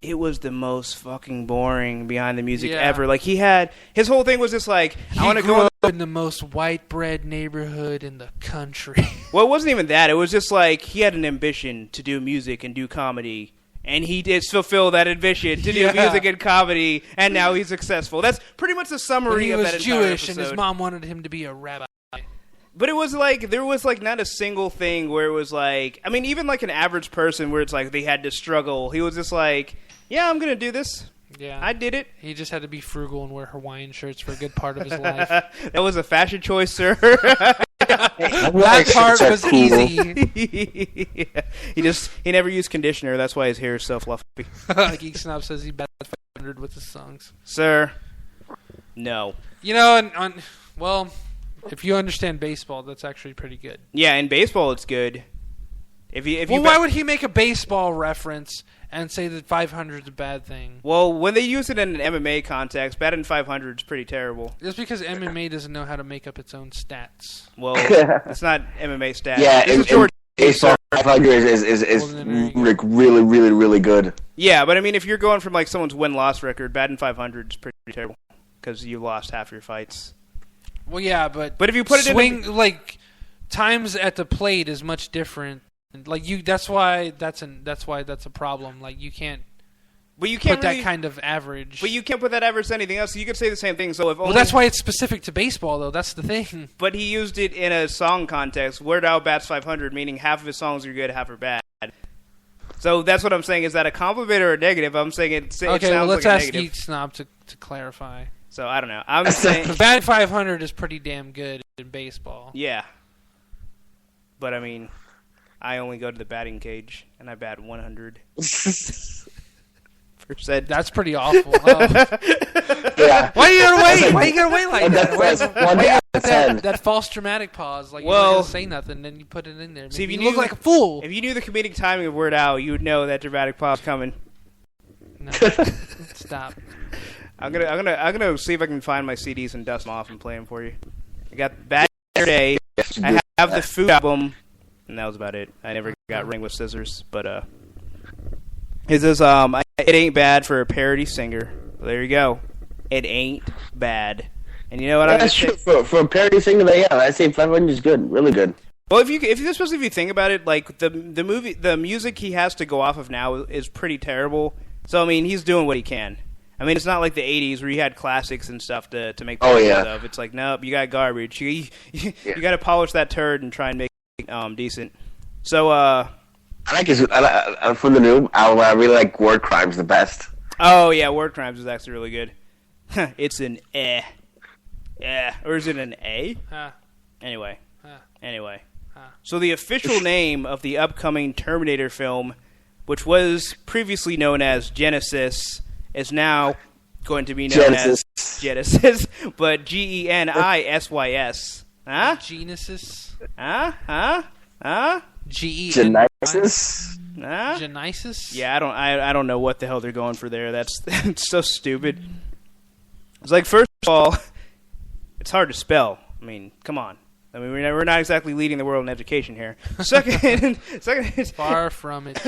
It was the most fucking boring behind the music Yeah. ever. Like his whole thing was just like, I want to grew go. up in the most white bread neighborhood in the country. Well, it wasn't even that. It was just like he had an ambition to do music and do comedy. And he did fulfill that ambition to do Yeah. music and comedy, and now he's successful. That's pretty much the summary he of was that entire Jewish, and his episode. mom wanted him to be a rabbi. But it was like there was like not a single thing where it was like, I mean, even like an average person where it's like they had to struggle. He was just like, yeah, I'm gonna do this. Yeah, I did it. He just had to be frugal and wear Hawaiian shirts for a good part of his life. That was a fashion choice, sir. That part was easy. Yeah. He never used conditioner. That's why his hair is so fluffy. Geek Snob says he bats 500 with his songs. Sir, no. You know, well, if you understand baseball, that's actually pretty good. Yeah, in baseball it's good. Well, why would he make a baseball reference and say that 500 is a bad thing? Well, when they use it in an MMA context, batting 500 is pretty terrible. Just because MMA doesn't know how to make up its own stats. Well, it's not MMA stats. Yeah, This is George. baseball 500 is Well, then there you go. like really, really, really good. Yeah, but I mean, if you're going from like someone's win-loss record, batting 500 is pretty terrible because you lost half your fights. Well, yeah, but But if you put it swing like times at the plate is much different. Like that's why that's a problem. Like you can't but you can't put really, that kind of average. But you can't put that average to anything else. So you could say the same thing. So if well, only, that's why it's specific to baseball, though. That's the thing. But he used it in a song context. Weird Al bats 500, meaning half of his songs are good, half are bad. So that's what I'm saying. Is that a compliment or a negative? I'm saying it sounds Okay, well, let's like a ask negative. Geek Snob to clarify. So I don't know. I'm saying, Bat 500 is pretty damn good in baseball. yeah. But I mean, I only go to the batting cage and I bat 100%. That's pretty awful. Huh? Yeah. Why you gotta wait? Why you gotta wait like that? That's one out of 10. That false dramatic pause, like you Well- don't gonna say nothing, then you put it in there. See, if Maybe you look knew- like a fool. If you knew the comedic timing of Weird Al, you would know that dramatic pause coming. No, stop. I'm gonna see if I can find my CDs and dust them off and play them for you. I got Bad Hair Day. I have the Food album, and that was about it. I never got Ring with Scissors, but it says it ain't bad for a parody singer. Well, there you go. It ain't bad. And you know what I'm gonna That's say? true. For a parody singer, yeah, I say 500 is good, really good. Well, especially if you think about it, like the music he has to go off of now is pretty terrible. So I mean, he's doing what he can. I mean, it's not like the '80s where you had classics and stuff to make Oh, fun yeah. of. It's like, nope, you got garbage. You got to polish that turd and try and make it decent. So, I like his from the new album. I really like Word Crimes the best. oh yeah, Word Crimes is actually really good. It's an or is it an A? Huh. Anyway. Huh. Anyway. Huh. So the official name of the upcoming Terminator film which was previously known as Genesis, is now going to be known as Genesis, but Genisys. Huh? Genesis. Huh? Genesis? Huh? Genesis? Yeah, I don't know what the hell they're going for there. That's so stupid. It's like, first of all, it's hard to spell. I mean, come on. I mean, we're not exactly leading the world in education here. Second, it's far from it.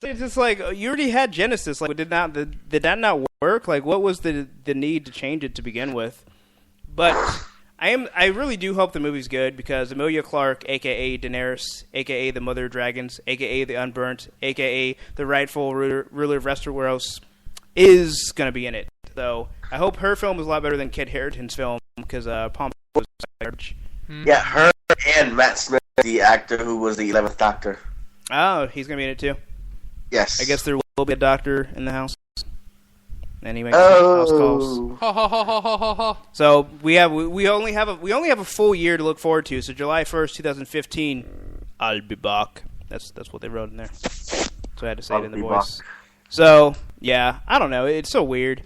It's just like, you already had Genesis. Like, did that not work? Like, what was the need to change it to begin with? But I really do hope the movie's good, because Emilia Clarke, a.k.a. Daenerys, a.k.a. the Mother of Dragons, a.k.a. the Unburnt, a.k.a. the rightful ruler of Westeros, is going to be in it. So I hope her film is a lot better than Kit Harington's film, because Pompey was garbage. Yeah, her and Matt Smith, the actor who was the 11th Doctor. Oh, he's going to be in it too? Yes. I guess there will be a doctor in the house. And he makes house calls. Ho, ho, ho, ho, ho, ho, ho. So we only have a full year to look forward to. So July 1st, 2015, I'll be back. That's what they wrote in there. So I had to say it in the voice. Back. So yeah, I don't know. It's so weird.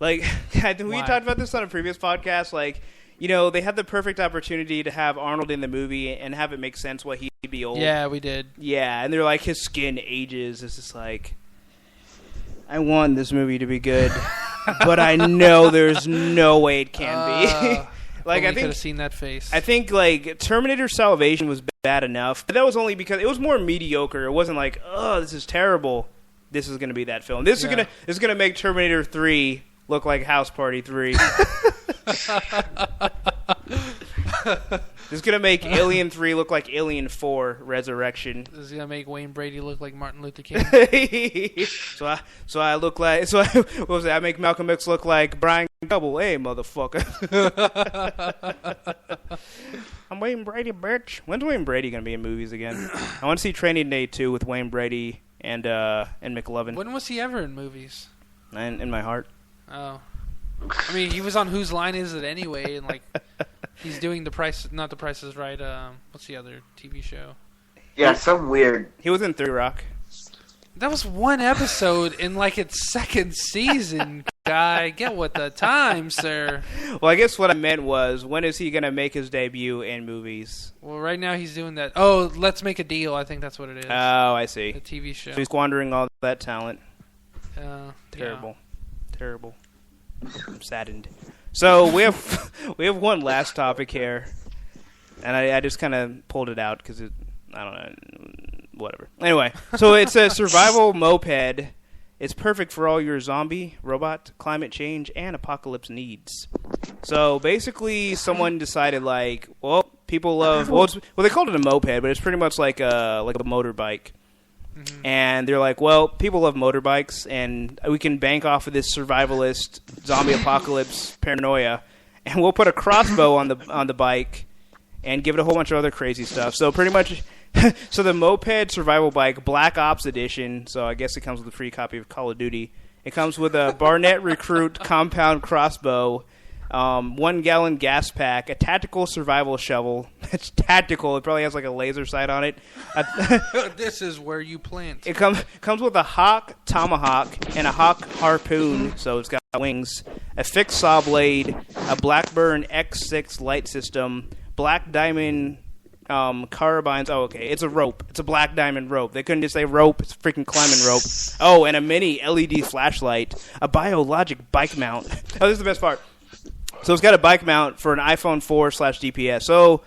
Like, we talked about this on a previous podcast. Like, you know, they had the perfect opportunity to have Arnold in the movie and have it make sense what he'd be old. Yeah, we did. Yeah, and they're like, his skin ages. It's just like, I want this movie to be good, but I know there's no way it can be. Like, I think could have seen that face. I think like Terminator Salvation was bad enough, but that was only because it was more mediocre. It wasn't like, oh, this is terrible. This is going to be that film. This is gonna make Terminator 3 look like House Party 3. This is going to make Alien 3 look like Alien 4 Resurrection. This is going to make Wayne Brady look like Martin Luther King. So I look like... what was it? I make Malcolm X look like Brian Double A, motherfucker. I'm Wayne Brady, bitch. When's Wayne Brady going to be in movies again? I want to see Training Day 2 with Wayne Brady and McLovin. When was he ever in movies? In my heart. Oh. I mean, he was on Whose Line Is It Anyway? And, like, he's doing The Price is Right. What's the other TV show? Yeah, some weird. He was in 3 Rock. That was one episode in, like, its second season, guy. Get with the time, sir. Well, I guess what I meant was, when is he going to make his debut in movies? Well, right now he's doing that. Oh, Let's Make a Deal. I think that's what it is. Oh, I see. The TV show. So he's squandering all that talent. Terrible. Yeah. Terrible. I'm saddened. So we have one last topic here, and I just kind of pulled it out because I don't know, whatever. Anyway, so it's a survival moped. It's perfect for all your zombie, robot, climate change, and apocalypse needs. So basically, someone decided like, well, people love well they called it a moped, but it's pretty much like a motorbike. Mm-hmm. And they're like, well, people love motorbikes, and we can bank off of this survivalist zombie apocalypse paranoia, and we'll put a crossbow on the bike and give it a whole bunch of other crazy stuff. So pretty much, so the moped survival bike, Black Ops edition. So I guess it comes with a free copy of Call of Duty. It comes with a Barnett Recruit compound crossbow, 1 gallon gas pack, a tactical survival shovel. It's tactical. It probably has like a laser sight on it. This is where you plant. It comes with a Hawk Tomahawk and a Hawk Harpoon, so it's got wings, a fixed saw blade, a Blackburn X6 light system, Black Diamond carbines. Oh, okay. It's a rope. It's a Black Diamond rope. They couldn't just say rope. It's a freaking climbing rope. Oh, and a mini LED flashlight, a Biologic bike mount. Oh, this is the best part. So it's got a bike mount for an iPhone 4/GPS. So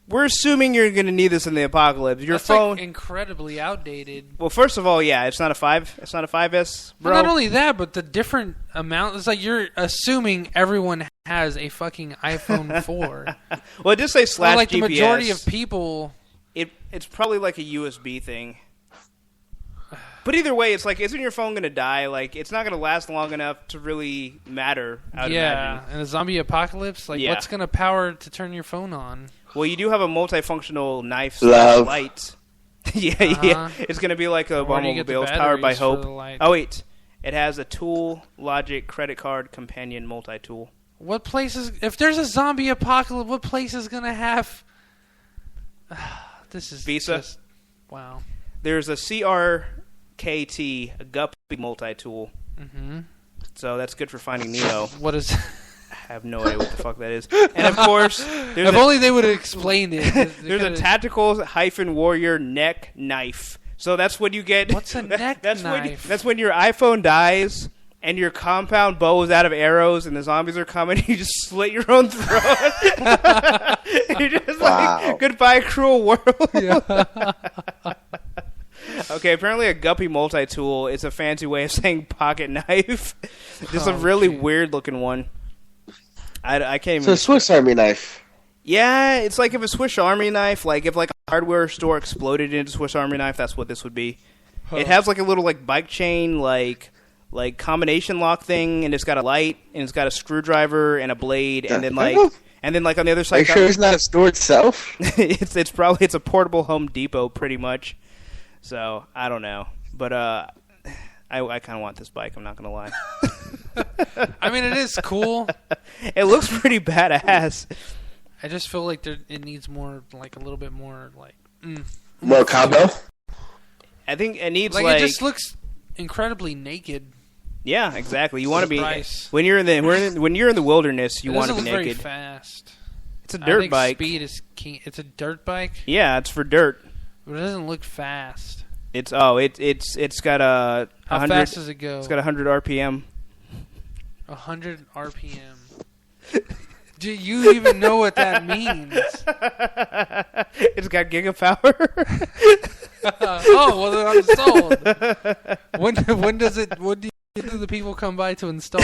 we're assuming you're going to need this in the apocalypse. Your That's phone, like incredibly outdated. Well, first of all, yeah, it's not a 5. It's not a 5S, bro. Well, not only that, but the different amount. It's like you're assuming everyone has a fucking iPhone 4. Well, it does say /GPS. Well, like the majority of people, it's probably like a USB thing. But either way, it's like, isn't your phone going to die? Like, it's not going to last long enough to really matter, I would imagine. In a zombie apocalypse, like, what's going to power to turn your phone on? Well, you do have a multifunctional knife/light. Yeah. It's going to be like a Bumblebee powered by Hope. Oh, wait. It has a Tool Logic credit card companion multi-tool. What places... If there's a zombie apocalypse, what place is going to have... This is Visa? Wow. There's a CR KT, a Guppy multi-tool. Mm-hmm. So that's good for finding Nemo. What is? I have no idea what the fuck that is. And of course, If only they would have explained it. there's a tactical-warrior neck knife. So that's when you get. What's a neck knife? That's when your iPhone dies and your compound bow is out of arrows and the zombies are coming. You just slit your own throat. You're just like, goodbye, cruel world. Yeah. Okay, apparently a Guppy multi-tool is a fancy way of saying pocket knife. Just a really weird-looking one. I can't even... So a Swiss Army knife. Yeah, it's like if a Swiss Army knife, like if like a hardware store exploded into a Swiss Army knife, that's what this would be. Huh. It has like a little like bike chain, like combination lock thing, and it's got a light, and it's got a screwdriver and a blade, and then like on the other side... Are you sure it's not a store itself? It's a portable Home Depot, pretty much. So, I don't know. But I kind of want this bike, I'm not going to lie. I mean, it is cool. It looks pretty badass. I just feel like it needs more, like, a little bit more, like... More combo? I think it needs, like... It just looks incredibly naked. Yeah, exactly. You want to be... When you're in the wilderness, you want to be naked. It doesn't look very fast. It's a dirt bike. Speed is key. It's a dirt bike? Yeah, it's for dirt. But it doesn't look fast. It's got a... How 100, fast does it go? It's got 100 RPM. 100 RPM. Do you even know what that means? It's got gigapower. Oh, well, then I'm sold. When do the people come by to install?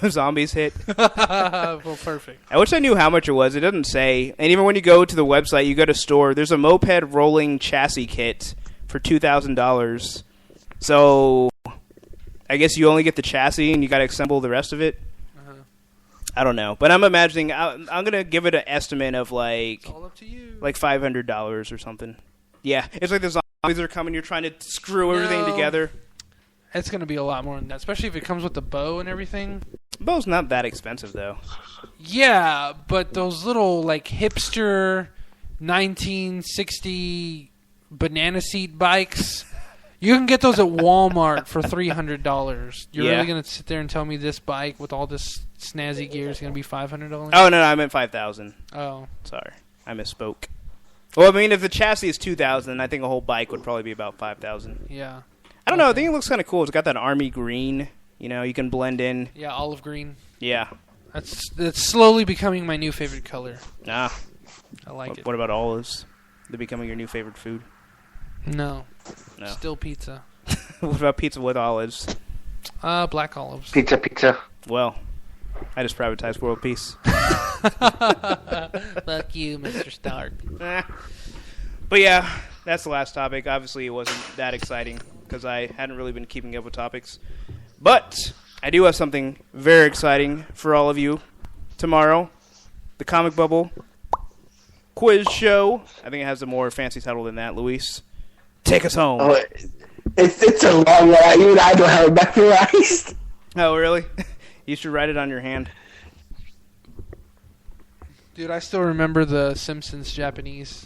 Zombies hit. Well, perfect. I wish I knew how much it was. It doesn't say. And even when you go to the website, you go to store, there's a moped rolling chassis kit for $2,000. So I guess you only get the chassis and you got to assemble the rest of it. I don't know, but I'm imagining I'm gonna give it an estimate of like it's all up to you. Like $500 or something. Yeah, it's like the zombies are coming. You're trying to screw everything together. It's gonna be a lot more than that, especially if it comes with the bow and everything. Bow's not that expensive though. Yeah, but those little like hipster 1960 banana seat bikes. You can get those at Walmart for $300. You're really going to sit there and tell me this bike with all this snazzy gear is going to be $500? Oh, no, I meant $5,000. Oh. Sorry. I misspoke. Well, I mean, if the chassis is $2,000, I think a whole bike would probably be about $5,000. Yeah. I don't know. I think it looks kind of cool. It's got that army green. You know, you can blend in. Yeah, olive green. Yeah. That's slowly becoming my new favorite color. Ah. I like it. What about olives? They're becoming your new favorite food? No. Still pizza. What about pizza with olives? Black olives. Pizza. Well, I just privatized world peace. Fuck you, Mr. Stark. But yeah, that's the last topic. Obviously, it wasn't that exciting because I hadn't really been keeping up with topics. But I do have something very exciting for all of you tomorrow. The Comic Bubble quiz show. I think it has a more fancy title than that, Luis. Take us home. Oh, it's a long one. Even I don't have it memorized. Oh, really? You should write it on your hand. Dude, I still remember the Simpsons Japanese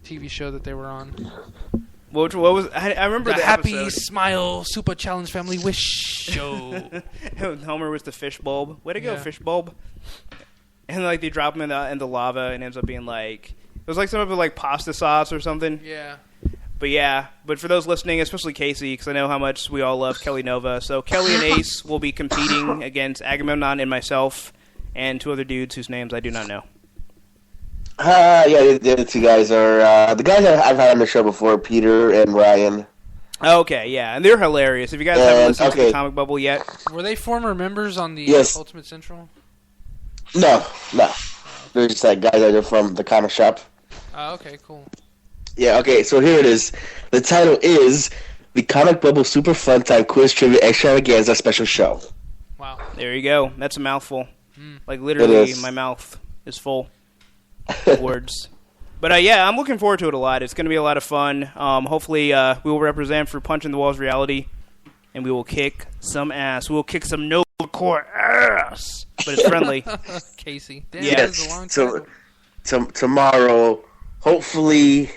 TV show that they were on. What was? I remember the Happy episode. Smile Super Challenge Family Wish Show. Homer was the fish bulb. Way to go, Yeah. fish bulb. And like they drop him in the lava, and it ends up being like it was like some of it like pasta sauce or something. Yeah. But for those listening, especially Casey, because I know how much we all love Kelly Nova. So Kelly and Ace will be competing against Agamemnon and myself, and two other dudes whose names I do not know. Yeah, the other two guys are the guys I've had on the show before, Peter and Ryan. Okay, yeah, and they're hilarious. If you guys haven't listened to the Comic Bubble yet, were they former members on the Ultimate Central? No. They're just like guys that are from the comic shop. Oh, okay, cool. Yeah, okay, so here it is. The title is the Comic Bubble Super Fun Time Quiz Trivia Extravaganza Special Show. Wow. There you go. That's a mouthful. Like, literally, my mouth is full of words. But, yeah, I'm looking forward to it a lot. It's going to be a lot of fun. Hopefully, we will represent for Punch in the Walls Reality, and we will kick some ass. We will kick some Nova Corps ass. But it's friendly. Casey. Damn, yes, so tomorrow, hopefully...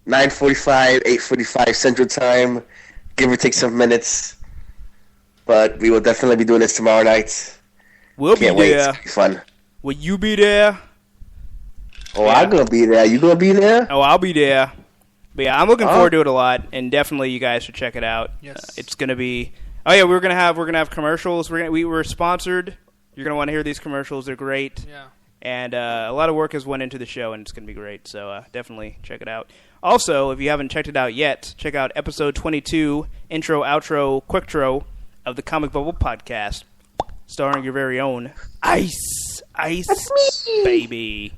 9:45, 8:45 Central Time, give or take some minutes. But we will definitely be doing this tomorrow night. We'll Can't be wait. there. It's gonna be fun. Will you be there? Oh, Yeah. I'm gonna be there. You gonna be there? Oh, I'll be there. But yeah, I'm looking forward to it a lot, and definitely you guys should check it out. Yes. It's gonna be. Oh yeah, we're gonna have commercials. We were sponsored. You're gonna want to hear these commercials. They're great. Yeah. And a lot of work has went into the show, and it's going to be great. So definitely check it out. Also, if you haven't checked it out yet, check out episode 22, intro, outro, quicktro of the Comic Bubble podcast, starring your very own Ice Baby.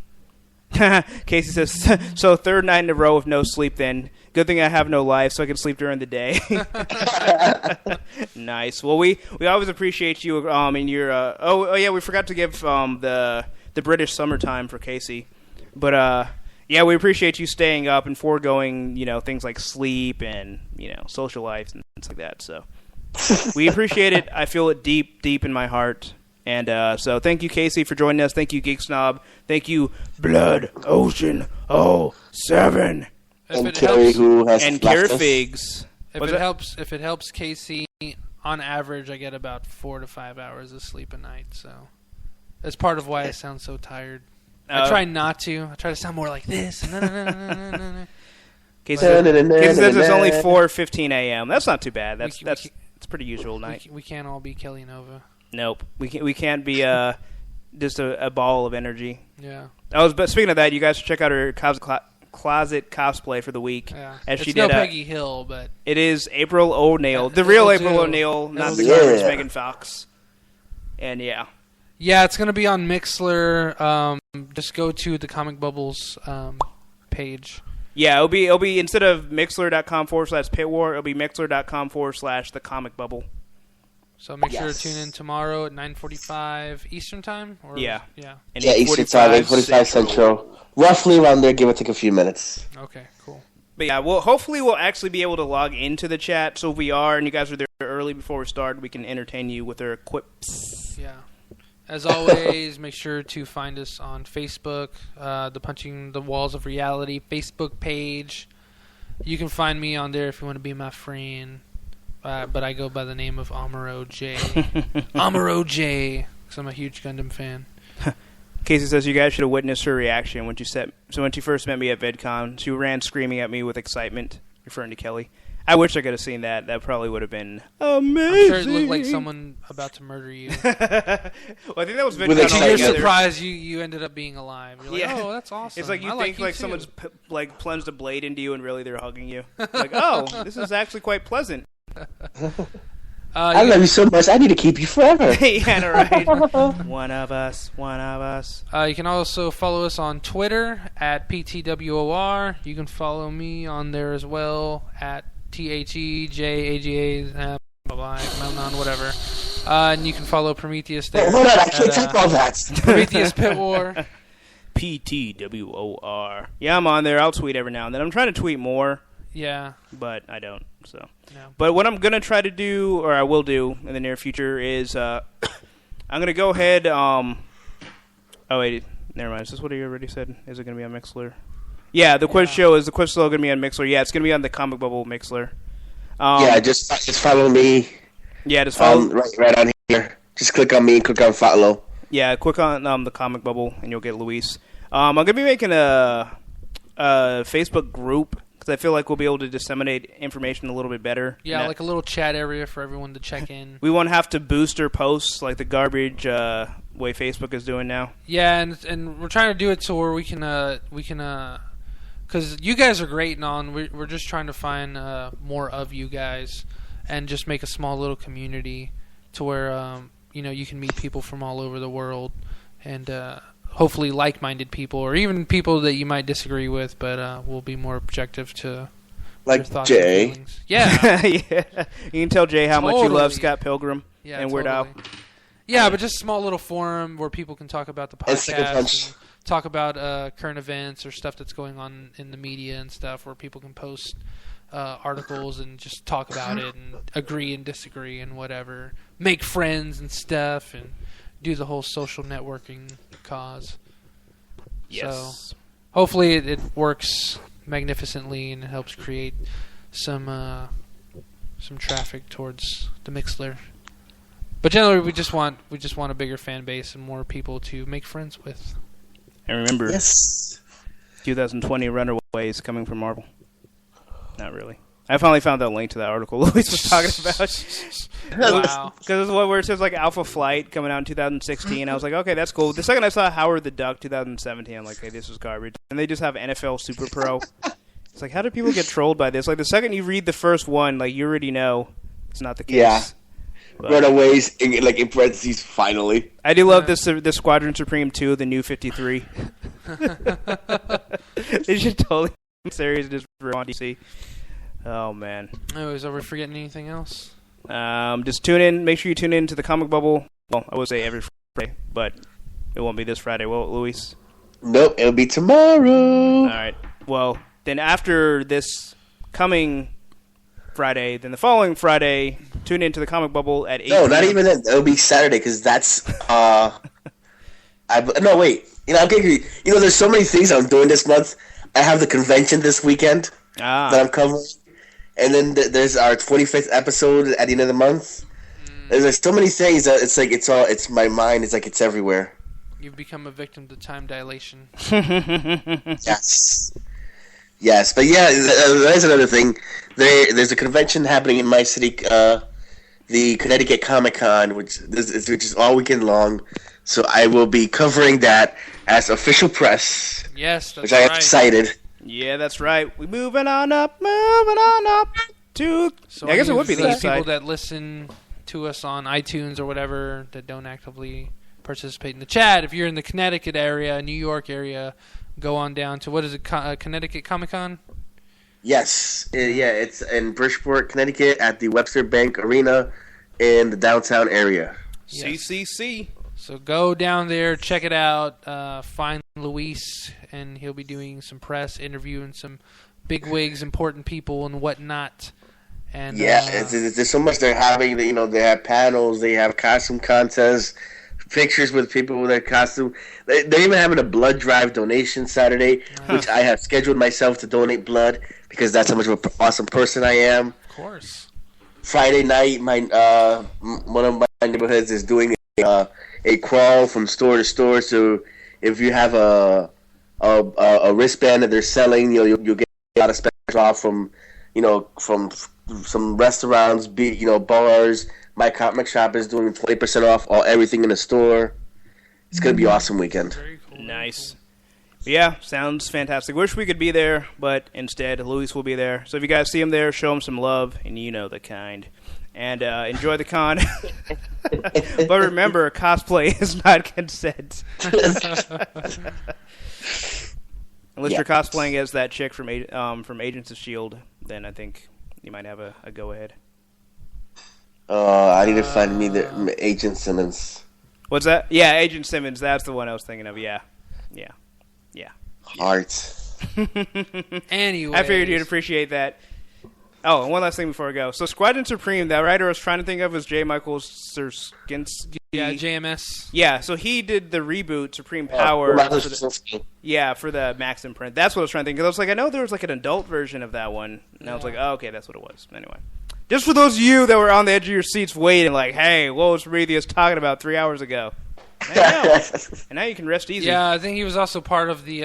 Casey says, so third night in a row of no sleep then. Good thing I have no life, so I can sleep during the day. Nice. Well, we always appreciate you in your... oh, yeah, we forgot to give the British summertime for Casey. But, yeah, we appreciate you staying up and foregoing, things like sleep and, social life and things like that. So we appreciate it. I feel it deep, deep in my heart. And so thank you, Casey, for joining us. Thank you, Geek Snob. Thank you, Blood Ocean 07. And Carrie, who has And left Care us. Figs. If it helps Casey, on average, I get about 4 to 5 hours of sleep a night. So that's part of why I sound so tired. I try not to. I try to sound more like this. Casey says it's only 4:15 a.m. That's not too bad. That's it's pretty usual night. We can't all be Kelly Nova. Nope, we can't be just a ball of energy. Yeah. But speaking of that, you guys should check out her closet cosplay for the week. Yeah. As she it's no did. Peggy Hill, but It is April O'Neil, the It'll real do. April O'Neil, not the Yeah. garbage Megan Fox. And yeah. yeah, it's gonna be on Mixler. Just go to the Comic Bubbles page. Yeah, it'll be instead of mixler.com/pitwar, it'll be mixler.com/the comic bubble. So make sure Yes. to tune in tomorrow at 9:45 Eastern time. Or, Yeah. Yeah. And Yeah, Eastern Time, 8:45 Central. Roughly around there, give or take a few minutes. Okay. Cool. But yeah, hopefully we'll actually be able to log into the chat. So if we are, and you guys are there early before we start, we can entertain you with our quips. Yeah. As always, make sure to find us on Facebook, the Punching the Walls of Reality Facebook page. You can find me on there if you want to be my friend. But I go by the name of Amaro J. Amaro J. Because I'm a huge Gundam fan. Casey says you guys should have witnessed her reaction when she first met me at VidCon. She ran screaming at me with excitement, referring to Kelly. I wish I could have seen that. That probably would have been amazing. I'm sure it looked like someone about to murder you. Well, I think that was VidCon With To excitement. your altogether. surprise, you ended up being alive. You're like, Yeah. oh, that's awesome. It's like you I think you like too. someone's plunged a blade into you, and really they're hugging you. Like, oh, this is actually quite pleasant. I love you so much, I need to keep you forever. Yeah, right. One of us. You can also follow us on Twitter at PTWOR. You can follow me on there as well at THEJAGA, whatever. And you can follow Prometheus there. Hold on, I can't at, type all that. Prometheus Pit War. PTWOR. Yeah, I'm on there. I'll tweet every now and then. I'm trying to tweet more, Yeah. but I don't. So, No. but what I'm gonna try to do, or I will do in the near future, is I'm gonna go ahead. Oh wait, never mind. Is this what you already said? Is it gonna be on Mixler? Yeah, the quiz show is the quiz show gonna be on Mixler. Yeah, it's gonna be on the Comic Bubble Mixler. Yeah, just follow me. Yeah, just follow. Right on here. Just click on me, click on follow. Yeah, click on the Comic Bubble, and you'll get Luis. I'm gonna be making a Facebook group because I feel like we'll be able to disseminate information a little bit better. Yeah, like a little chat area for everyone to check in. We won't have to booster posts like the garbage way Facebook is doing now. Yeah, and we're trying to do it so where we can because you guys are great and all, and we're just trying to find more of you guys and just make a small little community to where you can meet people from all over the world and hopefully like-minded people or even people that you might disagree with, but we'll be more objective to Like your thoughts Jay. and feelings. Yeah, Yeah. You can tell Jay how much you love Totally. Scott Pilgrim yeah, and Weird Al. totally. Yeah, but just a small little forum where people can talk about the And Second podcast Punch. and talk about current events or stuff that's going on in the media and stuff where people can post articles and just talk about it and agree and disagree and whatever. Make friends and stuff and do the whole social networking cause. Yes. hopefully it works magnificently and it helps create some traffic towards the Mixler. But generally, we just want a bigger fan base and more people to make friends with. And remember, Yes. 2020 Runaways coming from Marvel. Not really. I finally found that link to that article Luis was talking about. Wow. Because it's one where it says like Alpha Flight coming out in 2016. I was like, okay, that's cool. The second I saw Howard the Duck 2017, I'm like, hey, this is garbage. And they just have NFL Super Pro. It's like, how do people get trolled by this? Like, the second you read the first one, like, you already know it's not the case. Yeah. But Runaways, in parentheses, finally. I do love this Squadron Supreme 2, the new 53. They should totally series just for on DC. Oh, man. Anyways, are we forgetting anything else? Just tune in. Make sure you tune in to the Comic Bubble. Well, I would say every Friday, but it won't be this Friday, will it, Luis? Nope, it'll be tomorrow. All right. Well, then after this coming Friday, then the following Friday, tune into the Comic Bubble at 8. No, not even that. It'll be Saturday because that's. No, wait. I'm getting. There's so many things I'm doing this month. I have the convention this weekend that I'm covering, and then there's our 25th episode at the end of the month. There's like so many things that it's like it's my mind. It's like it's everywhere. You've become a victim to time dilation. Yes, but yeah, that's another thing. There's a convention happening in my city, the Connecticut Comic-Con, which is all weekend long. So I will be covering that as official press. Yes, that's which I am excited. Yeah, that's right. We moving on up to. So I guess it would be the east people side. that listen to us on iTunes or whatever that don't actively participate in the chat. If you're in the Connecticut area, New York area, go on down to, what is it, Connecticut Comic-Con? Yes. It's in Bridgeport, Connecticut at the Webster Bank Arena in the downtown area. Yes. CCC. So go down there, check it out, find Luis, and he'll be doing some press, interviewing some bigwigs, important people, and whatnot. And there's so much they're having. They have panels, they have costume contests, pictures with people with their costume. They're even having a blood drive donation Saturday, which I have scheduled myself to donate blood because that's how much of an awesome person I am. Of course. Friday night, one of my neighborhoods is doing a crawl from store to store. So if you have a wristband that they're selling, you'll get a lot of special off from some restaurants, bars. My comic shop is doing 20% off everything in the store. It's gonna be an awesome weekend. Very cool. Nice. Yeah, sounds fantastic. Wish we could be there, but instead, Luis will be there. So if you guys see him there, show him some love, and you know the kind. And enjoy the con. But remember, cosplay is not consent. Unless you're cosplaying as that chick from Agents of S.H.I.E.L.D., then I think you might have a go-ahead. I need to find me the Agent Simmons. What's that? Yeah, Agent Simmons. That's the one I was thinking of. Yeah. Heart. Anyway, I figured you'd appreciate that. Oh, and one last thing before I go. So Squadron Supreme, that writer I was trying to think of was J. Michael Straczynski. Yeah, JMS. Yeah, so he did the reboot Supreme Power. For the Max imprint. That's what I was trying to think. Because I was like, I know there was like an adult version of that one. And I was like, oh, okay, that's what it was. Anyway. Just for those of you that were on the edge of your seats waiting, like, hey, what was Prometheus talking about 3 hours ago? And now you can rest easy. Yeah, I think he was also part of the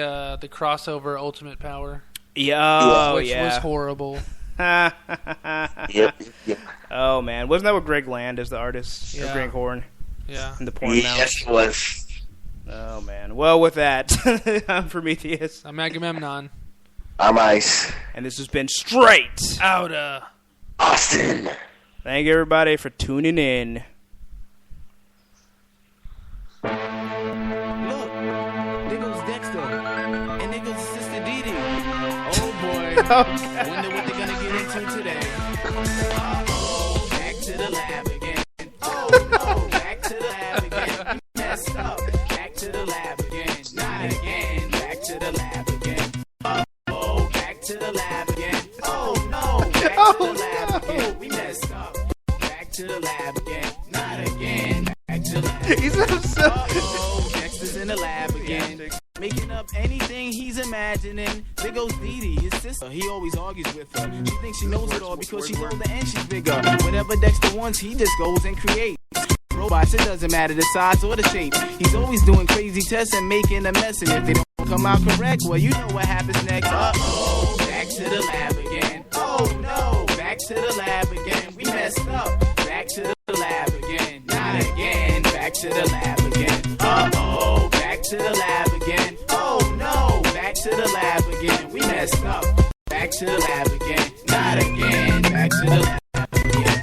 crossover Ultimate Power. Yeah, which was horrible. Yep. Oh, man. Wasn't that with Greg Land as the artist? Yeah. Or Greg Horn? Yeah. And the porn mouse? Yes, it was. Oh, man. Well, with that, I'm Prometheus. I'm Agamemnon. I'm Ice. And this has been Straight Outta Austin. Thank you, everybody, for tuning in. Look, there goes Dexter, and there goes Sister Dee Dee. Oh boy, wonder what they're gonna get into today. Uh-oh, back to the lab again. Oh no, back to the lab again. Messed up, back to the lab again. Not again, back to the lab again. Uh-oh, back to the lab again. Oh no, back to the lab again. We messed up, back to the lab again. Not again, back to the lab again. He's so... Uh-oh, Dexter's in the lab again. making up anything he's imagining. There goes Dee Dee, his sister. He always argues with her. She thinks she knows it all because she's older and she's bigger. Whatever Dexter wants, he just goes and creates. Robots, it doesn't matter the size or the shape. He's always doing crazy tests and making a mess. And if they don't come out correct, well, you know what happens next. Uh-oh, back to the lab again. Oh, no, back to the lab again. We messed up. Back to the lab again. Not again. Back to the lab again. Uh-oh, back to the lab again. Oh, no, back to the lab again. We messed up. Back to the lab again. Not again. Back to the lab again.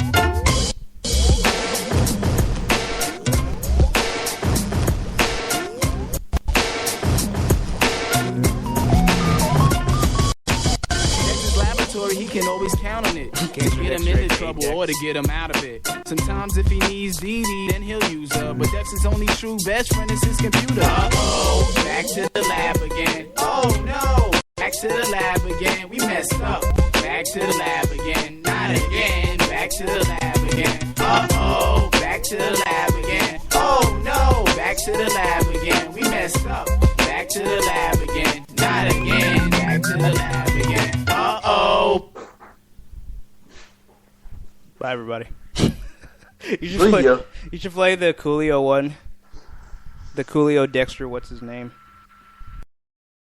He can always count on it to get him into trouble or to get him out of it. Sometimes if he needs Dee Dee, then he'll use her. But Dexter's only true best friend is his computer. Uh-oh, back to the lab again. Oh no, back to the lab again. We messed up. Back to the lab again. Not again. Back to the lab again. Uh-oh, back to the lab again. Oh no, back to the lab again. We messed up. Back to the lab again. Not again. Back to the lab again. Uh-oh. Bye, everybody. You should play the Coolio one. The Coolio Dexter, what's his name?